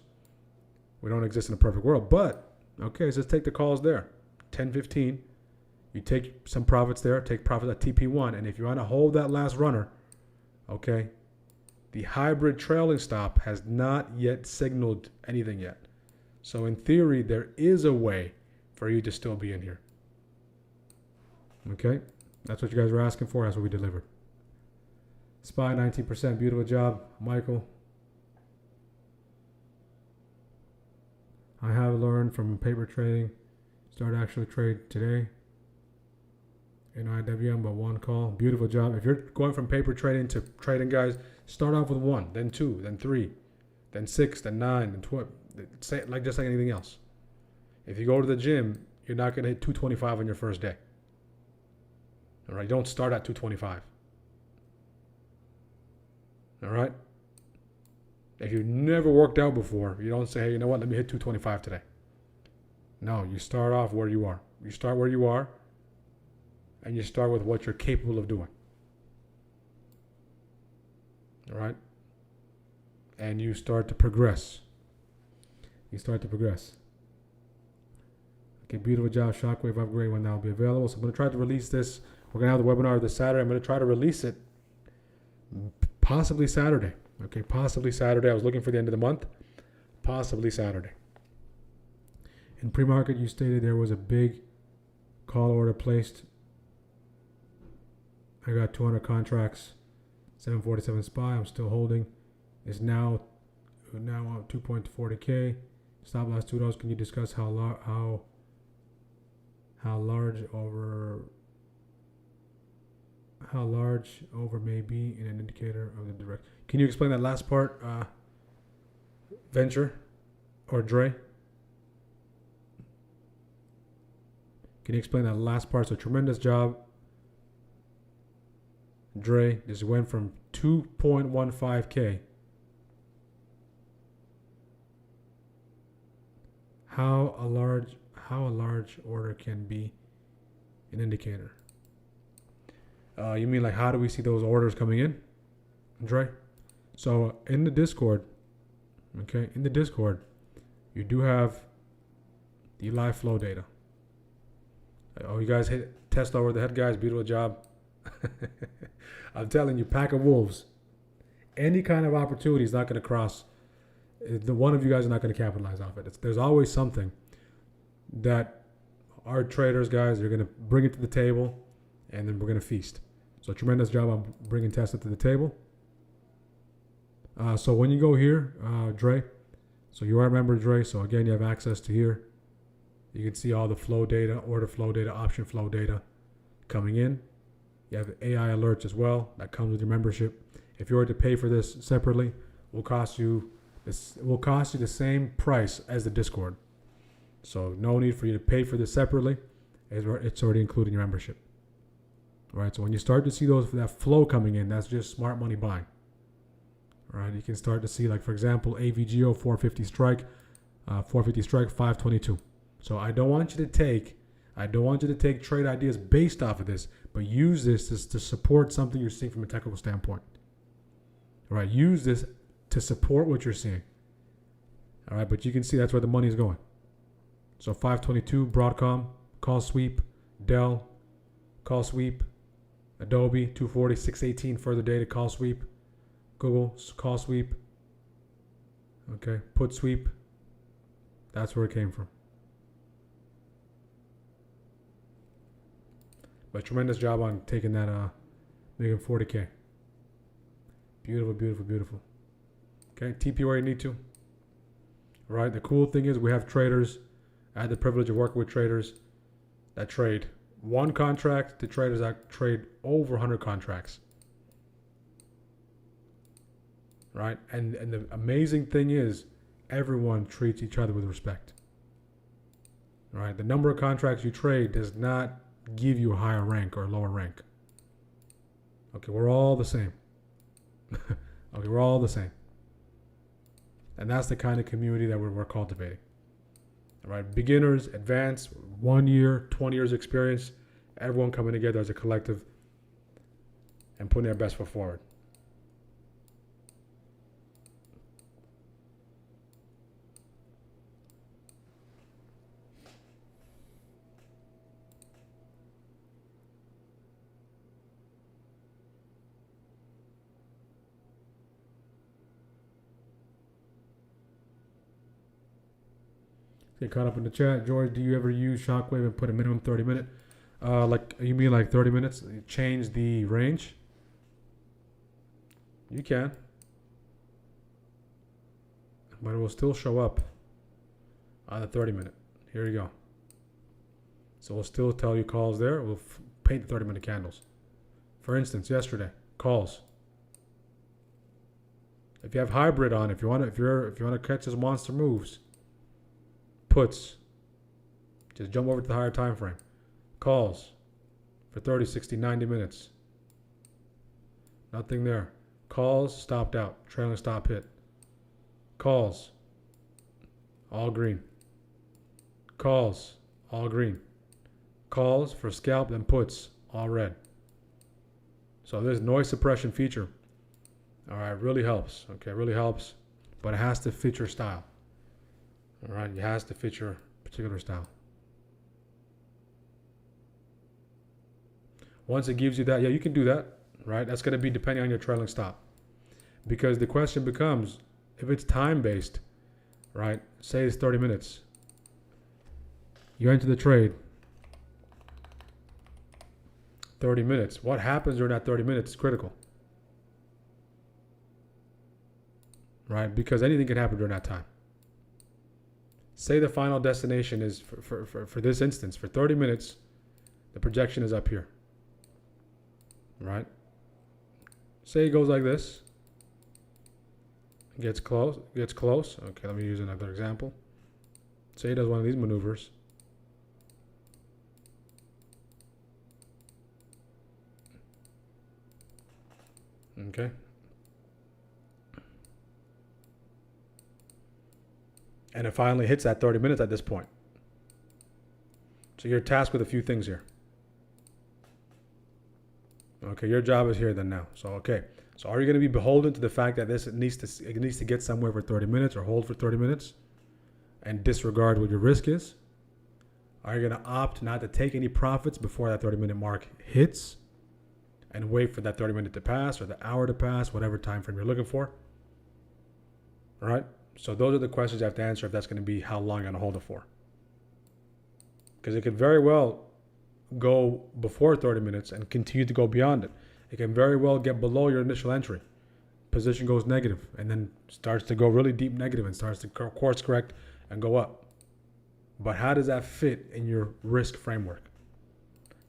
we don't exist in a perfect world, but okay, so let's take the calls there. 10-15. You take some profits there, take profits at TP1, and if you want to hold that last runner, okay, the hybrid trailing stop has not yet signaled anything yet. So in theory, there is a way for you to still be in here. Okay, that's what you guys were asking for. That's what we delivered. SPY 19%, beautiful job, Michael. I have learned from paper trading. Start actually trade today. In IWM, but one call. Beautiful job. If you're going from paper trading to trading, guys, start off with 1, then 2, then 3, then 6, then 9, then 12. Just like anything else. If you go to the gym, you're not going to hit 225 on your first day. All right, don't start at 225. All right. If you've never worked out before, you don't say, hey, you know what? Let me hit 225 today. No, you start off where you are. You start where you are. And you start with what you're capable of doing. All right? And you start to progress. You start to progress. Okay, beautiful job. Shockwave upgrade when that will be available. So I'm going to try to release this. We're going to have the webinar this Saturday. I'm going to try to release it possibly Saturday. Okay, possibly Saturday. I was looking for the end of the month. Possibly Saturday. In pre-market, you stated there was a big call order placed. I got 200 contracts, 747 SPY. I'm still holding. It's now on 2.40K. Stop loss $2. Can you discuss how large over may be in an indicator of the direct? Can you explain that last part, Venture or Dre? Can you explain that last part? So tremendous job. Dre, this went from 2.15K. How a large order can be an indicator? You mean like how do we see those orders coming in, Dre? So in the Discord, okay, in the Discord, you do have the live flow data. Oh, you guys hit Tesla over the head, guys. Beautiful job. I'm telling you, pack of wolves. Any kind of opportunity is not going to cross. The one of you guys are not going to capitalize off it. There's always something that our traders, guys, are going to bring it to the table, and then we're going to feast. So tremendous job on bringing Tesla to the table. So when you go here, Dre, so you are a member, Dre. So again, you have access to here. You can see all the flow data, order flow data, option flow data coming in. You have AI alerts as well that comes with your membership. If you were to pay for this separately, will cost you the same price as the Discord. So no need for you to pay for this separately. It's already included in your membership. All right. So when you start to see that flow coming in, that's just smart money buying. All right. You can start to see, like for example, AVGO 450 strike. 450 strike, 522. So I don't want you to take trade ideas based off of this, but use this to support something you're seeing from a technical standpoint. All right, use this to support what you're seeing. All right, but you can see that's where the money is going. So 522, Broadcom, call sweep, Dell, call sweep, Adobe, 240, 618, further data, call sweep, Google, call sweep, okay, put sweep. That's where it came from. But tremendous job on taking that, making 40K. Beautiful, beautiful, beautiful. Okay, TP where you need to. All right, the cool thing is we have traders. I had the privilege of working with traders that trade one contract to traders that trade over 100 contracts. Right, and the amazing thing is everyone treats each other with respect. All right, the number of contracts you trade does not give you a higher rank or a lower rank. Okay, we're all the same. Okay, we're all the same. And that's the kind of community that we're cultivating. All right, beginners, advanced, 1 year, 20 years experience, everyone coming together as a collective and putting their best foot forward. Get caught up in the chat. George, do you ever use Shockwave and put a minimum 30 minute? Like you mean like 30 minutes? Change the range? You can. But it will still show up on the 30 minute. Here you go. So we'll still tell you calls there. We'll paint the 30-minute candles. For instance, yesterday, calls. If you have hybrid on, if you want to catch those monster moves, puts, just jump over to the higher time frame. Calls for 30, 60, 90 minutes. Nothing there. Calls stopped out. Trailing stop hit. Calls, all green. Calls, all green. Calls for scalp and puts, all red. So this noise suppression feature, all right, really helps. Okay, really helps, but it has to fit your style. All right, it has to fit your particular style. Once it gives you that, yeah, you can do that, right? That's going to be depending on your trailing stop. Because the question becomes, if it's time-based, right? Say it's 30 minutes. You enter the trade, 30 minutes. What happens during that 30 minutes is critical. Right? Because anything can happen during that time. Say the final destination is, for this instance, for 30 minutes, the projection is up here. Right? Say it goes like this. Gets close. Okay, let me use another example. Say it does one of these maneuvers. Okay. And it finally hits that 30 minutes at this point. So you're tasked with a few things here. Okay, your job is here then now. So, okay. So are you going to be beholden to the fact that it needs to get somewhere for 30 minutes or hold for 30 minutes and disregard what your risk is? Are you going to opt not to take any profits before that 30-minute mark hits and wait for that 30 minute to pass or the hour to pass, whatever time frame you're looking for? All right? So those are the questions you have to answer if that's going to be how long you're going to hold it for. Because it could very well go before 30 minutes and continue to go beyond it. It can very well get below your initial entry. Position goes negative and then starts to go really deep negative and starts to course correct and go up. But how does that fit in your risk framework?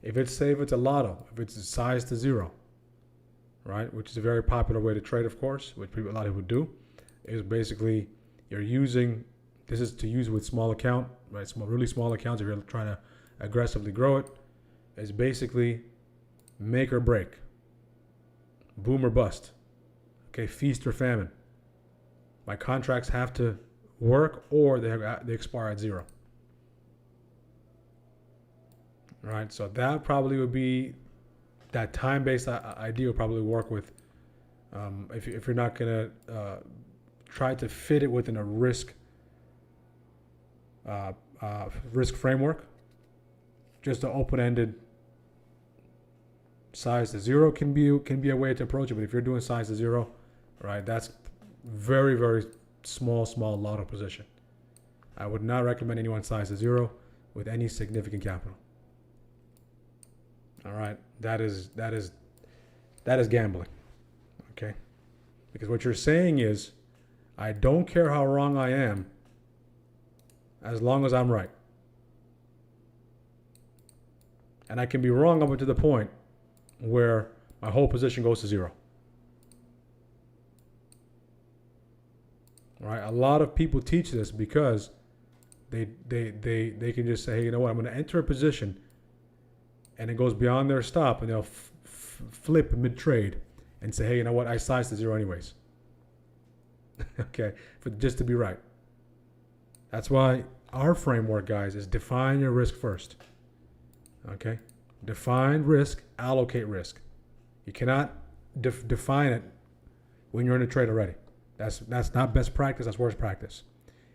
If it's a lotto, if it's size to zero, right, which is a very popular way to trade, of course, which a lot of people do, is basically this is to use with small account, right, really small accounts if you're trying to aggressively grow it, is basically make or break, boom or bust, okay, feast or famine. My contracts have to work or they expire at 0. Right? So that probably would be that time-based idea will probably work with if you're not going to try to fit it within a risk framework. Just an open-ended size to 0 can be a way to approach it. But if you're doing size to 0, right, that's very, very small lotto position. I would not recommend anyone size to 0 with any significant capital. All right, that is gambling. Okay, because what you're saying is, I don't care how wrong I am, as long as I'm right. And I can be wrong up to the point where my whole position goes to 0. Right? A lot of people teach this because they can just say, hey, you know what, I'm going to enter a position, and it goes beyond their stop, and they'll flip mid-trade and say, hey, you know what, I sized to 0 anyways. Okay, just to be right. That's why our framework, guys, is define your risk first. Okay, define risk, allocate risk. You cannot define it when you're in a trade already. That's not best practice. That's worst practice.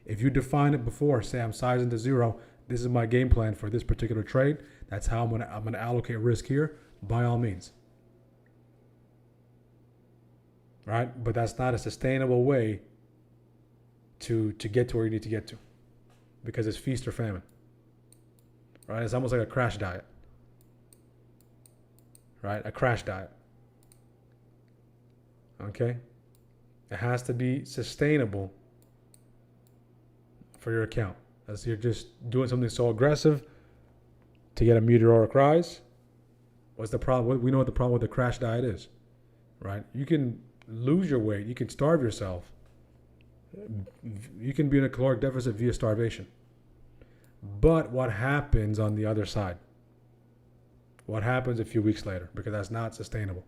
If you define it before, say I'm sizing to 0. This is my game plan for this particular trade. That's how I'm gonna allocate risk here. By all means, right? But that's not a sustainable way to get to where you need to get to, because it's feast or famine. Right? It's almost like a crash diet. Right? A crash diet. Okay? It has to be sustainable for your account. As you're just doing something so aggressive to get a meteoric rise. What's the problem? We know what the problem with the crash diet is. Right? You can lose your weight. You can starve yourself. You can be in a caloric deficit via starvation. But what happens on the other side? What happens a few weeks later? Because that's not sustainable.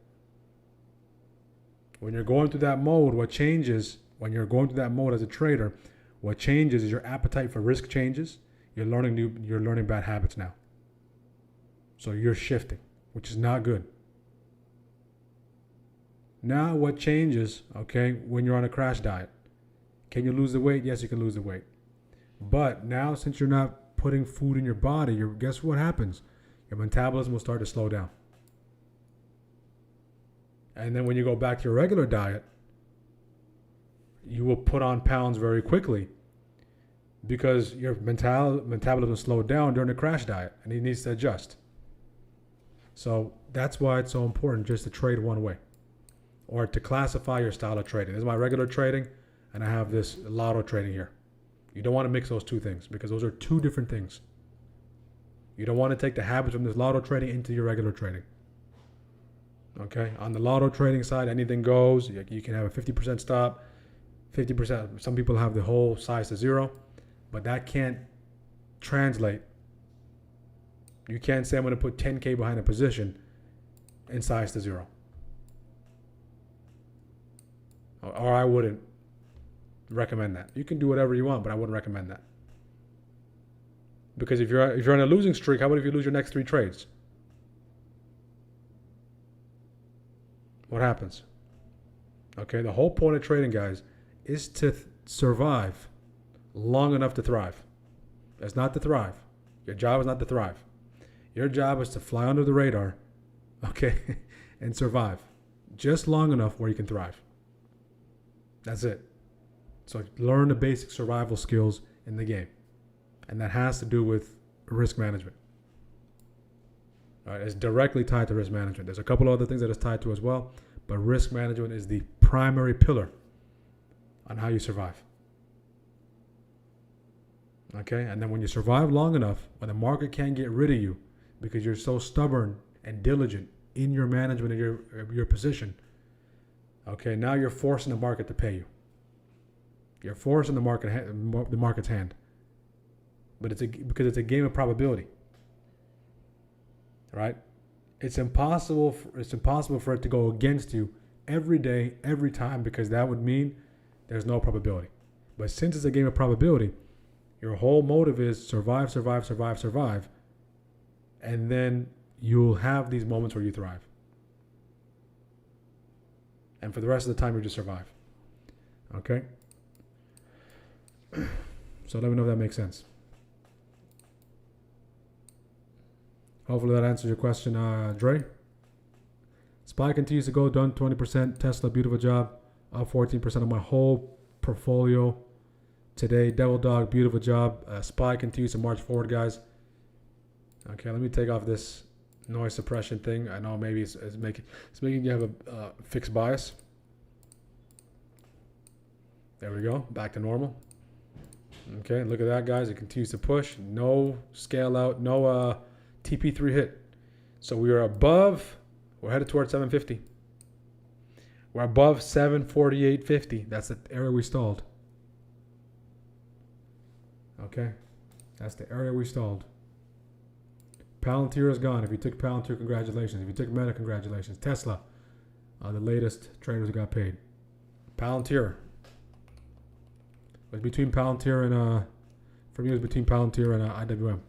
When you're going through that mode, what changes when you're going through that mode as a trader, what changes is your appetite for risk changes. You're learning bad habits now. So you're shifting, which is not good. Now what changes, okay, when you're on a crash diet? Can you lose the weight? Yes, you can lose the weight. But now, since you're not putting food in your body, guess what happens? Your metabolism will start to slow down. And then when you go back to your regular diet, you will put on pounds very quickly because your metabolism slowed down during the crash diet, and it needs to adjust. So that's why it's so important just to trade one way, or to classify your style of trading. This is my regular trading, and I have this lotto trading here. You don't want to mix those two things because those are two different things. You don't want to take the habits from this lotto trading into your regular trading. Okay? On the lotto trading side, anything goes. You can have a 50% stop, 50%. Some people have the whole size to 0, but that can't translate. You can't say I'm going to put 10K behind a position in size to 0. Or I wouldn't recommend that. You can do whatever you want, but I wouldn't recommend that. Because if you're on a losing streak, how about if you lose your next 3 trades? What happens? Okay, the whole point of trading, guys, is to survive long enough to thrive. It's not to thrive. Your job is not to thrive. Your job is to fly under the radar, okay, and survive just long enough where you can thrive. That's it. So learn the basic survival skills in the game. And that has to do with risk management. All right, it's directly tied to risk management. There's a couple other things that it's tied to as well, but risk management is the primary pillar on how you survive. Okay, and then when you survive long enough, when the market can't get rid of you because you're so stubborn and diligent in your management of your position, okay, now you're forcing the market to pay you. You're forcing the market's hand. But because it's a game of probability, right? It's impossible for it to go against you every day, every time, because that would mean there's no probability. But since it's a game of probability, your whole motive is survive, survive, survive, survive. And then you'll have these moments where you thrive. And for the rest of the time, you just survive. Okay? So let me know if that makes sense. Hopefully that answers your question, Dre. SPY continues to go, done 20%. Tesla, beautiful job. Up 14% of my whole portfolio today. Devil Dog, beautiful job. SPY continues to march forward, guys. Okay, let me take off this noise suppression thing. I know maybe it's making you have a fixed bias. There we go, back to normal. Okay, look at that, guys. It continues to push. No scale out, no TP3 hit. So we are above. We're headed towards 750. We're above 748.50. That's the area we stalled. Okay, that's the area we stalled. Palantir is gone. If you took Palantir, congratulations. If you took Meta, congratulations. Tesla, the latest traders got paid. Palantir. It was between Palantir and for me it was between Palantir and IWM.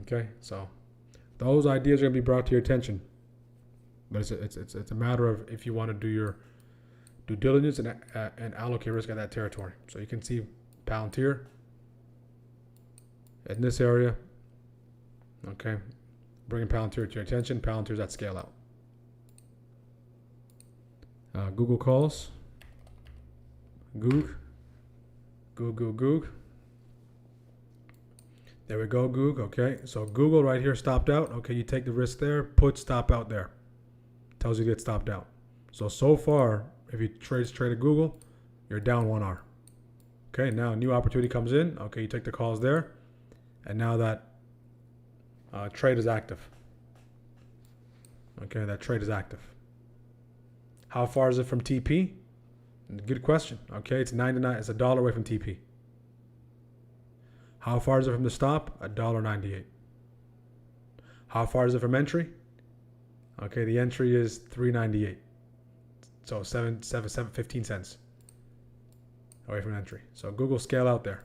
Okay, so those ideas are gonna be brought to your attention, but it's a matter of if you want to do your due diligence and allocate risk at that territory. So you can see Palantir in this area. Okay, bringing Palantir to your attention. Palantir's at scale out. Google calls. Goog. There we go, Goog. Okay, so Google right here stopped out. Okay, you take the risk there. Put stop out there. Tells you to get stopped out. So far, if you traded Google, you're down 1 hour. Okay, now a new opportunity comes in. Okay, you take the calls there, and now that trade is active. Okay, that trade is active. How far is it from TP? Good question. Okay, it's 99. It's $1 away from TP. How far is it from the stop? $1.98. How far is it from entry? Okay, the entry is $3.98. So 15 cents away from entry. So Google scale out there.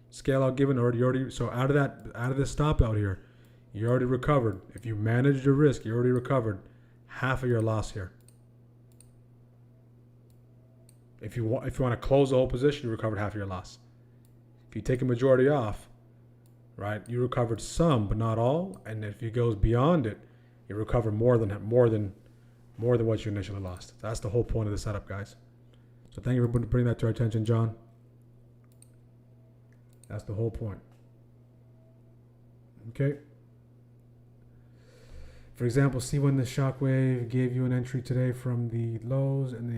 Scale out given already. So out of this stop out here, you already recovered. If you managed your risk, you already recovered half of your loss here. If you want to close the whole position, you recovered half of your loss. If you take a majority off, right, you recovered some, but not all. And if it goes beyond it, you recover more than what you initially lost. That's the whole point of the setup, guys. So thank you for bringing that to our attention, John. That's the whole point. Okay. For example, see when the shockwave gave you an entry today from the lows and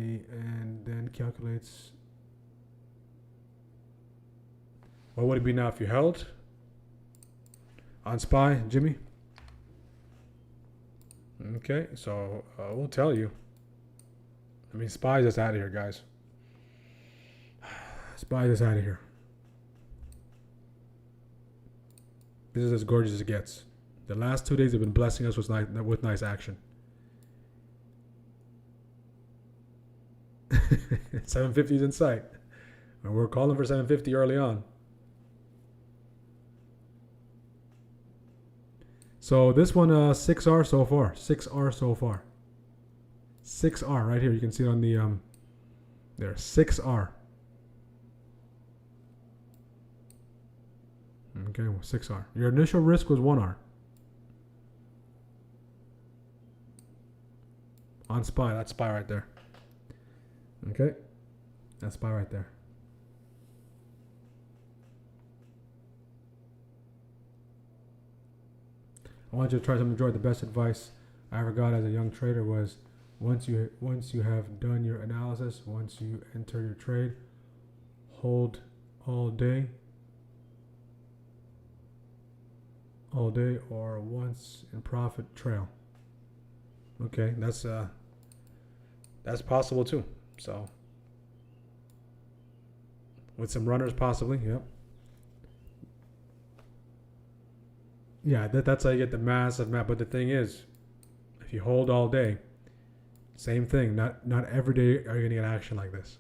then calculates. What would it be now if you held on SPY, Jimmy? Okay, so we'll tell you. I mean, SPY is just out of here, guys. SPY is out of here. This is as gorgeous as it gets. The last 2 days have been blessing us with nice action. 750 is in sight. And we're calling for 750 early on. So this one, 6R so far. 6R so far. 6R right here. You can see it on the, there, 6R. Okay, well, 6R. Your initial risk was 1R. On SPY, that's SPY right there. Okay, that's SPY right there. I want you to try something, George. The best advice I ever got as a young trader was once you have done your analysis, once you enter your trade, hold all day, or once in profit, trail. Okay, that's possible too. So with some runners possibly, yep. Yeah, that's how you get the massive map. But the thing is, if you hold all day, same thing. Not every day are you gonna get action like this.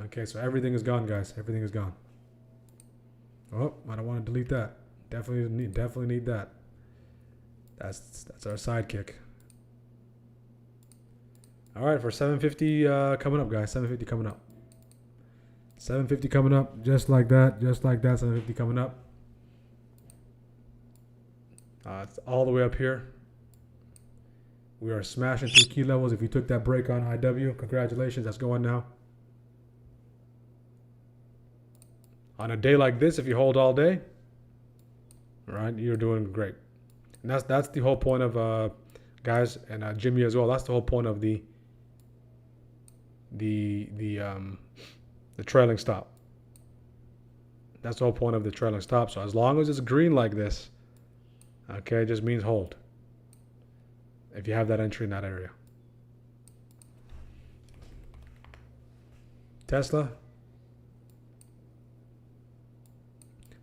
Okay, so everything is gone, guys. Everything is gone. Oh, I don't want to delete that. Definitely need that. That's our sidekick. All right, for 750 coming up, guys. 750 coming up. 750 coming up, just like that, just like that. 750 coming up. It's all the way up here. We are smashing through key levels. If you took that break on IW, congratulations. That's going now. On a day like this, if you hold all day, right, you're doing great. And that's the whole point of guys, and Jimmy as well. That's the whole point of the trailing stop. That's the whole point of the trailing stop. So as long as it's green like this, okay, it just means hold. If you have that entry in that area. Tesla.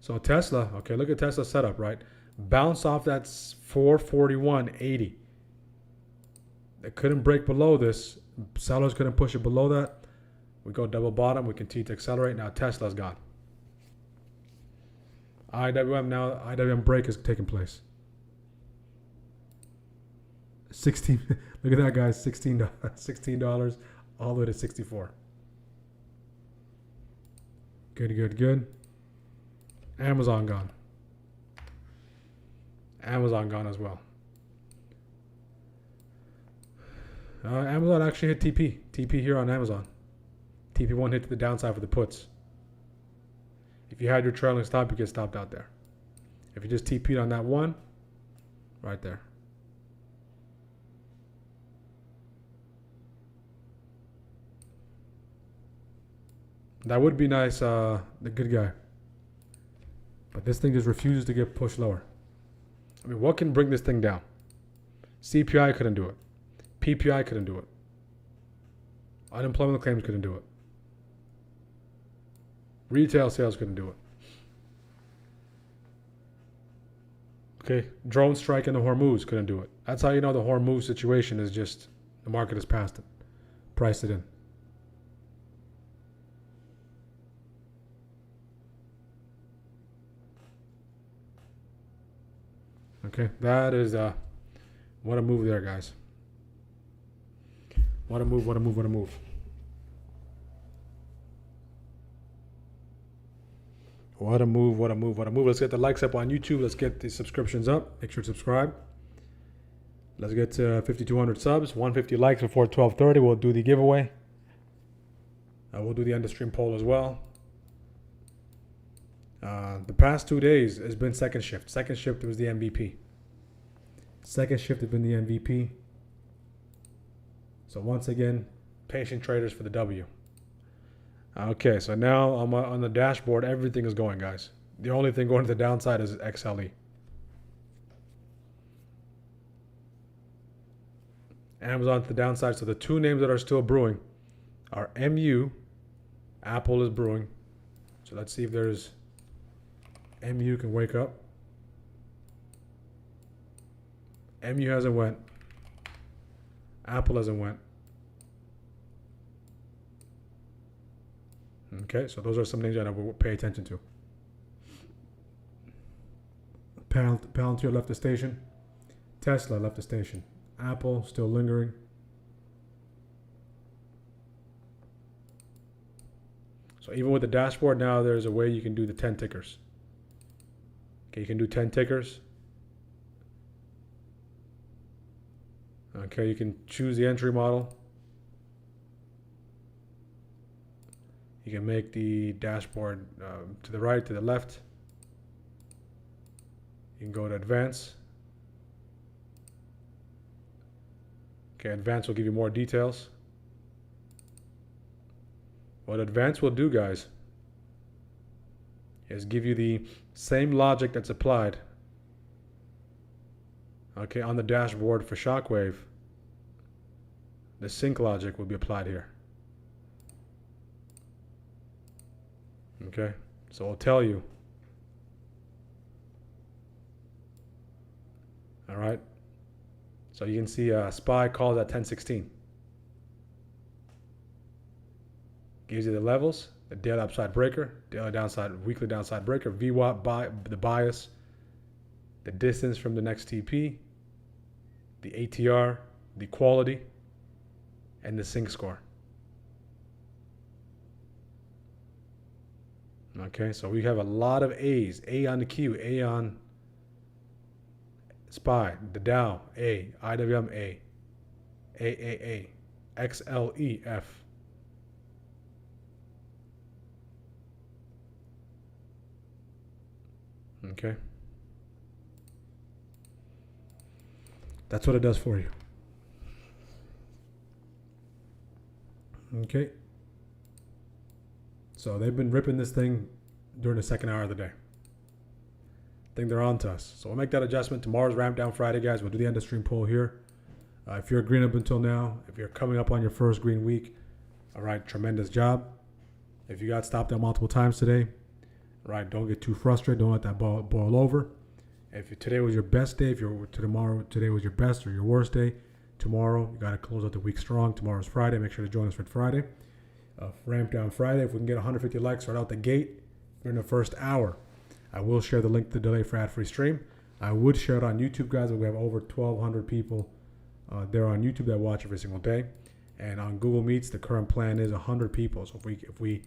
So Tesla, okay, look at Tesla's setup, right? Bounce off that 441.80. They couldn't break below this. Sellers couldn't push it below that. We go double bottom. We continue to accelerate. Now Tesla's gone. IWM break is taking place. 16. Look at that, guys. $16 all the way to 64. Good. Amazon gone. Amazon gone as well. Amazon actually hit TP. TP here on Amazon. TP1 hit to the downside for the puts. If you had your trailing stop, you get stopped out there. If you just TP'd on that one, right there. That would be nice, the good guy. But this thing just refuses to get pushed lower. I mean, what can bring this thing down? CPI couldn't do it. PPI couldn't do it. Unemployment claims couldn't do it. Retail sales couldn't do it. Okay, drone strike in the Hormuz couldn't do it. That's how you know the Hormuz situation is just, the market has passed it. Priced it in. Okay, that is what a move there, guys. What a move. What a move. Let's get the likes up on YouTube. Let's get the subscriptions up. Make sure to subscribe. Let's get to 5,200 subs, 150 likes before 12:30. We'll do the giveaway. We'll do the end of stream poll as well. The past 2 days has been second shift. Second shift was the MVP. Second shift has been the MVP. So once again, patient traders for the W. Okay, so now on the dashboard, everything is going, guys. The only thing going to the downside is XLE. Amazon to the downside. So the two names that are still brewing are MU. Apple is brewing. So let's see if there's MU can wake up. MU hasn't went. Apple hasn't went. Okay, so those are some names that I will pay attention to. Palantir left the station. Tesla left the station. Apple still lingering. So even with the dashboard now, there's a way you can do the 10 tickers. Okay, you can do 10 tickers. Okay, you can choose the entry model. You can make the dashboard to the right, to the left. You can go to advance. Okay, advance will give you more details. What advance will do, guys, is give you the same logic that's applied, okay, on the dashboard for Shockwave. The sync logic will be applied here. Okay, so I'll tell you. All right, so you can see SPY calls at 10:16. Gives you the levels, the daily upside breaker, daily downside, weekly downside breaker, VWAP, the bias, the distance from the next TP, the ATR, the quality, and the sync score. Okay, so we have a lot of A's. A on the Q, A on SPY, the Dow, A, IWM, A, AAA, XLE, F. Okay. That's what it does for you. Okay. So they've been ripping this thing during the second hour of the day. I think they're on to us. So we'll make that adjustment. Tomorrow's ramp down Friday, guys. We'll do the end of stream poll here. If you're green up until now, if you're coming up on your first green week, all right, tremendous job. If you got stopped out multiple times today, all right, don't get too frustrated. Don't let that boil over. If today was your best day, if today was your best or your worst day, tomorrow you got to close out the week strong. Tomorrow's Friday. Make sure to join us for Friday. Ramp down Friday. If we can get 150 likes right out the gate during the first hour, I will share the link to the delay for ad-free stream. I would share it on YouTube, guys. We have over 1,200 people there on YouTube that watch every single day. And on Google Meets, the current plan is 100 people. So if we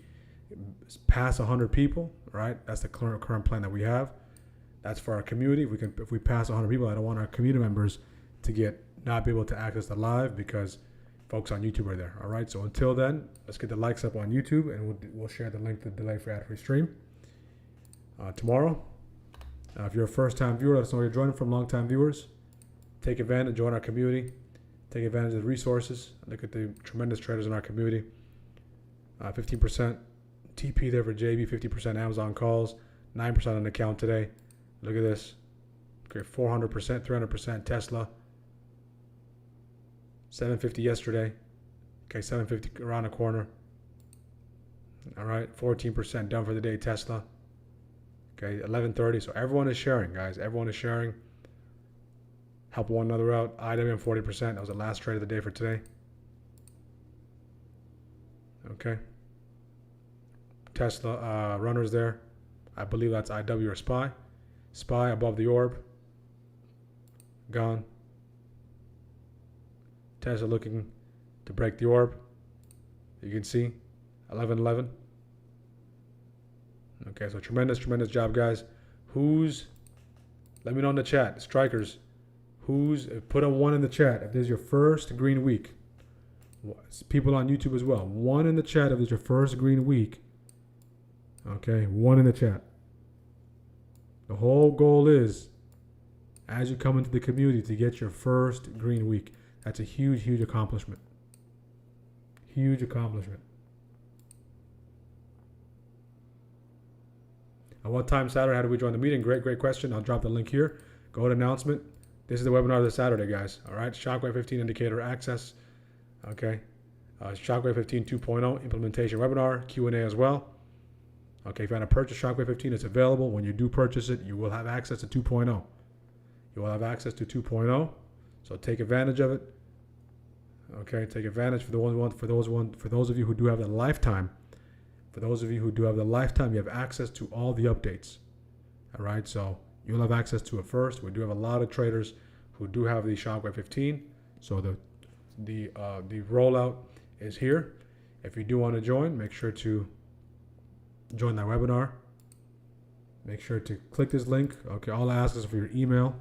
pass 100 people, right, that's the current plan that we have. That's for our community. If we pass 100 people, I don't want our community members to not be able to access the live because folks on YouTube are there. All right. So until then, let's get the likes up on YouTube, and we'll share the link to the delay for ad-free stream tomorrow. If you're a first-time viewer, let us know where you're joining from. Long-time viewers, take advantage, join our community, take advantage of the resources. Look at the tremendous traders in our community. 15% TP there for JB, 50% Amazon calls, 9% on the account today. Look at this. Okay, 400%, 300% Tesla. 750 yesterday. Okay, 750 around the corner. All right, 14% down for the day Tesla. Okay, 1130. So everyone is sharing, guys. Everyone is sharing. Help one another out. IWM 40%. That was the last trade of the day for today. Okay. Tesla runners there. I believe that's IW or SPY. SPY above the orb. Gone. Tesla looking to break the orb. You can see 1111. Okay, so tremendous job, guys. Let me know in the chat, strikers, put a 1 in the chat if this is your first green week. People on YouTube as well. 1 in the chat if this is your first green week. Okay, 1 in the chat. The whole goal is, as you come into the community, to get your first green week. That's a huge accomplishment. Huge accomplishment. At what time Saturday? How do we join the meeting? Great question. I'll drop the link here. Go to announcement. This is the webinar this Saturday, guys. All right. Shockwave 15 indicator access. Okay. Shockwave 15 2.0 implementation webinar. Q&A as well. Okay. If you want to purchase Shockwave 15, it's available. When you do purchase it, you will have access to 2.0. You will have access to 2.0. So take advantage of it. Okay. Take advantage for those of you who do have the lifetime. For those of you who do have the lifetime, you have access to all the updates. All right, so you'll have access to it first. We do have a lot of traders who do have the Shockwave 15. So the rollout is here. If you do want to join, make sure to join that webinar. Make sure to click this link. Okay, all it asks is for your email.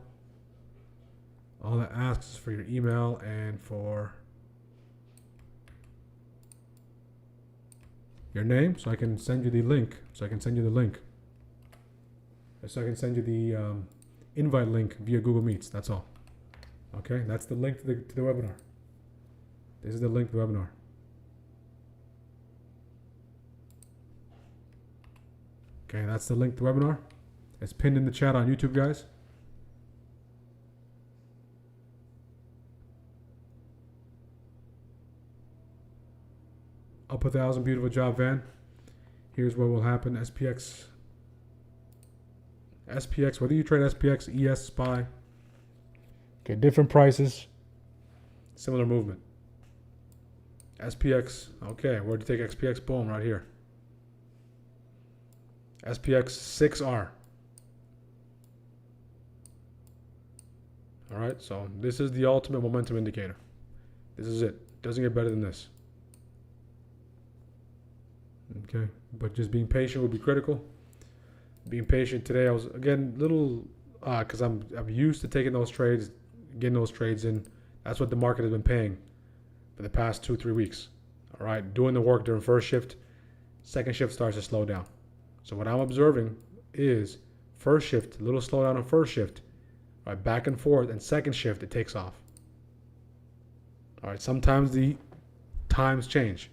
All it asks is for your email and for your name, so I can send you the link. So I can send you the invite link via Google Meets. That's all. Okay, that's the link to the webinar. This is the link to the webinar. Okay, that's the link to the webinar. It's pinned in the chat on YouTube, guys. Up 1,000, beautiful job, Van. Here's what will happen. SPX, whether you trade SPX, ES, SPY. Okay, different prices, similar movement. SPX. Okay, where'd you take SPX? Boom, right here. SPX 6R. All right, so this is the ultimate momentum indicator. This is it. Doesn't get better than this. Okay, but just being patient will be critical. Being patient today, I was again little because I'm used to taking those trades, getting those trades in. That's what the market has been paying for the past 2-3 weeks. All right, doing the work during first shift, second shift starts to slow down. So what I'm observing is first shift, a little slowdown on first shift, right, back and forth, and second shift it takes off. All right, sometimes the times change,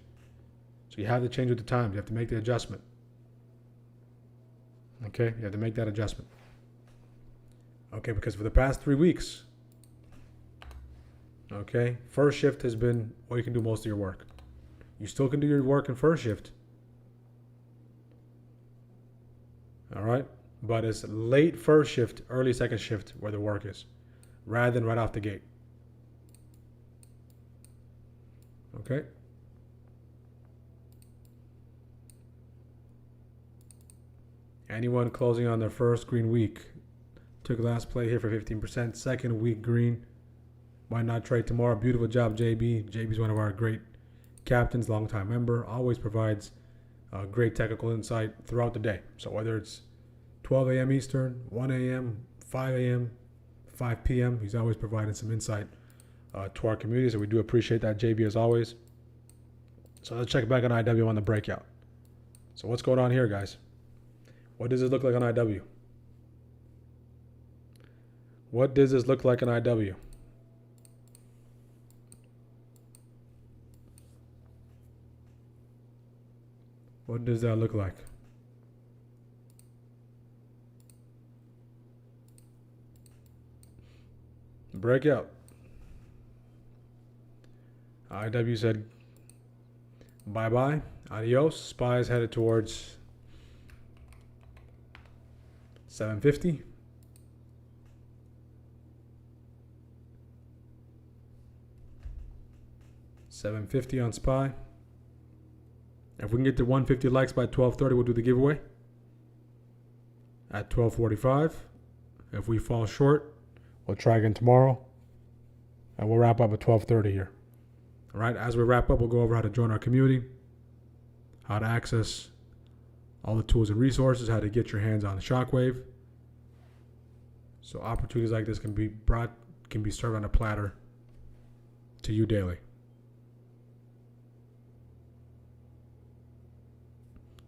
so you have to change with the times. You have to make the adjustment. Okay, you have to make that adjustment. Okay, because for the past 3 weeks, okay, first shift has been where you can do most of your work. You still can do your work in first shift. All right, but it's late first shift, early second shift where the work is, rather than right off the gate. Okay. Anyone closing on their first green week took last play here for 15%. Second week green. Might not trade tomorrow. Beautiful job, JB. JB's one of our great captains, longtime member. Always provides great technical insight throughout the day. So whether it's 12 a.m. Eastern, 1 a.m., 5 a.m., 5 p.m., he's always providing some insight to our community. So we do appreciate that, JB, as always. So let's check back on IW on the breakout. So what's going on here, guys? What does this look like on IW? What does this look like on IW? What does that look like? Breakout. IW said bye-bye, adios. SPY is headed towards 750. $750 on SPY. If we can get to 150 likes by 12:30, we'll do the giveaway at 12:45. If we fall short, we'll try again tomorrow, and we'll wrap up at 12:30 here. All right. As we wrap up, we'll go over how to join our community, how to access all the tools and resources, how to get your hands on the Shockwave. So opportunities like this can be served on a platter to you daily.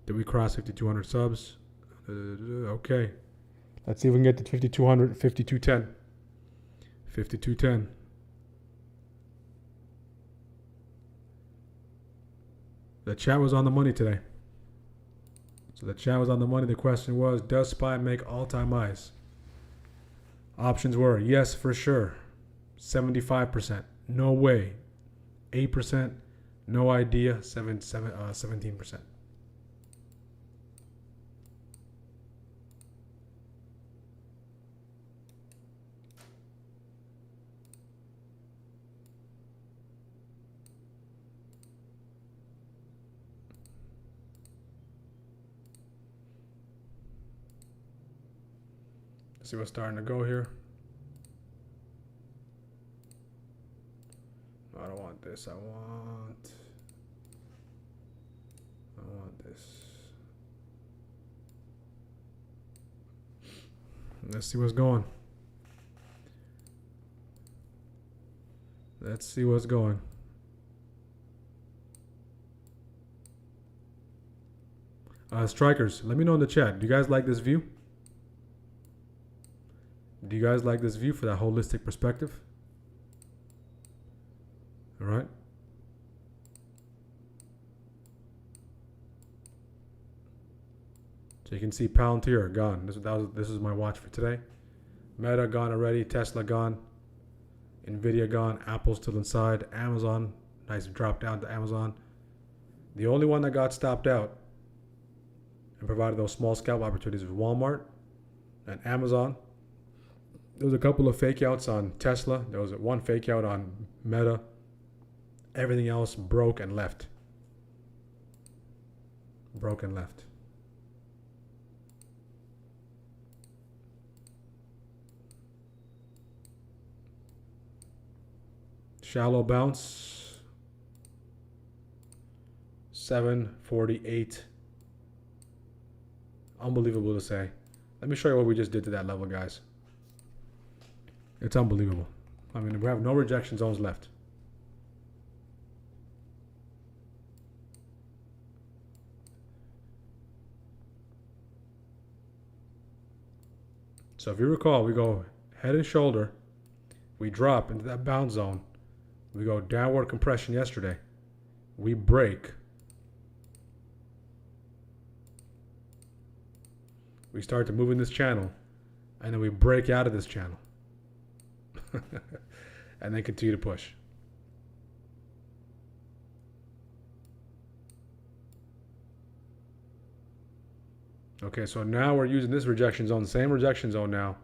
Did we cross 5,200 subs? Okay. Let's see if we can get to 5,200, 5,210. 5,210. The chat was on the money today. So the chat was on the money. The question was, does SPY make all-time highs? Options were, yes, for sure. 75%. No way. 8%. No idea. 17%. See what's starting to go here. I don't want this. I want this. Let's see what's going. Let's see what's going. Strikers, let me know in the chat. Do you guys like this view? Do you guys like this view for that holistic perspective? All right. So you can see Palantir gone. This is my watch for today. Meta gone already. Tesla gone. Nvidia gone. Apple still inside. Amazon, nice drop down to Amazon. The only one that got stopped out and provided those small scalp opportunities was Walmart and Amazon. There was a couple of fake outs on Tesla. There was one fake out on Meta. Everything else broke and left. Broke and left. Shallow bounce. 748. Unbelievable to say. Let me show you what we just did to that level, guys. It's unbelievable. I mean, we have no rejection zones left. So if you recall, we go head and shoulder, we drop into that bounce zone, we go downward compression yesterday, we break, we start to move in this channel, and then we break out of this channel, and then continue to push. Okay, so now we're using this rejection zone, the same rejection zone now,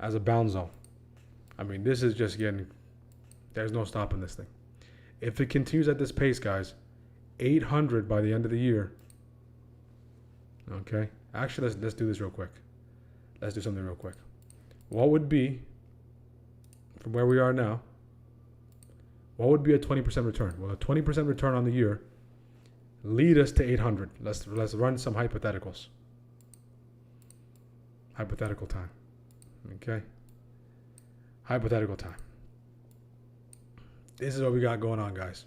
as a bounce zone. I mean, this is just getting, there's no stopping this thing. If it continues at this pace, guys, 800 by the end of the year. Okay, actually, let's do this real quick. Let's do something real quick. What would be, from where we are now, what would be a 20% return? Well, a 20% return on the year lead us to 800. Let's run some hypotheticals. Hypothetical time. Okay. Hypothetical time. This is what we got going on, guys.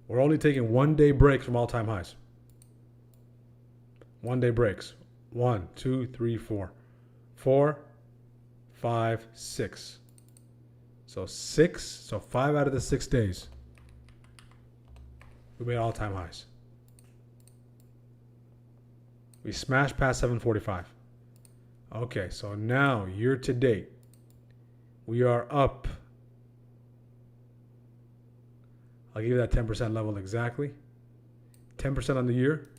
We're only taking 1 day breaks from all-time highs. 1 day breaks. 1, 2, 3, 4. 4, 5, 6. So 6. So 5 out of the 6 days, we made all-time highs. We smashed past 745. Okay, so now year to date, we are up. I'll give you that 10% level exactly. 10% on the year.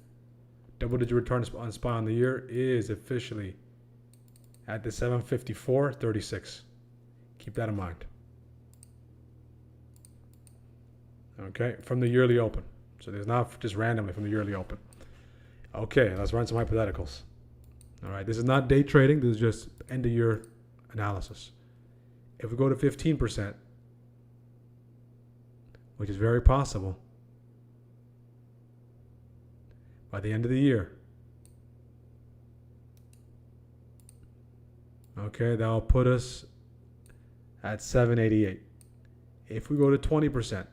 Double-digit return on SPY on the year is officially at the 754.36. Keep that in mind. Okay, from the yearly open. So there's not just randomly from the yearly open. Okay, let's run some hypotheticals. All right, this is not day trading. This is just end of year analysis. If we go to 15%, which is very possible, by the end of the year, okay, that will put us at 788. If we go to 20%,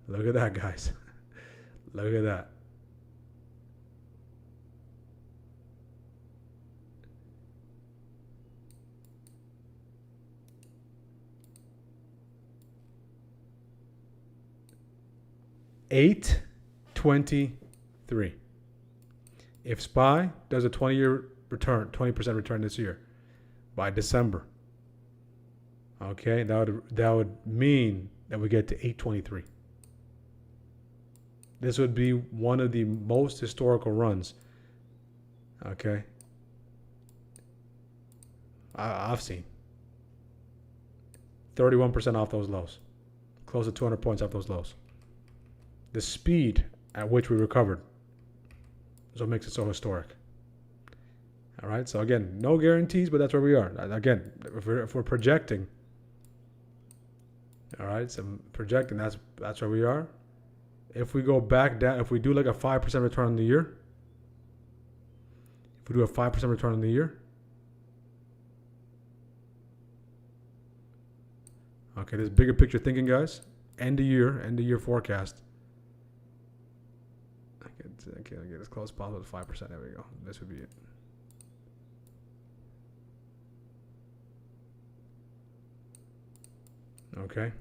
look at that, guys. Look at that. $823. If SPY does a 20-year return, 20% return this year by December, okay, that would mean that we get to 823. This would be one of the most historical runs, okay, I've seen. 31% off those lows. Close to 200 points off those lows. The speed at which we recovered is what makes it so historic. All right, so again, no guarantees, but that's where we are. Again, if we're projecting, all right, so projecting, that's where we are. If we go back down, if we do like a 5% return on the year, if we do a 5% return on the year, okay, this bigger picture thinking, guys. End of year forecast. Okay, I'll get as close as possible to 5%. There we go. This would be it. Okay.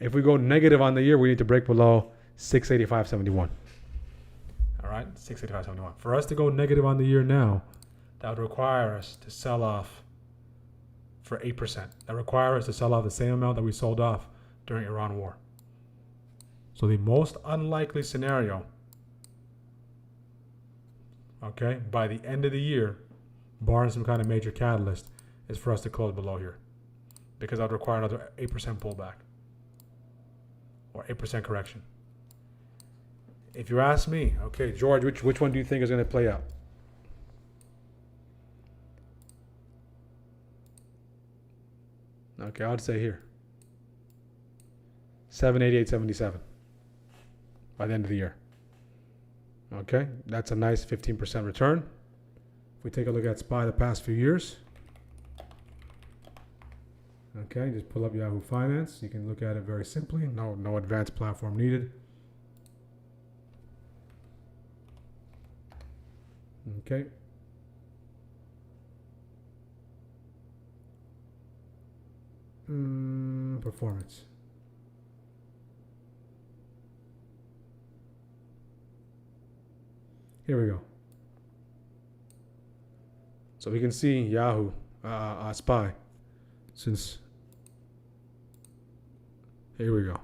If we go negative on the year, we need to break below 685.71. All right, 685.71. For us to go negative on the year now, that would require us to sell off for 8%. That requires us to sell off the same amount that we sold off during Iran war. So the most unlikely scenario, okay, by the end of the year, barring some kind of major catalyst, is for us to close below here, because that would require another 8% pullback or 8% correction. If you ask me, okay, George, which one do you think is going to play out? Okay, I'd say here. 788.77 by the end of the year. Okay, that's a nice 15% return. If we take a look at SPY the past few years. Okay, just pull up Yahoo Finance. You can look at it very simply. No advanced platform needed. Okay. Performance. Here we go. So we can see Yahoo, SPY, since, here we go.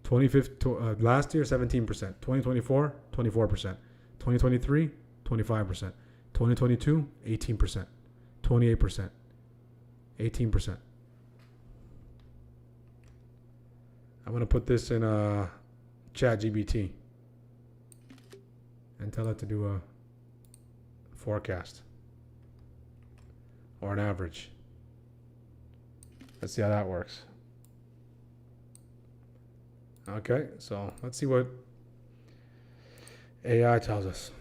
2015, last year, 17%. 2024, 24%. 2023, 25%. 2022, 18%. 28%. 18%. I'm going to put this in ChatGPT and tell it to do a forecast or an average. Let's see how that works. Okay, so let's see what AI tells us.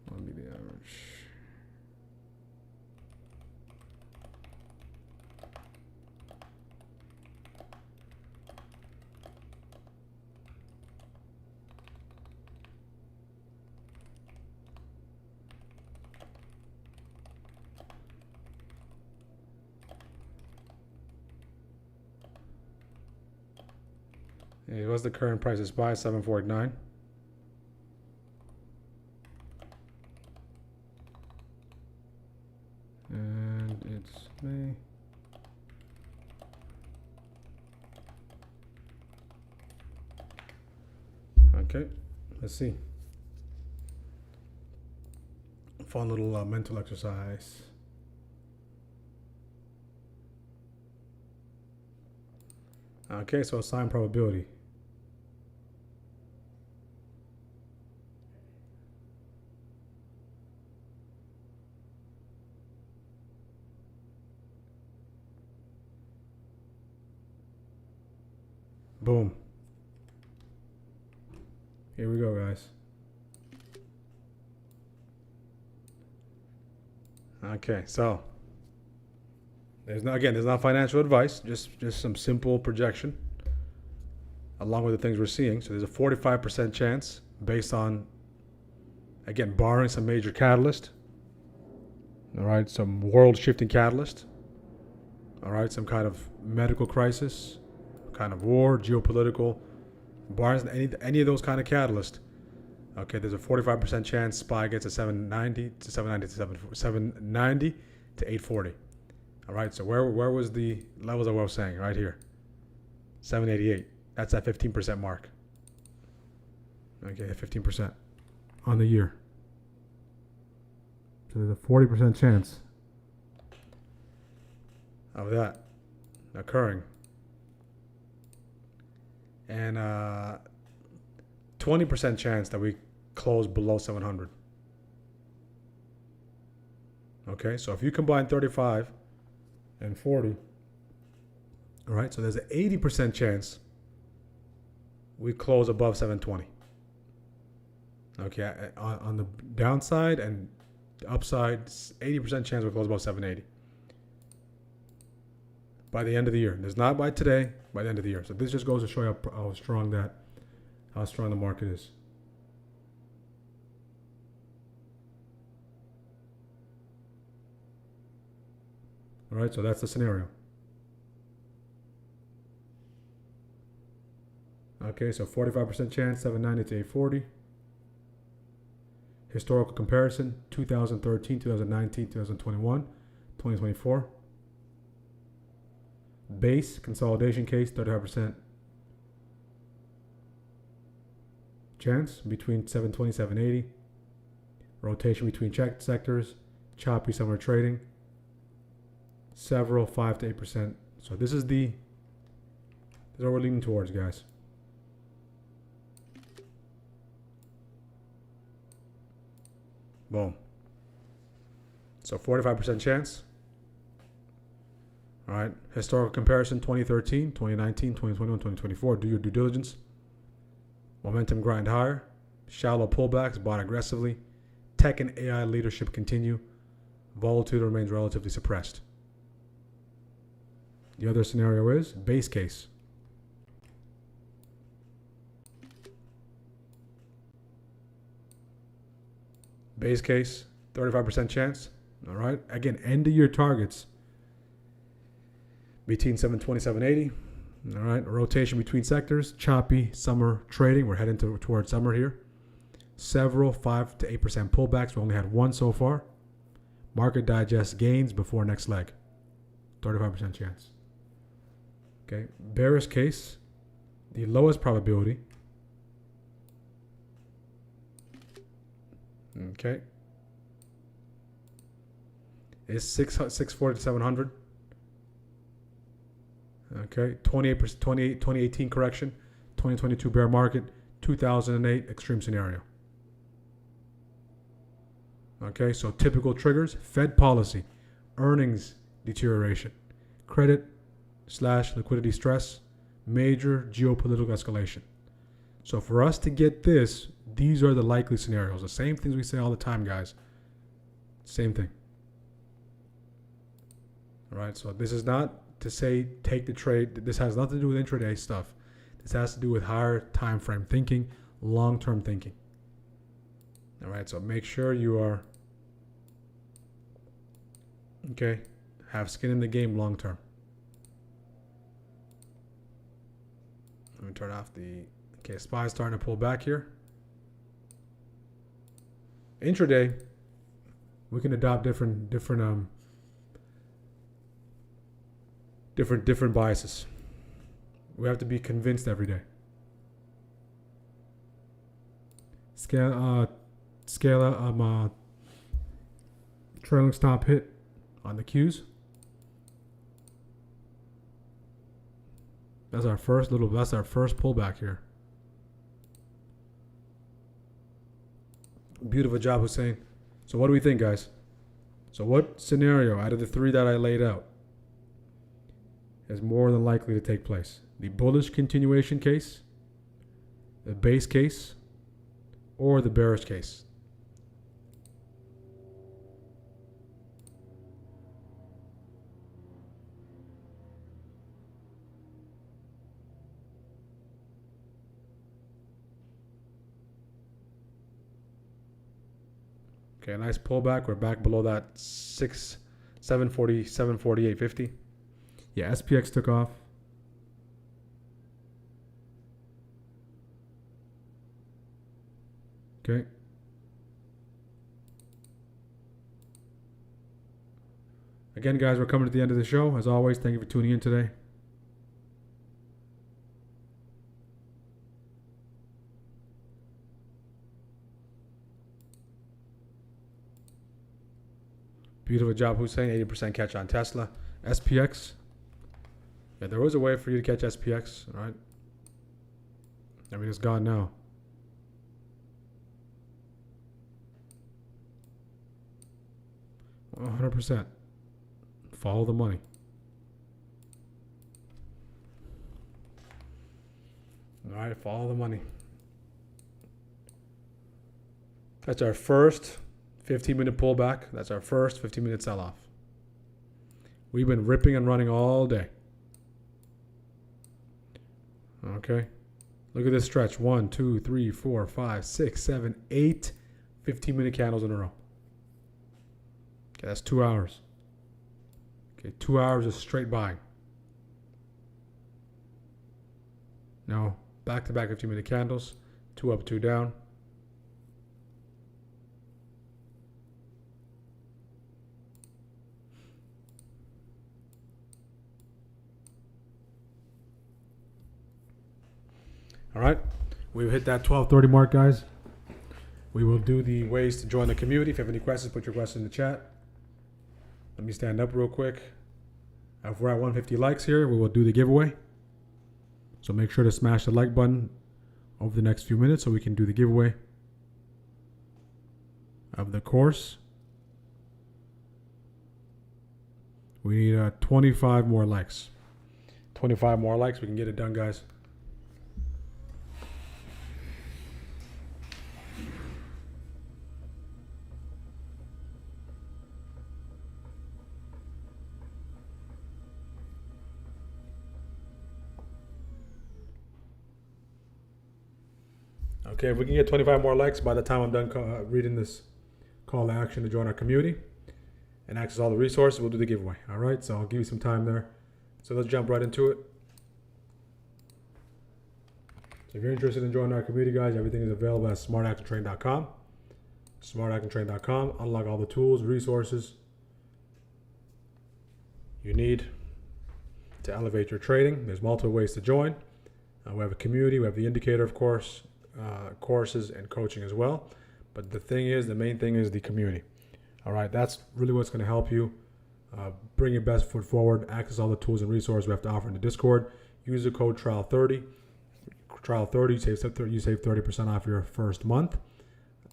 That'll be the average. Hey, what's the current price of SPY? 749. And it's May. Okay, let's see. Fun little mental exercise. Okay, so assign probability. Boom. Here we go, guys. Okay, so there's not financial advice, just some simple projection along with the things we're seeing. So there's a 45% chance based on, again, barring some major catalyst. All right, some world shifting catalyst. All right, some kind of medical crisis, kind of war, geopolitical, barring any of those kind of catalysts. Okay, there's a 45% chance SPY gets a 790 to 840. All right, so where was the levels that I was saying? Right here, 788. That's that 15% mark. Okay, 15% on the year. So there's a 40% chance of that occurring. And 20% chance that we close below 700. Okay, so if you combine 35 and 40, all right, so there's an 80% chance we close above 720. Okay, on the downside, and the upside, 80% chance we close above 780 by the end of the year. There's not by today, by the end of the year. So this just goes to show you how strong the market is. All right, so that's the scenario. Okay, so 45% chance, 790 to 840. Historical comparison, 2013, 2019, 2021, 2024. Base consolidation case, 35% chance between 720, 780. Rotation between check sectors. Choppy summer trading. Several 5 to 8%. So this is what we're leaning towards, guys. Boom. So 45% chance. All right. Historical comparison 2013, 2019, 2021, 2024. Do your due diligence. Momentum grind higher. Shallow pullbacks, bought aggressively. Tech and AI leadership continue. Volatility remains relatively suppressed. The other scenario is base case. Base case, 35% chance. All right. Again, end of year targets between 720, 780. All right. Rotation between sectors. Choppy summer trading. We're heading towards summer here. Several 5 to 8% pullbacks. We only had one so far. Market digest gains before next leg. 35% chance. Okay. Bearish case. The lowest probability. Okay. Is 640 to 700. Okay. 2018 correction. 2022 bear market. 2008 extreme scenario. Okay. So typical triggers: Fed policy, earnings deterioration, credit/liquidity stress, major geopolitical escalation. So for us to get this, these are the likely scenarios. The same things we say all the time, guys. Same thing. All right. So this is not to say take the trade. This has nothing to do with intraday stuff. This has to do with higher time frame thinking, long-term thinking. All right. So make sure you are, okay, have skin in the game long-term. Let me turn off the, okay, SPY is starting to pull back here. Intraday, we can adopt different biases. We have to be convinced every day. Scale trailing stop hit on the Qs. That's our first pullback here. Beautiful job, Hussein. So what do we think, guys? So what scenario out of the three that I laid out is more than likely to take place? The bullish continuation case, the base case, or the bearish case? Okay, nice pullback. We're back below that 748.50. Yeah, SPX took off. Okay. Again, guys, we're coming to the end of the show. As always, thank you for tuning in today. Beautiful job, Hussein. 80% catch on Tesla. SPX. Yeah, there was a way for you to catch SPX, all right? I mean, it's gone now. Well, 100%. Follow the money. All right, follow the money. That's our first 15-minute pullback. That's our first 15-minute sell-off. We've been ripping and running all day. Okay. Look at this stretch. 1, 2, 3, 4, 5, 6, 7, 8 15-minute candles in a row. Okay, that's 2 hours. Okay, 2 hours of straight buying. Now, back-to-back 15-minute candles. 2 up, 2 down. All right. we've hit that 12:30 mark, guys. We will do the ways to join the community. If you have any questions, put your questions in the chat. Let me stand up real quick. If we're at 150 likes here, we will do the giveaway. So make sure to smash the like button over the next few minutes so we can do the giveaway of the course. We need 25 more likes. 25 more likes, we can get it done, guys. Okay, if we can get 25 more likes by the time I'm done reading this call to action to join our community and access all the resources, we'll do the giveaway. All right, so I'll give you some time there. So let's jump right into it. So if you're interested in joining our community, guys, everything is available at smartactiontrain.com. Smartactiontrain.com. Unlock all the tools, resources you need to elevate your trading. There's multiple ways to join. We have a community. We have the indicator, of course, courses and coaching as well. But the main thing is the community. All right, that's really what's going to help you bring your best foot forward, access all the tools and resources we have to offer in the Discord. Use the code TRIAL30. TRIAL30, you save 30% off your first month.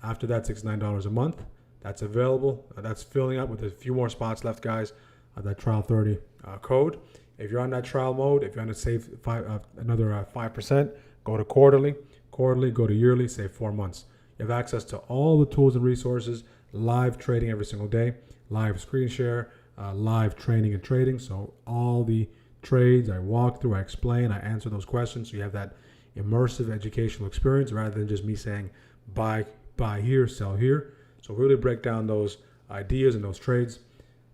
After that, $69 a month. That's available. That's filling up with a few more spots left, guys. That TRIAL30 code. If you're on that trial mode, if you want to save another 5%, go to quarterly. Quarterly, go to yearly, save 4 months. You have access to all the tools and resources, live trading every single day, live screen share, live training and trading. So all the trades I walk through, I explain, I answer those questions. So you have that immersive educational experience rather than just me saying buy here, sell here. So really break down those ideas and those trades.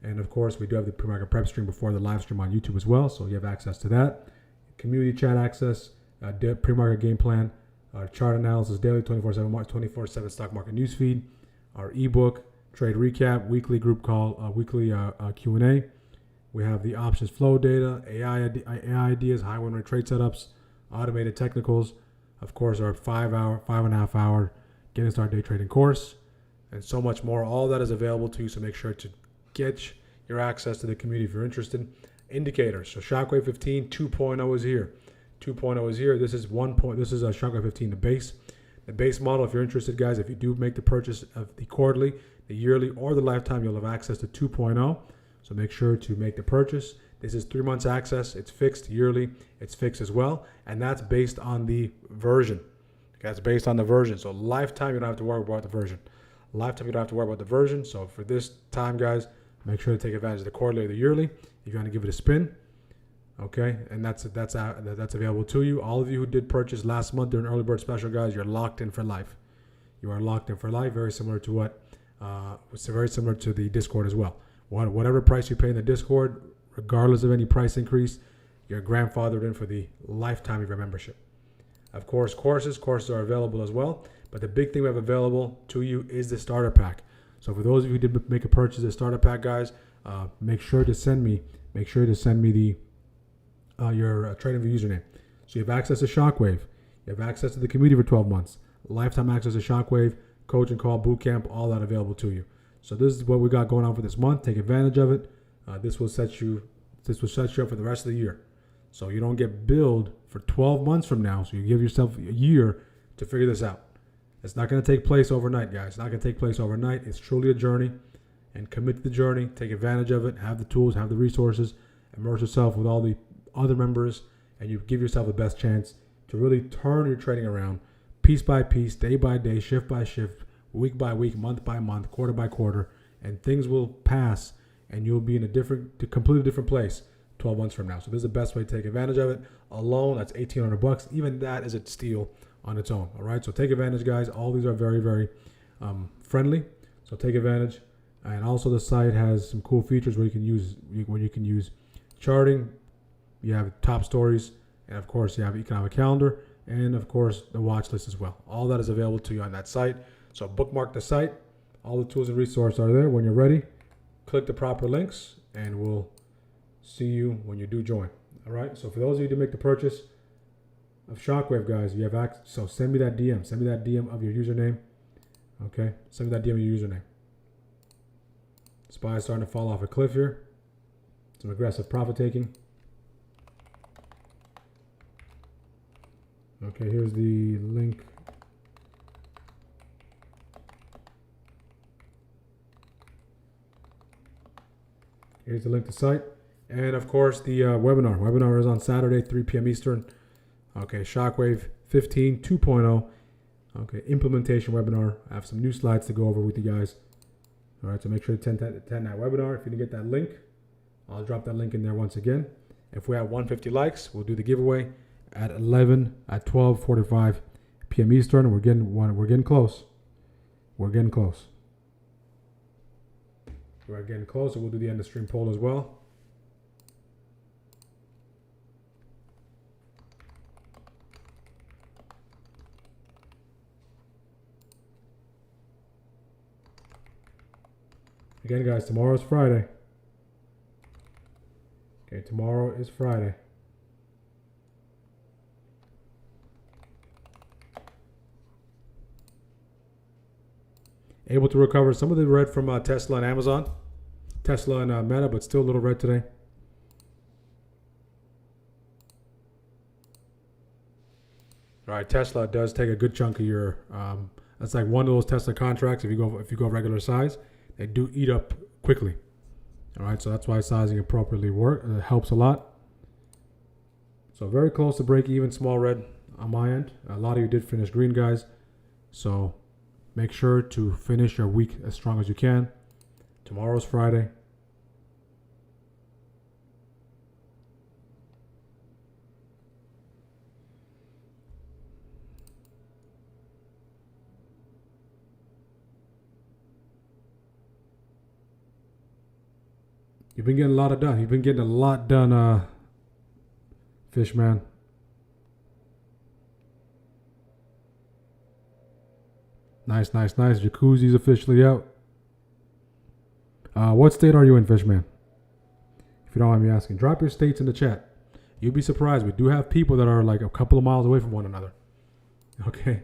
And of course, we do have the pre-market prep stream before the live stream on YouTube as well. So you have access to that. Community chat access, pre-market game plan, chart analysis daily, 24/7 stock market newsfeed, our ebook, trade recap, weekly group call, weekly Q&A. We have the options flow data, AI ideas, high win rate trade setups, automated technicals, of course, our 5.5 hour getting started day trading course, and so much more. All that is available to you, so make sure to get your access to the community if you're interested. Indicators. So Shockwave 15 2.0 is here. 2.0 is here. This is This is a Shockwave 15, the base. The base model, if you're interested, guys, if you do make the purchase of the quarterly, the yearly, or the lifetime, you'll have access to 2.0. So make sure to make the purchase. This is 3 months access. It's fixed yearly. It's fixed as well. And that's based on the version. That's based on the version. So lifetime, you don't have to worry about the version. Lifetime, you don't have to worry about the version. So for this time, guys, make sure to take advantage of the quarterly or the yearly if you want to give it a spin. Okay, and that's available to you. All of you who did purchase last month during early bird special, guys, you're locked in for life. You are locked in for life. Very similar to very similar to the Discord as well. Whatever price you pay in the Discord, regardless of any price increase, you're grandfathered in for the lifetime of your membership. Of course, courses are available as well. But the big thing we have available to you is the starter pack. So for those of you who did make a purchase of the starter pack, guys, make sure to send me the your TradingView username. So you have access to Shockwave. You have access to the community for 12 months. Lifetime access to Shockwave, coach and call, bootcamp, all that available to you. So this is what we got going on for this month. Take advantage of it. This will set you up for the rest of the year. So you don't get billed for 12 months from now. So you give yourself a year to figure this out. It's not going to take place overnight, guys. It's not going to take place overnight. It's truly a journey. And commit to the journey. Take advantage of it. Have the tools. Have the resources. Immerse yourself with all the other members. And you give yourself the best chance to really turn your trading around piece by piece, day by day, shift by shift, week by week, month by month, quarter by quarter. And things will pass. And you'll be in a completely different place 12 months from now. So this is the best way to take advantage of it. Alone, that's $1,800. Even that is a steal on its own. All right, so take advantage, guys. All these are very, very friendly. So take advantage. And also, the site has some cool features where you can use charting. You have top stories, and of course, you have economic calendar, and of course, the watch list as well. All that is available to you on that site. So bookmark the site. All the tools and resources are there. When you're ready, click the proper links, and we'll see you when you do join. All right. So for those of you who make the purchase, of Shockwave, guys, you have access. So send me that DM. Send me that DM of your username. Okay, send me that DM of your username. SPY is starting to fall off a cliff here. Some aggressive profit taking. Okay, here's the link. Here's the link to site. And of course, the webinar. Webinar is on Saturday, 3 p.m. Eastern. Okay, Shockwave 15 2.0. Okay, implementation webinar. I have some new slides to go over with you guys. All right, so make sure to attend that webinar. If you didn't get that link, I'll drop that link in there once again. If we have 150 likes, we'll do the giveaway at 12:45 p.m. Eastern. We're getting close. We're getting close. We're getting close, so we'll do the end of stream poll as well. Again, guys, tomorrow is Friday. Okay, tomorrow is Friday. Able to recover some of the red from Tesla and Amazon. Tesla and Meta, but still a little red today. All right, Tesla does take a good chunk of your. That's like one of those Tesla contracts. If you go regular size, they do eat up quickly. All right, so that's why sizing appropriately helps a lot. So very close to break even, small red on my end. A lot of you did finish green, guys. So make sure to finish your week as strong as you can. Tomorrow's Friday. You've been getting a lot of done. You've been getting a lot done, Fishman. Nice, nice, nice. Jacuzzi's officially out. What state are you in, Fishman? If you don't mind me asking, drop your states in the chat. You'll be surprised. We do have people that are like a couple of miles away from one another. Okay.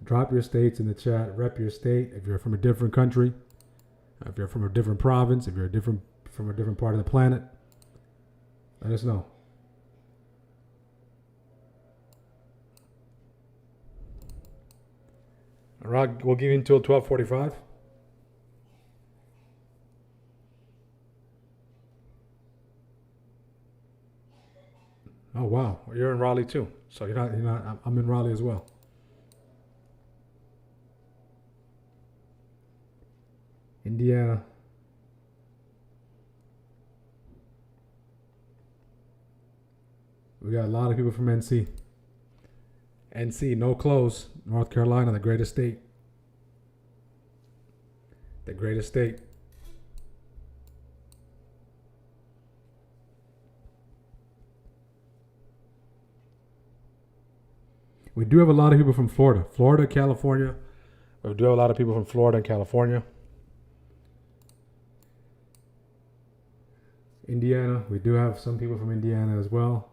Drop your states in the chat. Rep your state. If you're from a different country, if you're from a different province, if you're from a different part of the planet, let us know. All right, we'll give you until 12:45. Oh wow, you're in Raleigh too. So you're not. I'm in Raleigh as well. Indiana. We got a lot of people from NC. NC, no close. North Carolina, the greatest state. The greatest state. We do have a lot of people from Florida. Florida, California. We do have a lot of people from Florida and California. Indiana. We do have some people from Indiana as well.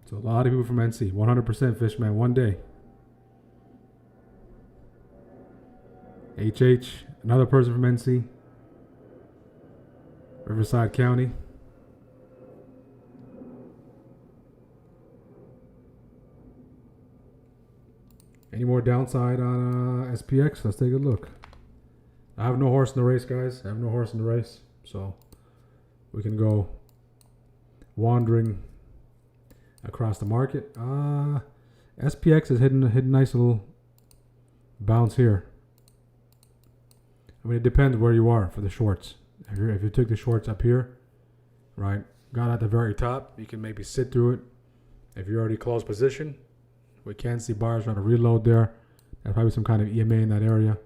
So a lot of people from NC. 100% Fishman, one day. HH, another person from NC. Riverside County. Any more downside on SPX? Let's take a look. I have no horse in the race, guys. I have no horse in the race. So we can go wandering across the market. SPX is hitting a nice little bounce here. I mean, it depends where you are for the shorts. If you took the shorts up here, right, got at the very top, you can maybe sit through it. If you're already closed position, we can see buyers trying to reload there. There's probably some kind of EMA in that area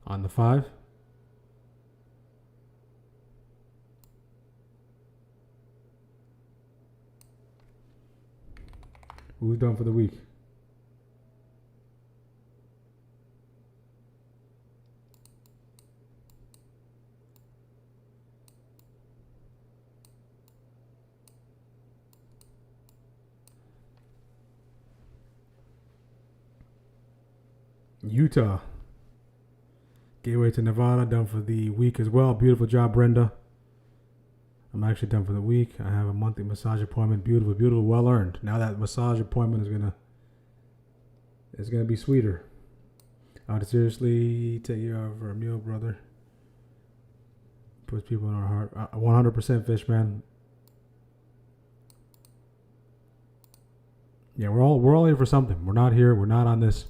on the 5. Who's done for the week? Utah. Gateway to Nevada, done for the week as well. Beautiful job, Brenda. I'm actually done for the week. I have a monthly massage appointment. Beautiful, beautiful, well earned. Now that massage appointment is gonna be sweeter. I would seriously take you out for a meal, brother. Puts people in our heart. 100% Fishman. Yeah, we're all here for something. We're not here. We're not on this.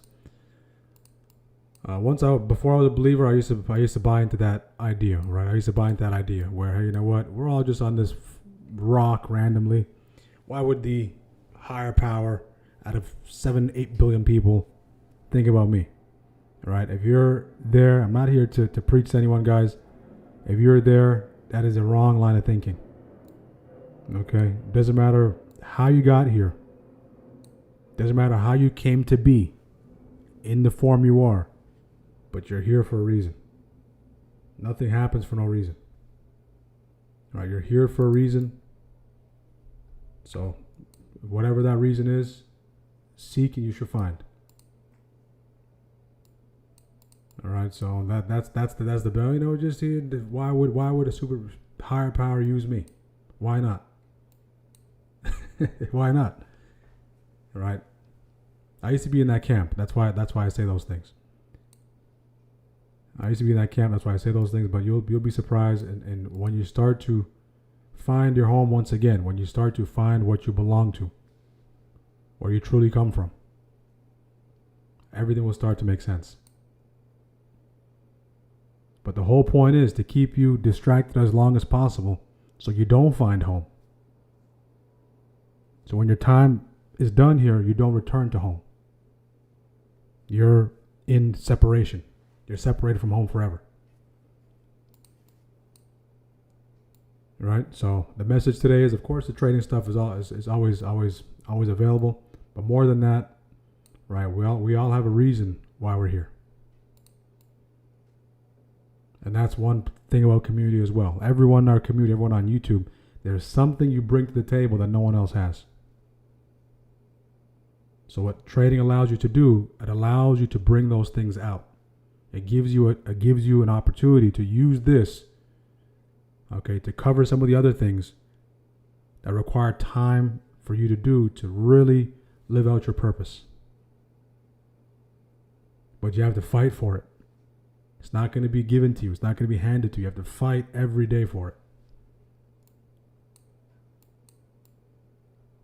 Before I was a believer, I used to buy into that idea, right? I used to buy into that idea where, hey, you know what? We're all just on this rock randomly. Why would the higher power out of 7-8 billion people think about me, right? If you're there, I'm not here to preach to anyone, guys. If you're there, that is a wrong line of thinking. Okay? Doesn't matter how you got here. Doesn't matter how you came to be in the form you are. But you're here for a reason. Nothing happens for no reason. Right? You're here for a reason. So, whatever that reason is, seek and you shall find. All right. So that's the bell. You know, just here. Why would a super higher power use me? Why not? Why not? All right. I used to be in that camp. That's why I say those things. I used to be in that camp. That's why I say those things. But you'll be surprised, and when you start to find your home once again, when you start to find what you belong to, where you truly come from, everything will start to make sense. But the whole point is to keep you distracted as long as possible so you don't find home. So when your time is done here, you don't return to home. You're in separation. You're separated from home forever. Right? So the message today is, of course, the trading stuff is always available. But more than that, right? We all have a reason why we're here. And that's one thing about community as well. Everyone in our community, everyone on YouTube, there's something you bring to the table that no one else has. So what trading allows you to do, it allows you to bring those things out. It gives you an opportunity to use this, okay, to cover some of the other things that require time for you to do to really live out your purpose. But you have to fight for it. It's not going to be given to you. It's not going to be handed to you. You have to fight every day for it.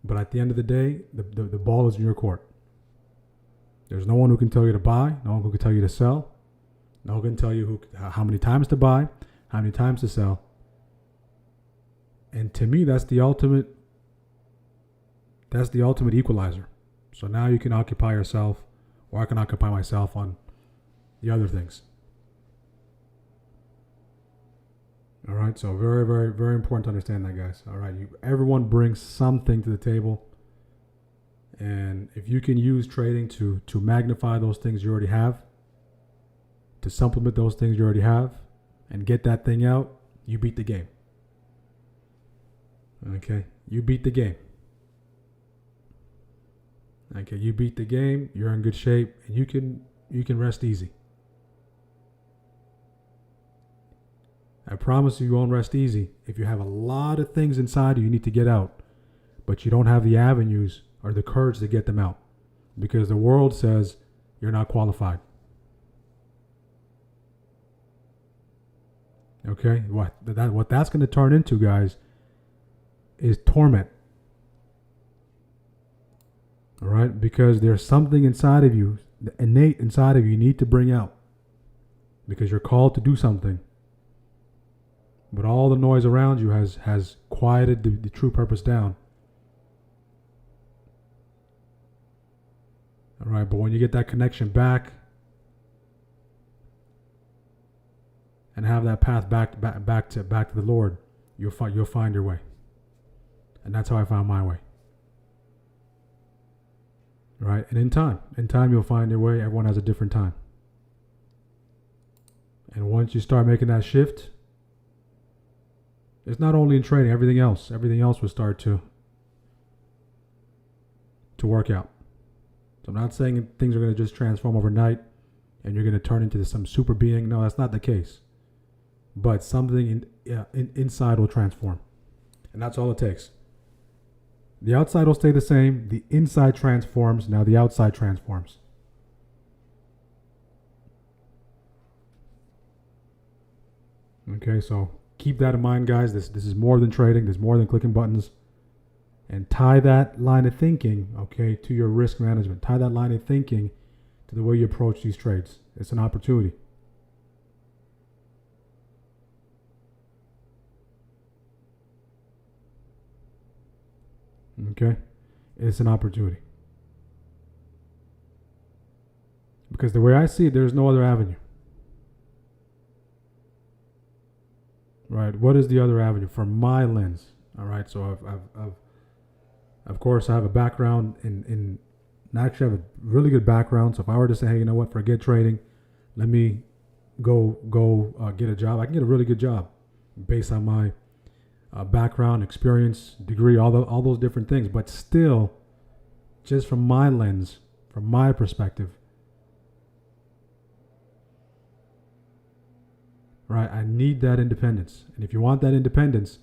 But at the end of the day, the ball is in your court. There's no one who can tell you to buy. No one who can tell you to sell. No one can tell you how many times to buy, how many times to sell. And to me, that's the ultimate equalizer. So now you can occupy yourself, or I can occupy myself on the other things. All right, so very, very, very important to understand that, guys. All right, everyone brings something to the table. And if you can use trading to magnify those things you already have, to supplement those things you already have, and get that thing out, you beat the game. Okay, you beat the game. Okay, you beat the game. You're in good shape, and you can rest easy. I promise you won't rest easy if you have a lot of things inside you need to get out, but you don't have the avenues or the courage to get them out, because the world says you're not qualified. Okay, what that's going to turn into, guys, is torment. All right, because there's something inside of you, the innate inside of you need to bring out, because you're called to do something. But all the noise around you has quieted the true purpose down. All right, but when you get that connection back and have that path back to the Lord, you'll find your way. And that's how I found my way. right? And in time, you'll find your way. Everyone has a different time. And once you start making that shift, it's not only in trading, everything else will start to work out. So I'm not saying things are going to just transform overnight and you're going to turn into some super being. No, that's not the case. But something inside will transform. And that's all it takes. The outside will stay the same. The inside transforms. Now the outside transforms. Okay, so keep that in mind, guys. This is more than trading. There's more than clicking buttons. And tie that line of thinking, okay, to your risk management. Tie that line of thinking to the way you approach these trades. It's an opportunity. Okay? It's an opportunity. Because the way I see it, there's no other avenue. Right? What is the other avenue from my lens? All right, so I've of course, I have a background in actually have a really good background. So if I were to say, hey, you know what, forget trading, let me go get a job, I can get a really good job based on my background, experience, degree, all those different things. But still, just from my lens, from my perspective, right, I need that independence. And if you want that independence,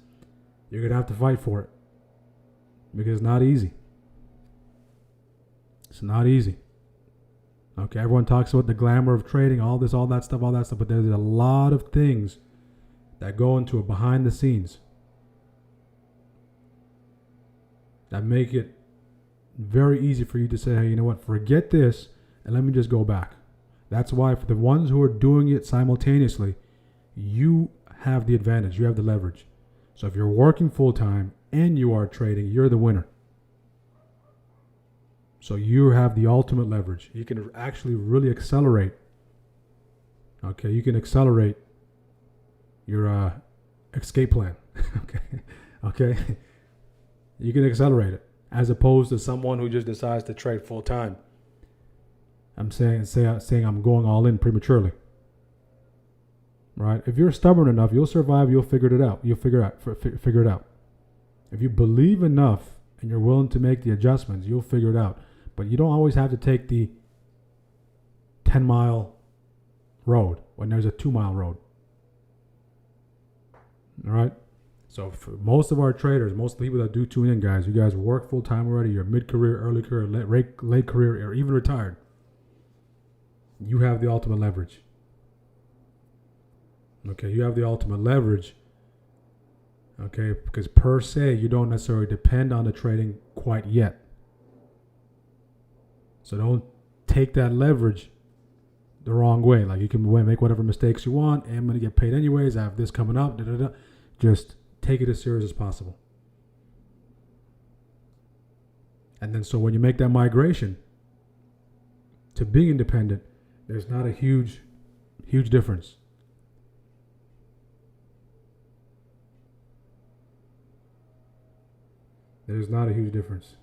you're going to have to fight for it. Because it's not easy. It's not easy. Okay, everyone talks about the glamour of trading, all that stuff, but there's a lot of things that go into it behind the scenes that make it very easy for you to say, hey, you know what, forget this and let me just go back. That's why for the ones who are doing it simultaneously, you have the advantage, you have the leverage. So if you're working full time and you are trading, you're the winner. So you have the ultimate leverage. You can actually really accelerate. Okay, you can accelerate your escape plan. Okay. You can accelerate it as opposed to someone who just decides to trade full time. I'm saying I'm going all in prematurely. Right? If you're stubborn enough, you'll survive. You'll figure it out. You'll figure it out. If you believe enough and you're willing to make the adjustments, you'll figure it out. But you don't always have to take the 10-mile road when there's a 2-mile road. All right? So for most of our traders, most of the people that do tune in, guys, you guys work full time already. You're mid-career, early career, late career, or even retired. You have the ultimate leverage. Okay, you have the ultimate leverage. Okay, because per se, you don't necessarily depend on the trading quite yet. So don't take that leverage the wrong way. Like you can make whatever mistakes you want. I'm going to get paid anyways. I have this coming up. Just take it as serious as possible. And then so when you make that migration to being independent, there's not a huge difference. There's not a huge difference.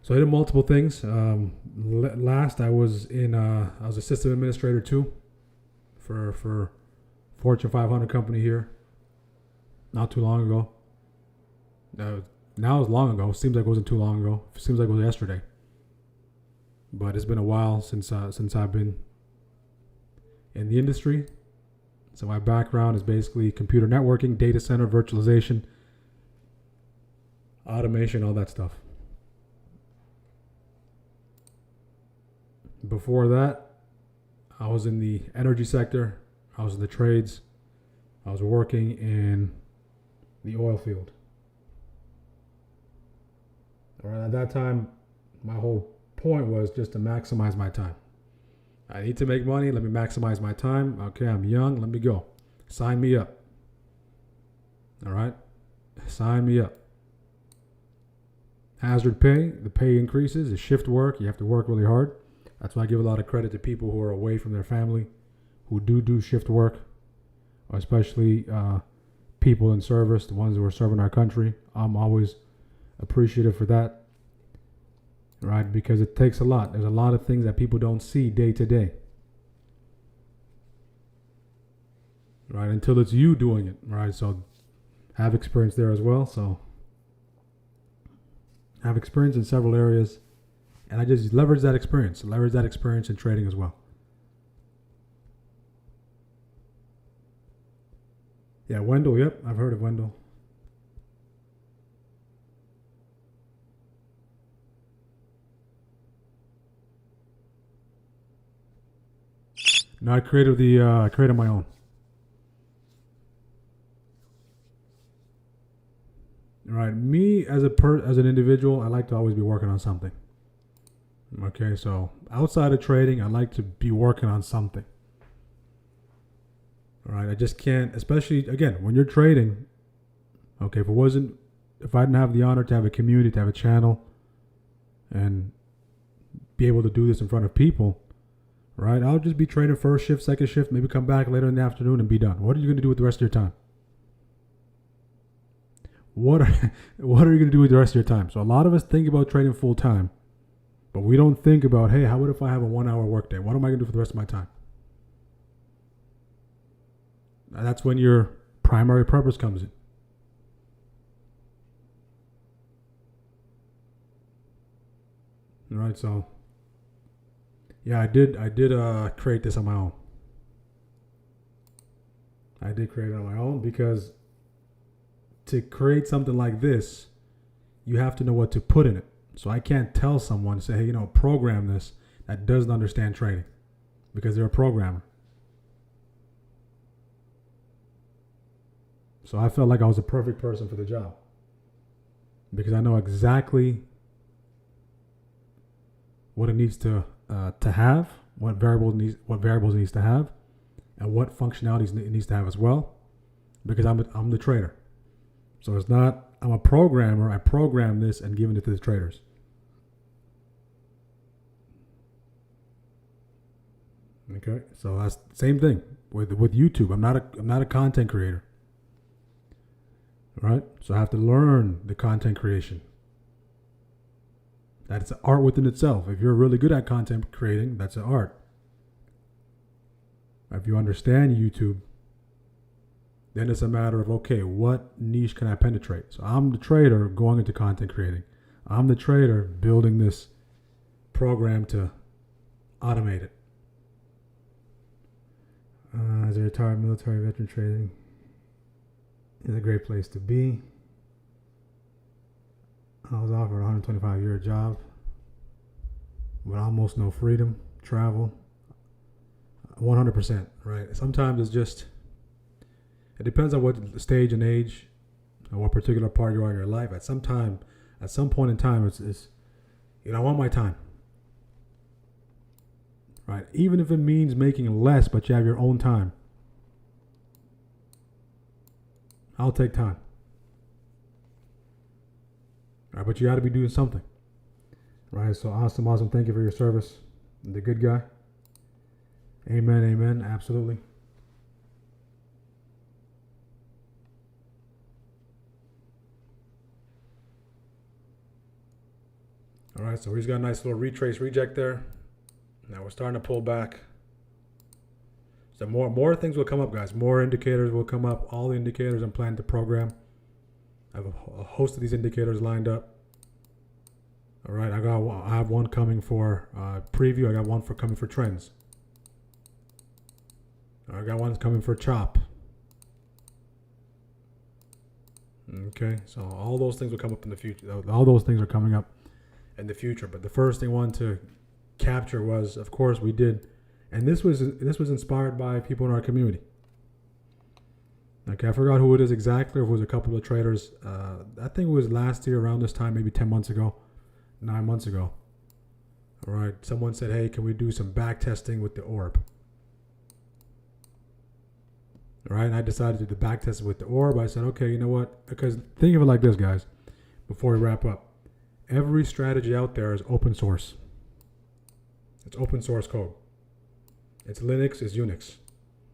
So I did multiple things. Last I was a system administrator too, for Fortune 500 company here. Not too long ago. Now it's long ago. Seems like it wasn't too long ago. Seems like it was yesterday. But it's been a while since I've been in the industry. So my background is basically computer networking, data center, virtualization, automation, all that stuff. Before that, I was in the energy sector. I was in the trades. I was working in the oil field. At that time, my whole point was just to maximize my time. I need to make money. Let me maximize my time. Okay, I'm young. Let me go. Sign me up. All right? Sign me up. Hazard pay. The pay increases. It's shift work. You have to work really hard. That's why I give a lot of credit to people who are away from their family, who do shift work, especially people in service, the ones who are serving our country. I'm always appreciative for that, right? Because it takes a lot. There's a lot of things that people don't see day to day, right? Until it's you doing it, right? So have experience there as well. So have experience in several areas, and I just leverage that experience in trading as well. Yeah, Wendell. Yep, I've heard of Wendell. No, I created my own. Right, me as an individual, I like to always be working on something. Okay, so outside of trading, I like to be working on something. All right, I just can't, especially again when you're trading. Okay, if I didn't have the honor to have a community, to have a channel, and be able to do this in front of people, right? I'll just be trading first shift, second shift, maybe come back later in the afternoon and be done. What are you going to do with the rest of your time? What are you going to do with the rest of your time? So a lot of us think about trading full time, but we don't think about, hey, how about if I have a 1 hour workday? What am I going to do for the rest of my time? And that's when your primary purpose comes in. All right, so yeah, I did create this on my own. I did create it on my own because to create something like this, you have to know what to put in it. So I can't tell someone, say, hey, program this that doesn't understand trading because they're a programmer. So I felt like I was a perfect person for the job because I know exactly what it needs to have, what variables it needs to have, and what functionalities it needs to have as well, because I'm the trader. So it's not I'm a programmer. I program this and giving it to the traders. Okay, so that's the same thing with YouTube. I'm not a content creator. Right? So I have to learn the content creation. That's an art within itself. If you're really good at content creating, that's an art. If you understand YouTube, then it's a matter of, okay, what niche can I penetrate? So I'm the trader going into content creating. I'm the trader building this program to automate it. As a retired military veteran, trading is a great place to be. I was offered a 125-year job with almost no freedom, travel, 100%, right? Sometimes it's just, it depends on what stage and age or what particular part you are in your life. At some point in time, it's I want my time, right? Even if it means making less, but you have your own time, I'll take time. Right, but you got to be doing something, right? So awesome. Thank you for your service. The good guy. Amen. Absolutely. All right, so he's got a nice little retrace reject there. Now we're starting to pull back. So more things will come up, guys. More indicators will come up. All the indicators I'm planning to program. I have a host of these indicators lined up. All right, I have one coming for preview. I got one coming for trends. I got one coming for chop. Okay, so all those things will come up in the future. All those things are coming up in the future. But the first thing I wanted to capture was, of course, we did, and this was inspired by people in our community. Okay, I forgot who it is exactly, or if it was a couple of traders. I think it was last year around this time, maybe 10 months ago, 9 months ago. All right, someone said, hey, can we do some back testing with the orb? All right, and I decided to do the back test with the orb. I said, okay, you know what? Because think of it like this, guys, before we wrap up. Every strategy out there is open source. It's open source code. It's Linux, it's Unix.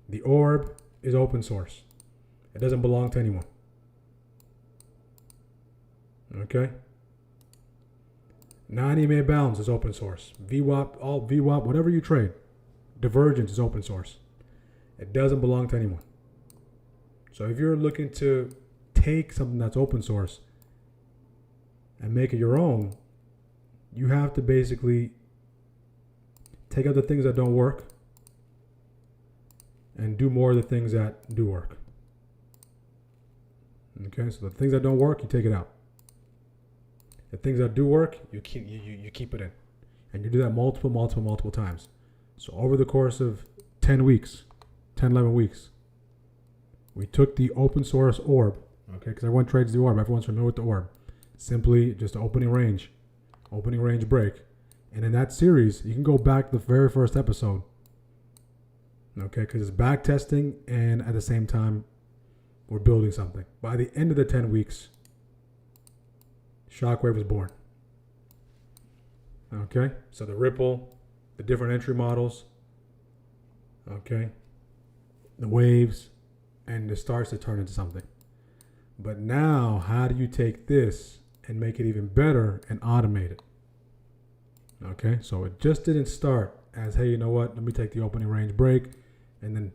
The orb is open source. It doesn't belong to anyone. Okay? Non-EMA balance is open source. VWAP, all VWAP, whatever you trade, divergence is open source. It doesn't belong to anyone. So if you're looking to take something that's open source and make it your own, you have to basically take out the things that don't work and do more of the things that do work. Okay, so the things that don't work, you take it out. The things that do work, you keep it in. And you do that multiple times. So over the course of 10 weeks, 10, 11 weeks, we took the open source orb, okay, because everyone trades the orb. Everyone's familiar with the orb. Simply just an opening range break. And in that series, you can go back to the very first episode, okay, because it's back testing and at the same time, we're building something. By the end of the 10 weeks, Shockwave was born. Okay, so the Ripple, the different entry models, okay, the waves, and it starts to turn into something. But now, how do you take this and make it even better and automate it? Okay, so it just didn't start as, hey, you know what, let me take the opening range break and then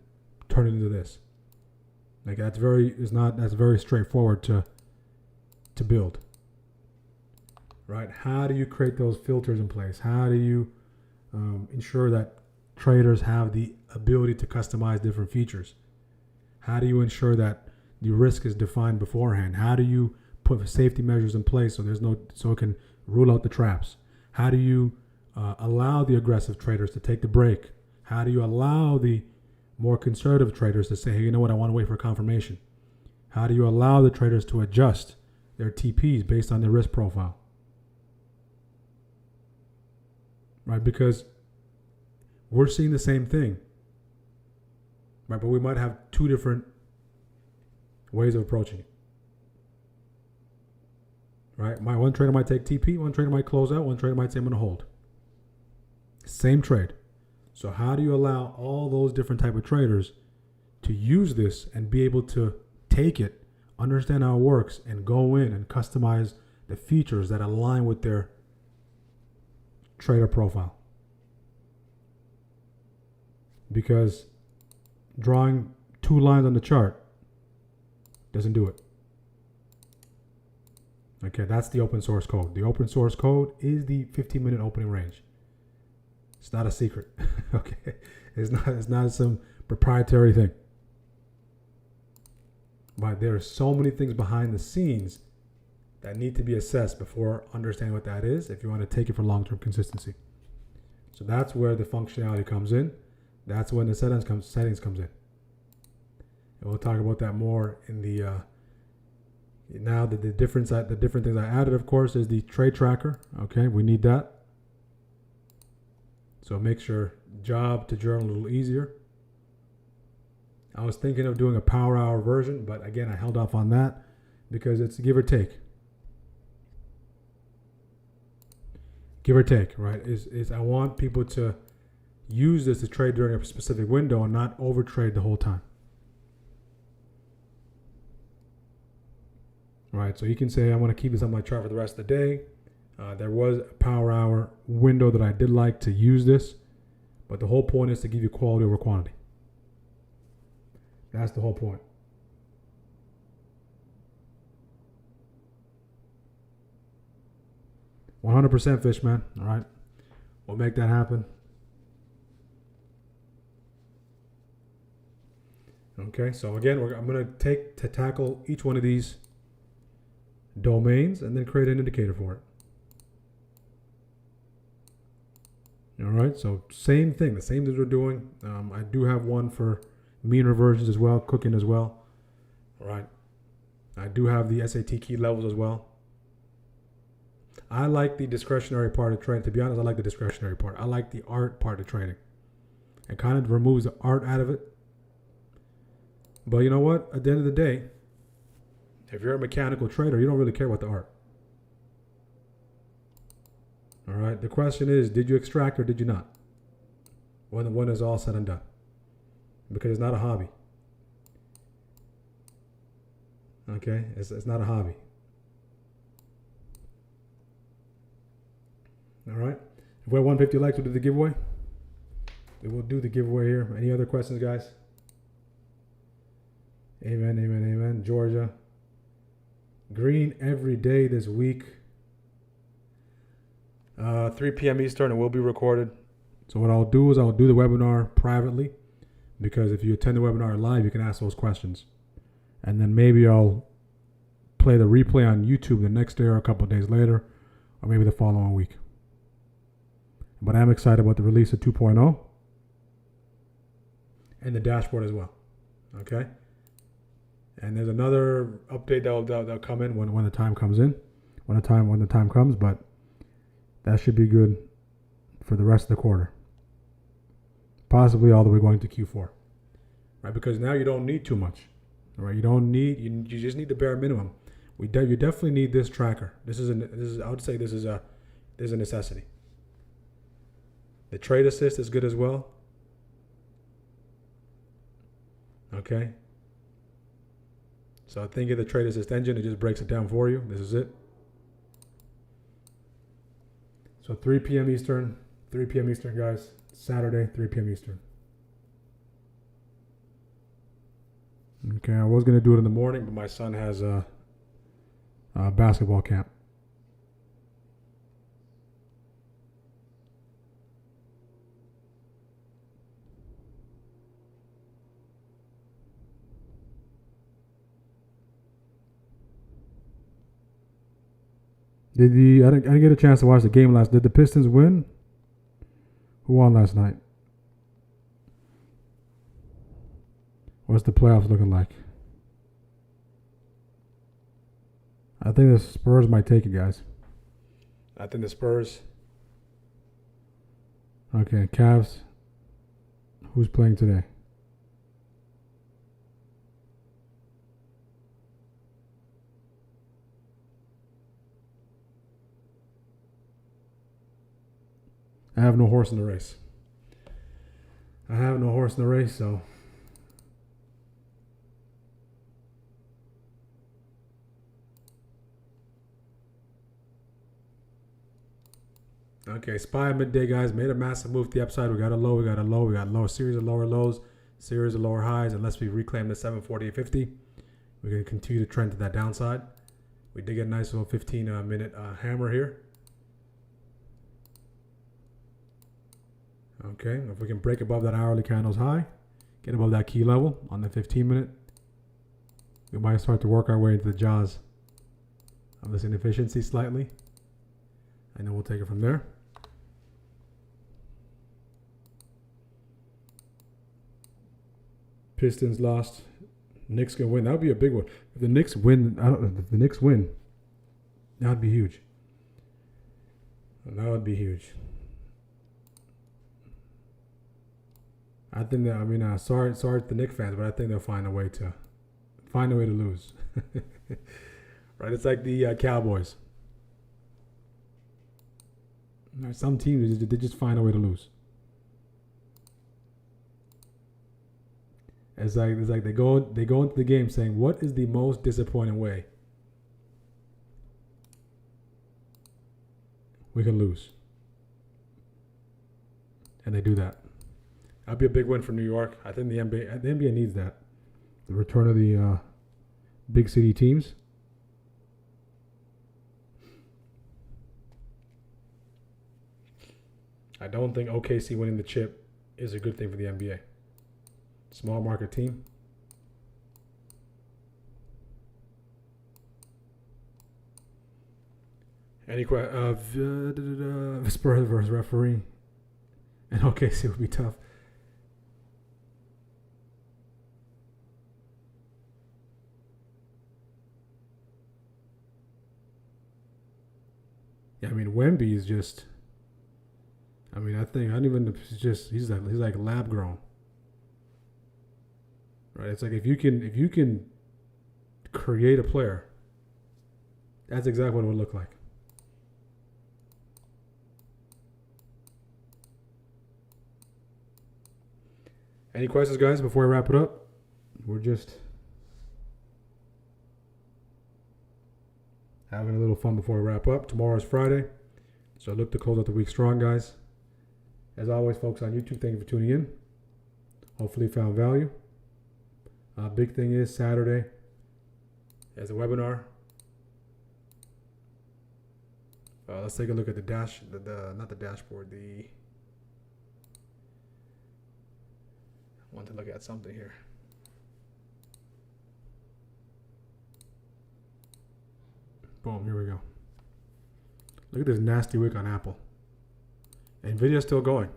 turn it into this. Like that's very straightforward to build. Right? How do you create those filters in place? How do you ensure that traders have the ability to customize different features? How do you ensure that the risk is defined beforehand? How do you put safety measures in place so it can rule out the traps? How do you allow the aggressive traders to take the break? How do you allow the more conservative traders to say, hey, you know what, I want to wait for confirmation? How do you allow the traders to adjust their TPs based on their risk profile? Right, because we're seeing the same thing, right? But we might have two different ways of approaching it, right? One trader might take TP, one trader might close out, one trader might say I'm going to hold. Same trade. So how do you allow all those different type of traders to use this and be able to take it, understand how it works, and go in and customize the features that align with their trader profile? Because drawing two lines on the chart doesn't do it. Okay, that's the open source code. The open source code is the 15-minute opening range. It's not a secret. Okay, it's not some proprietary thing. But there are so many things behind the scenes that need to be assessed before understanding what that is if you want to take it for long-term consistency. So that's where the functionality comes in. That's when the settings comes in. And we'll talk about that more in the now the different things I added, of course, is the trade tracker. Okay, we need that. So it makes your job to journal a little easier. I was thinking of doing a power hour version, but again, I held off on that because it's give or take. Give or take, right? Is I want people to use this to trade during a specific window and not overtrade the whole time. Right, so you can say I want to keep this on my chart for the rest of the day. There was a power hour window that I did like to use this, but the whole point is to give you quality over quantity. That's the whole point. %, Fishman. All right, we'll make that happen. Okay, so again, I'm going to tackle each one of these domains and then create an indicator for it. All right, so same thing, the same things we're doing. I do have one for mean reversions as well, cooking as well. All right, I do have the SAT key levels as well. I like the discretionary part of trading. To be honest, I like the discretionary part. I like the art part of trading. It kind of removes the art out of it. But you know what? At the end of the day, if you're a mechanical trader, you don't really care about the art. All right. The question is, did you extract or did you not? When it's all said and done. Because it's not a hobby. Okay? It's not a hobby. All right. If we're 150 likes, we'll do the giveaway. We will do the giveaway here. Any other questions, guys? Amen, amen, amen. Georgia. Green every day this week. 3 p.m. Eastern. It will be recorded. So what I'll do is I'll do the webinar privately, because if you attend the webinar live, you can ask those questions. And then maybe I'll play the replay on YouTube the next day or a couple of days later, or maybe the following week. But I'm excited about the release of 2.0 and the dashboard as well. Okay. And there's another update that'll come in when the time comes in, when the time comes. But that should be good for the rest of the quarter, possibly all the way going to Q4, right? Because now you don't need too much, all right? You just need the bare minimum. You definitely need this tracker. I would say this is a necessity. The trade assist is good as well. Okay. So think of the trade assist engine. It just breaks it down for you. This is it. So 3 p.m. Eastern, guys. Saturday, 3 p.m. Eastern. Okay, I was going to do it in the morning, but my son has a basketball camp. I didn't get a chance to watch the game last. Did the Pistons win? Who won last night? What's the playoffs looking like? I think the Spurs might take it, guys. I think the Spurs. Okay, Cavs. Who's playing today? I have no horse in the race. So okay, SPY midday, guys, made a massive move to the upside. We got a low, we got low, series of lower lows, series of lower highs. Unless we reclaim the 740.50, we're going to continue to trend to that downside. We did get a nice little 15-minute hammer here. Okay, if we can break above that hourly candle's high, get above that key level on the 15-minute, we might start to work our way into the jaws of this inefficiency slightly, and then we'll take it from there. Pistons lost. Knicks can win. That would be a big one. If the Knicks win, that would be huge. That would be huge. I think that sorry to the Knicks fans, but I think they'll find a way to lose. Right? It's like the Cowboys. Some teams they just find a way to lose. It's like they go into the game saying, what is the most disappointing way we can lose? And they do that. That'd be a big win for New York. I think the NBA needs that. The return of the big city teams. I don't think OKC winning the chip is a good thing for the NBA. Small market team. Any questions? Spurs versus referee. And OKC would be tough. Yeah, Wemby is just. He's like lab grown. Right? It's like if you can create a player, that's exactly what it would look like. Any questions, guys, before we wrap it up? We're just having a little fun before we wrap up. Tomorrow's Friday. So look to close out the week strong, guys. As always, folks on YouTube, thank you for tuning in. Hopefully you found value. Big thing is Saturday as a webinar. Let's take a look at the not the dashboard. I want to look at something here. Boom, here we go. Look at this nasty wick on Apple. Nvidia's still going.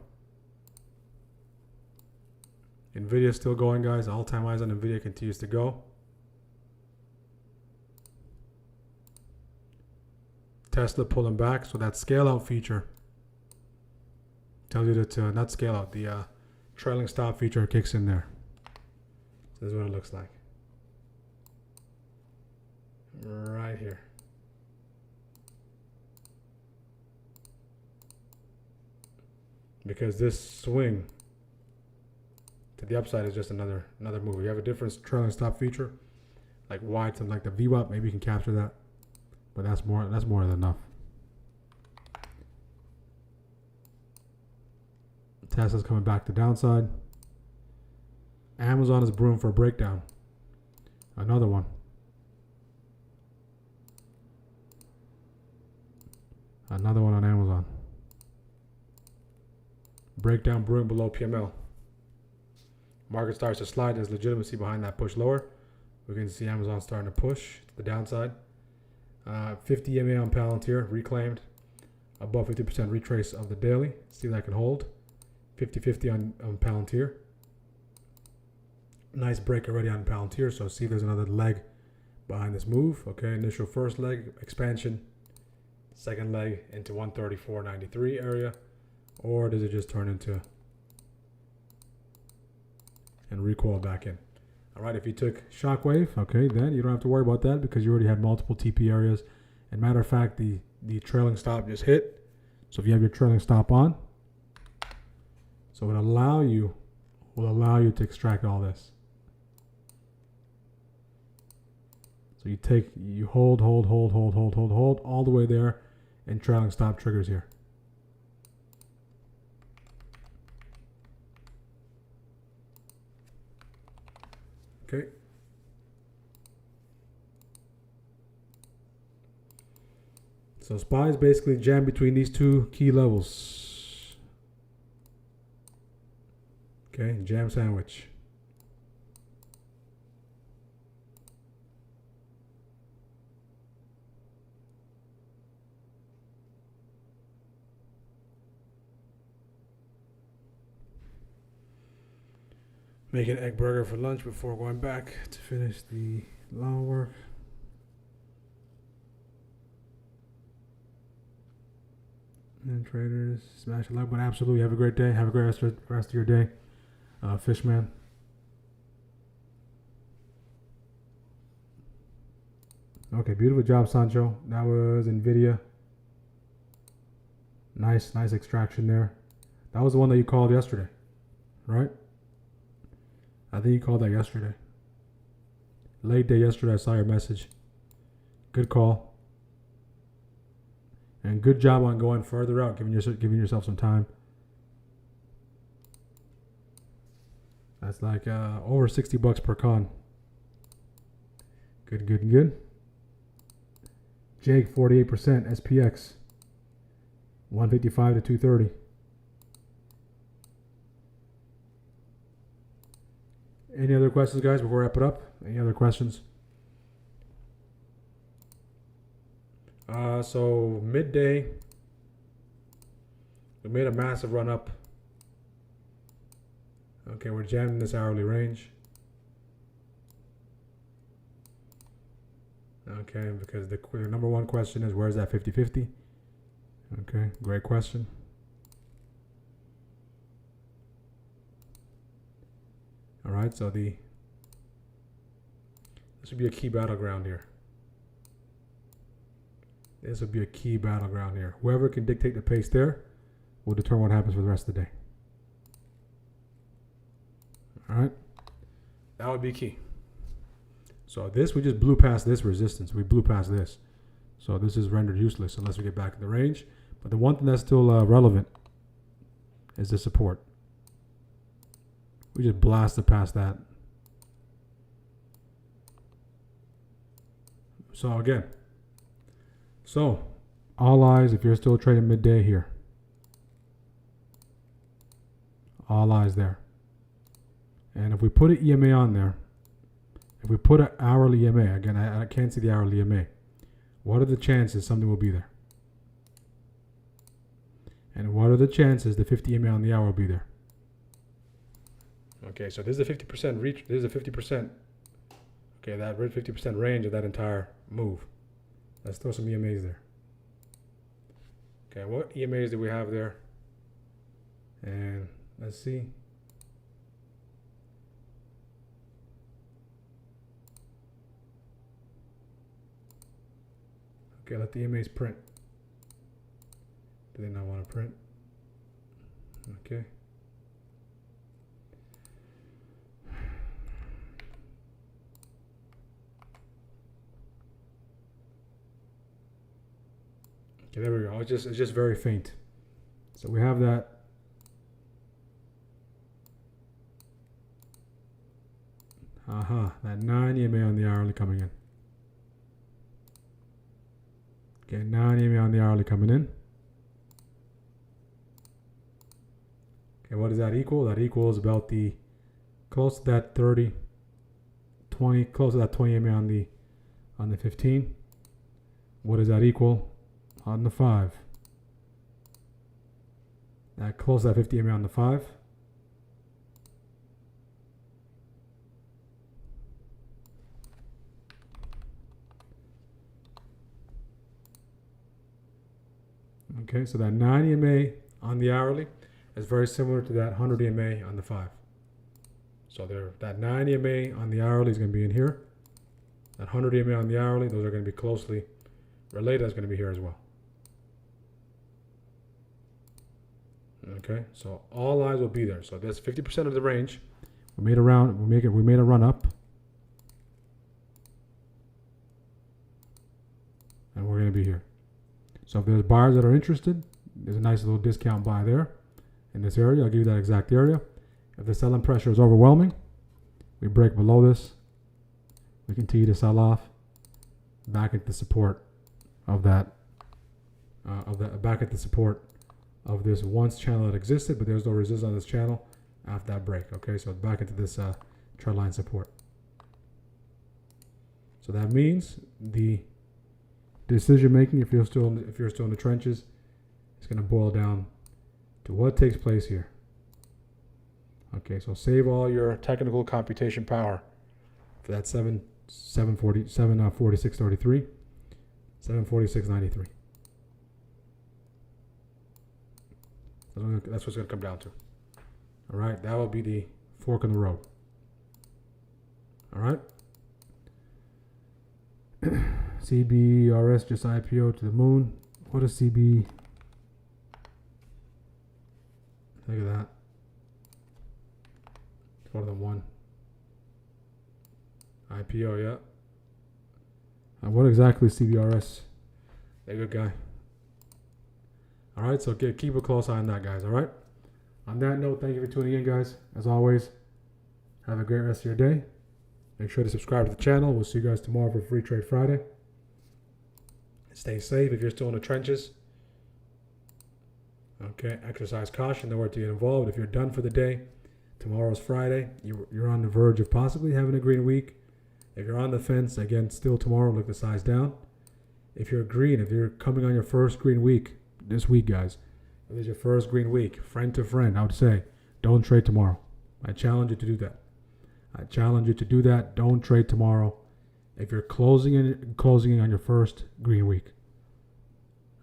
Nvidia's still going, guys. All-time highs on Nvidia continues to go. Tesla pulling back, so that scale out feature tells you to not scale out. The trailing stop feature kicks in there. So this is what it looks like. Right here. Because this swing to the upside is just another move. You have a different trailing stop feature, like wide to like the VWAP. Maybe you can capture that, but that's more than enough. Tesla's coming back to downside. Amazon is brewing for a breakdown. Another one. Another one on Amazon. Breakdown brewing below PML. Market starts to slide. There's legitimacy behind that push lower. We can see Amazon starting to push to the downside. 50 EMA on Palantir reclaimed. Above 50% retrace of the daily. See if that can hold. 50-50 on Palantir. Nice break already on Palantir. So see if there's another leg behind this move. Okay, initial first leg expansion. Second leg into 134.93 area. Or does it just turn into and recoil back in? All right, if you took shockwave, okay, then you don't have to worry about that because you already had multiple TP areas. And matter of fact, the trailing stop just hit. So if you have your trailing stop on, so it will allow you to extract all this. So you hold all the way there, and trailing stop triggers here. Okay. So SPY is basically jammed between these two key levels. Okay, jam sandwich. Make an egg burger for lunch before going back to finish the lawn work. And traders, smash a like button. Absolutely. Have a great day. Have a great rest of your day. Fishman. Okay, beautiful job, Sancho. That was NVIDIA. Nice extraction there. That was the one that you called yesterday, right? I think you called that yesterday. Late day yesterday, I saw your message. Good call. And good job on going further out, giving yourself some time. That's like over $60 per con. Good. Jake, 48%, SPX. 155 to 230. Any other questions, guys, before we wrap it up? Any other questions? So midday, we made a massive run up. Okay, we're jamming this hourly range. Okay, because the number one question is, where's that 50-50? Okay, great question. All right, so this would be a key battleground here. This would be a key battleground here. Whoever can dictate the pace there will determine what happens for the rest of the day. All right, that would be key. So this, we just blew past this resistance. We blew past this. So this is rendered useless unless we get back in the range. But the one thing that's still relevant is the support. We just blasted past that. So again, all eyes if you're still trading midday here. All eyes there. And if we put an EMA on there, if we put an hourly EMA, again, I can't see the hourly EMA. What are the chances something will be there? And what are the chances the 50 EMA on the hour will be there? Okay, so this is a 50% reach. This is a 50%. Okay, that 50% range of that entire move. Let's throw some EMAs there. Okay, what EMAs do we have there? And let's see. Okay, let the EMAs print. Do they not want to print? Okay. Okay, there we go. It's just very faint. So we have that. That 9 EMA on the hourly coming in. Okay, 9 EMA on the hourly coming in. Okay, what does that equal? That equals about the close to that 30, 20, close to that 20 EMA on the 15. What does that equal on the 5? That close to that 50 EMA on the 5. Okay, so that 9 EMA on the hourly is very similar to that 100 EMA on the 5. So there, that 9 EMA on the hourly is going to be in here. That 100 EMA on the hourly, those are going to be closely related. That's going to be here as well. Okay, so all eyes will be there. So that's 50% of the range. We made a run up, and we're going to be here. So if there's buyers that are interested, there's a nice little discount buy there in this area. I'll give you that exact area. If the selling pressure is overwhelming, we break below this. We continue to sell off back at the support of that, back at the support of this once channel that existed, but there's no resistance on this channel after that break. Okay, so back into this trend line support. So that means the decision making, if you're still in the trenches, is going to boil down to what takes place here. Okay, so save all your technical computation power for that 746.33, 746.93. That's what's going to come down to. All right, that will be the fork in the road. All right. CBRS just IPO to the moon. What is CB? Look at that. Go to the one. IPO, yeah. And what exactly is CBRS? They're a good guy. All right, so keep a close eye on that, guys. All right. On that note, thank you for tuning in, guys. As always, have a great rest of your day. Make sure to subscribe to the channel. We'll see you guys tomorrow for Free Trade Friday. Stay safe if you're still in the trenches. Okay, exercise caution. Know where to get involved. If you're done for the day, tomorrow's Friday. You're on the verge of possibly having a green week. If you're on the fence, again, still tomorrow, look the size down. If you're green, if you're coming on your first green week this week, guys, if it's your first green week, friend to friend, I would say, don't trade tomorrow. I challenge you to do that. I challenge you to do that. Don't trade tomorrow if you're closing in on your first green week.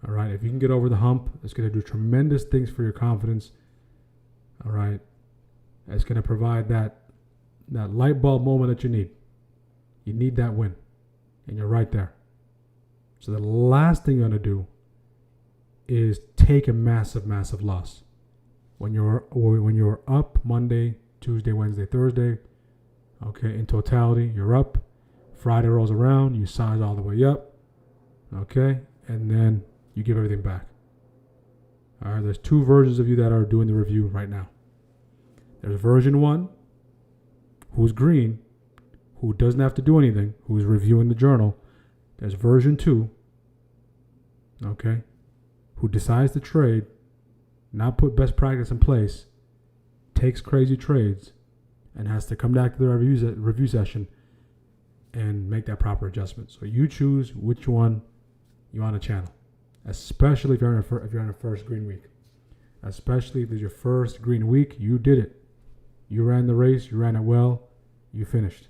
All right, if you can get over the hump, it's going to do tremendous things for your confidence. All right, it's going to provide that light bulb moment that you need. You need that win, and you're right there. So the last thing you're going to do is take a massive, massive loss. When you're up Monday, Tuesday, Wednesday, Thursday, okay, in totality, you're up. Friday rolls around, you size all the way up, okay, and then you give everything back. All right, there's two versions of you that are doing the review right now. There's version 1, who's green, who doesn't have to do anything, who's reviewing the journal. There's version 2, okay, who decides to trade, not put best practice in place, takes crazy trades, and has to come back to the review session and make that proper adjustment. So you choose which one you want to channel, especially if you're in a first green week. Especially if it's your first green week, you did it. You ran the race, you ran it well, you finished.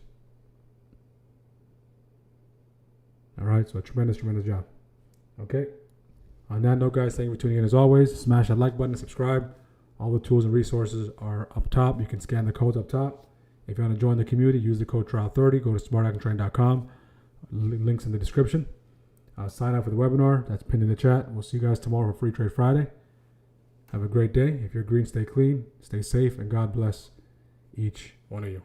All right, so a tremendous job. Okay. On that note, guys, thank you for tuning in as always. Smash that like button and subscribe. All the tools and resources are up top. You can scan the codes up top. If you want to join the community, use the code TRIAL30. Go to smartactiontrain.com. Links in the description. Sign up for the webinar. That's pinned in the chat. We'll see you guys tomorrow for Free Trade Friday. Have a great day. If you're green, stay clean, stay safe, and God bless each one of you.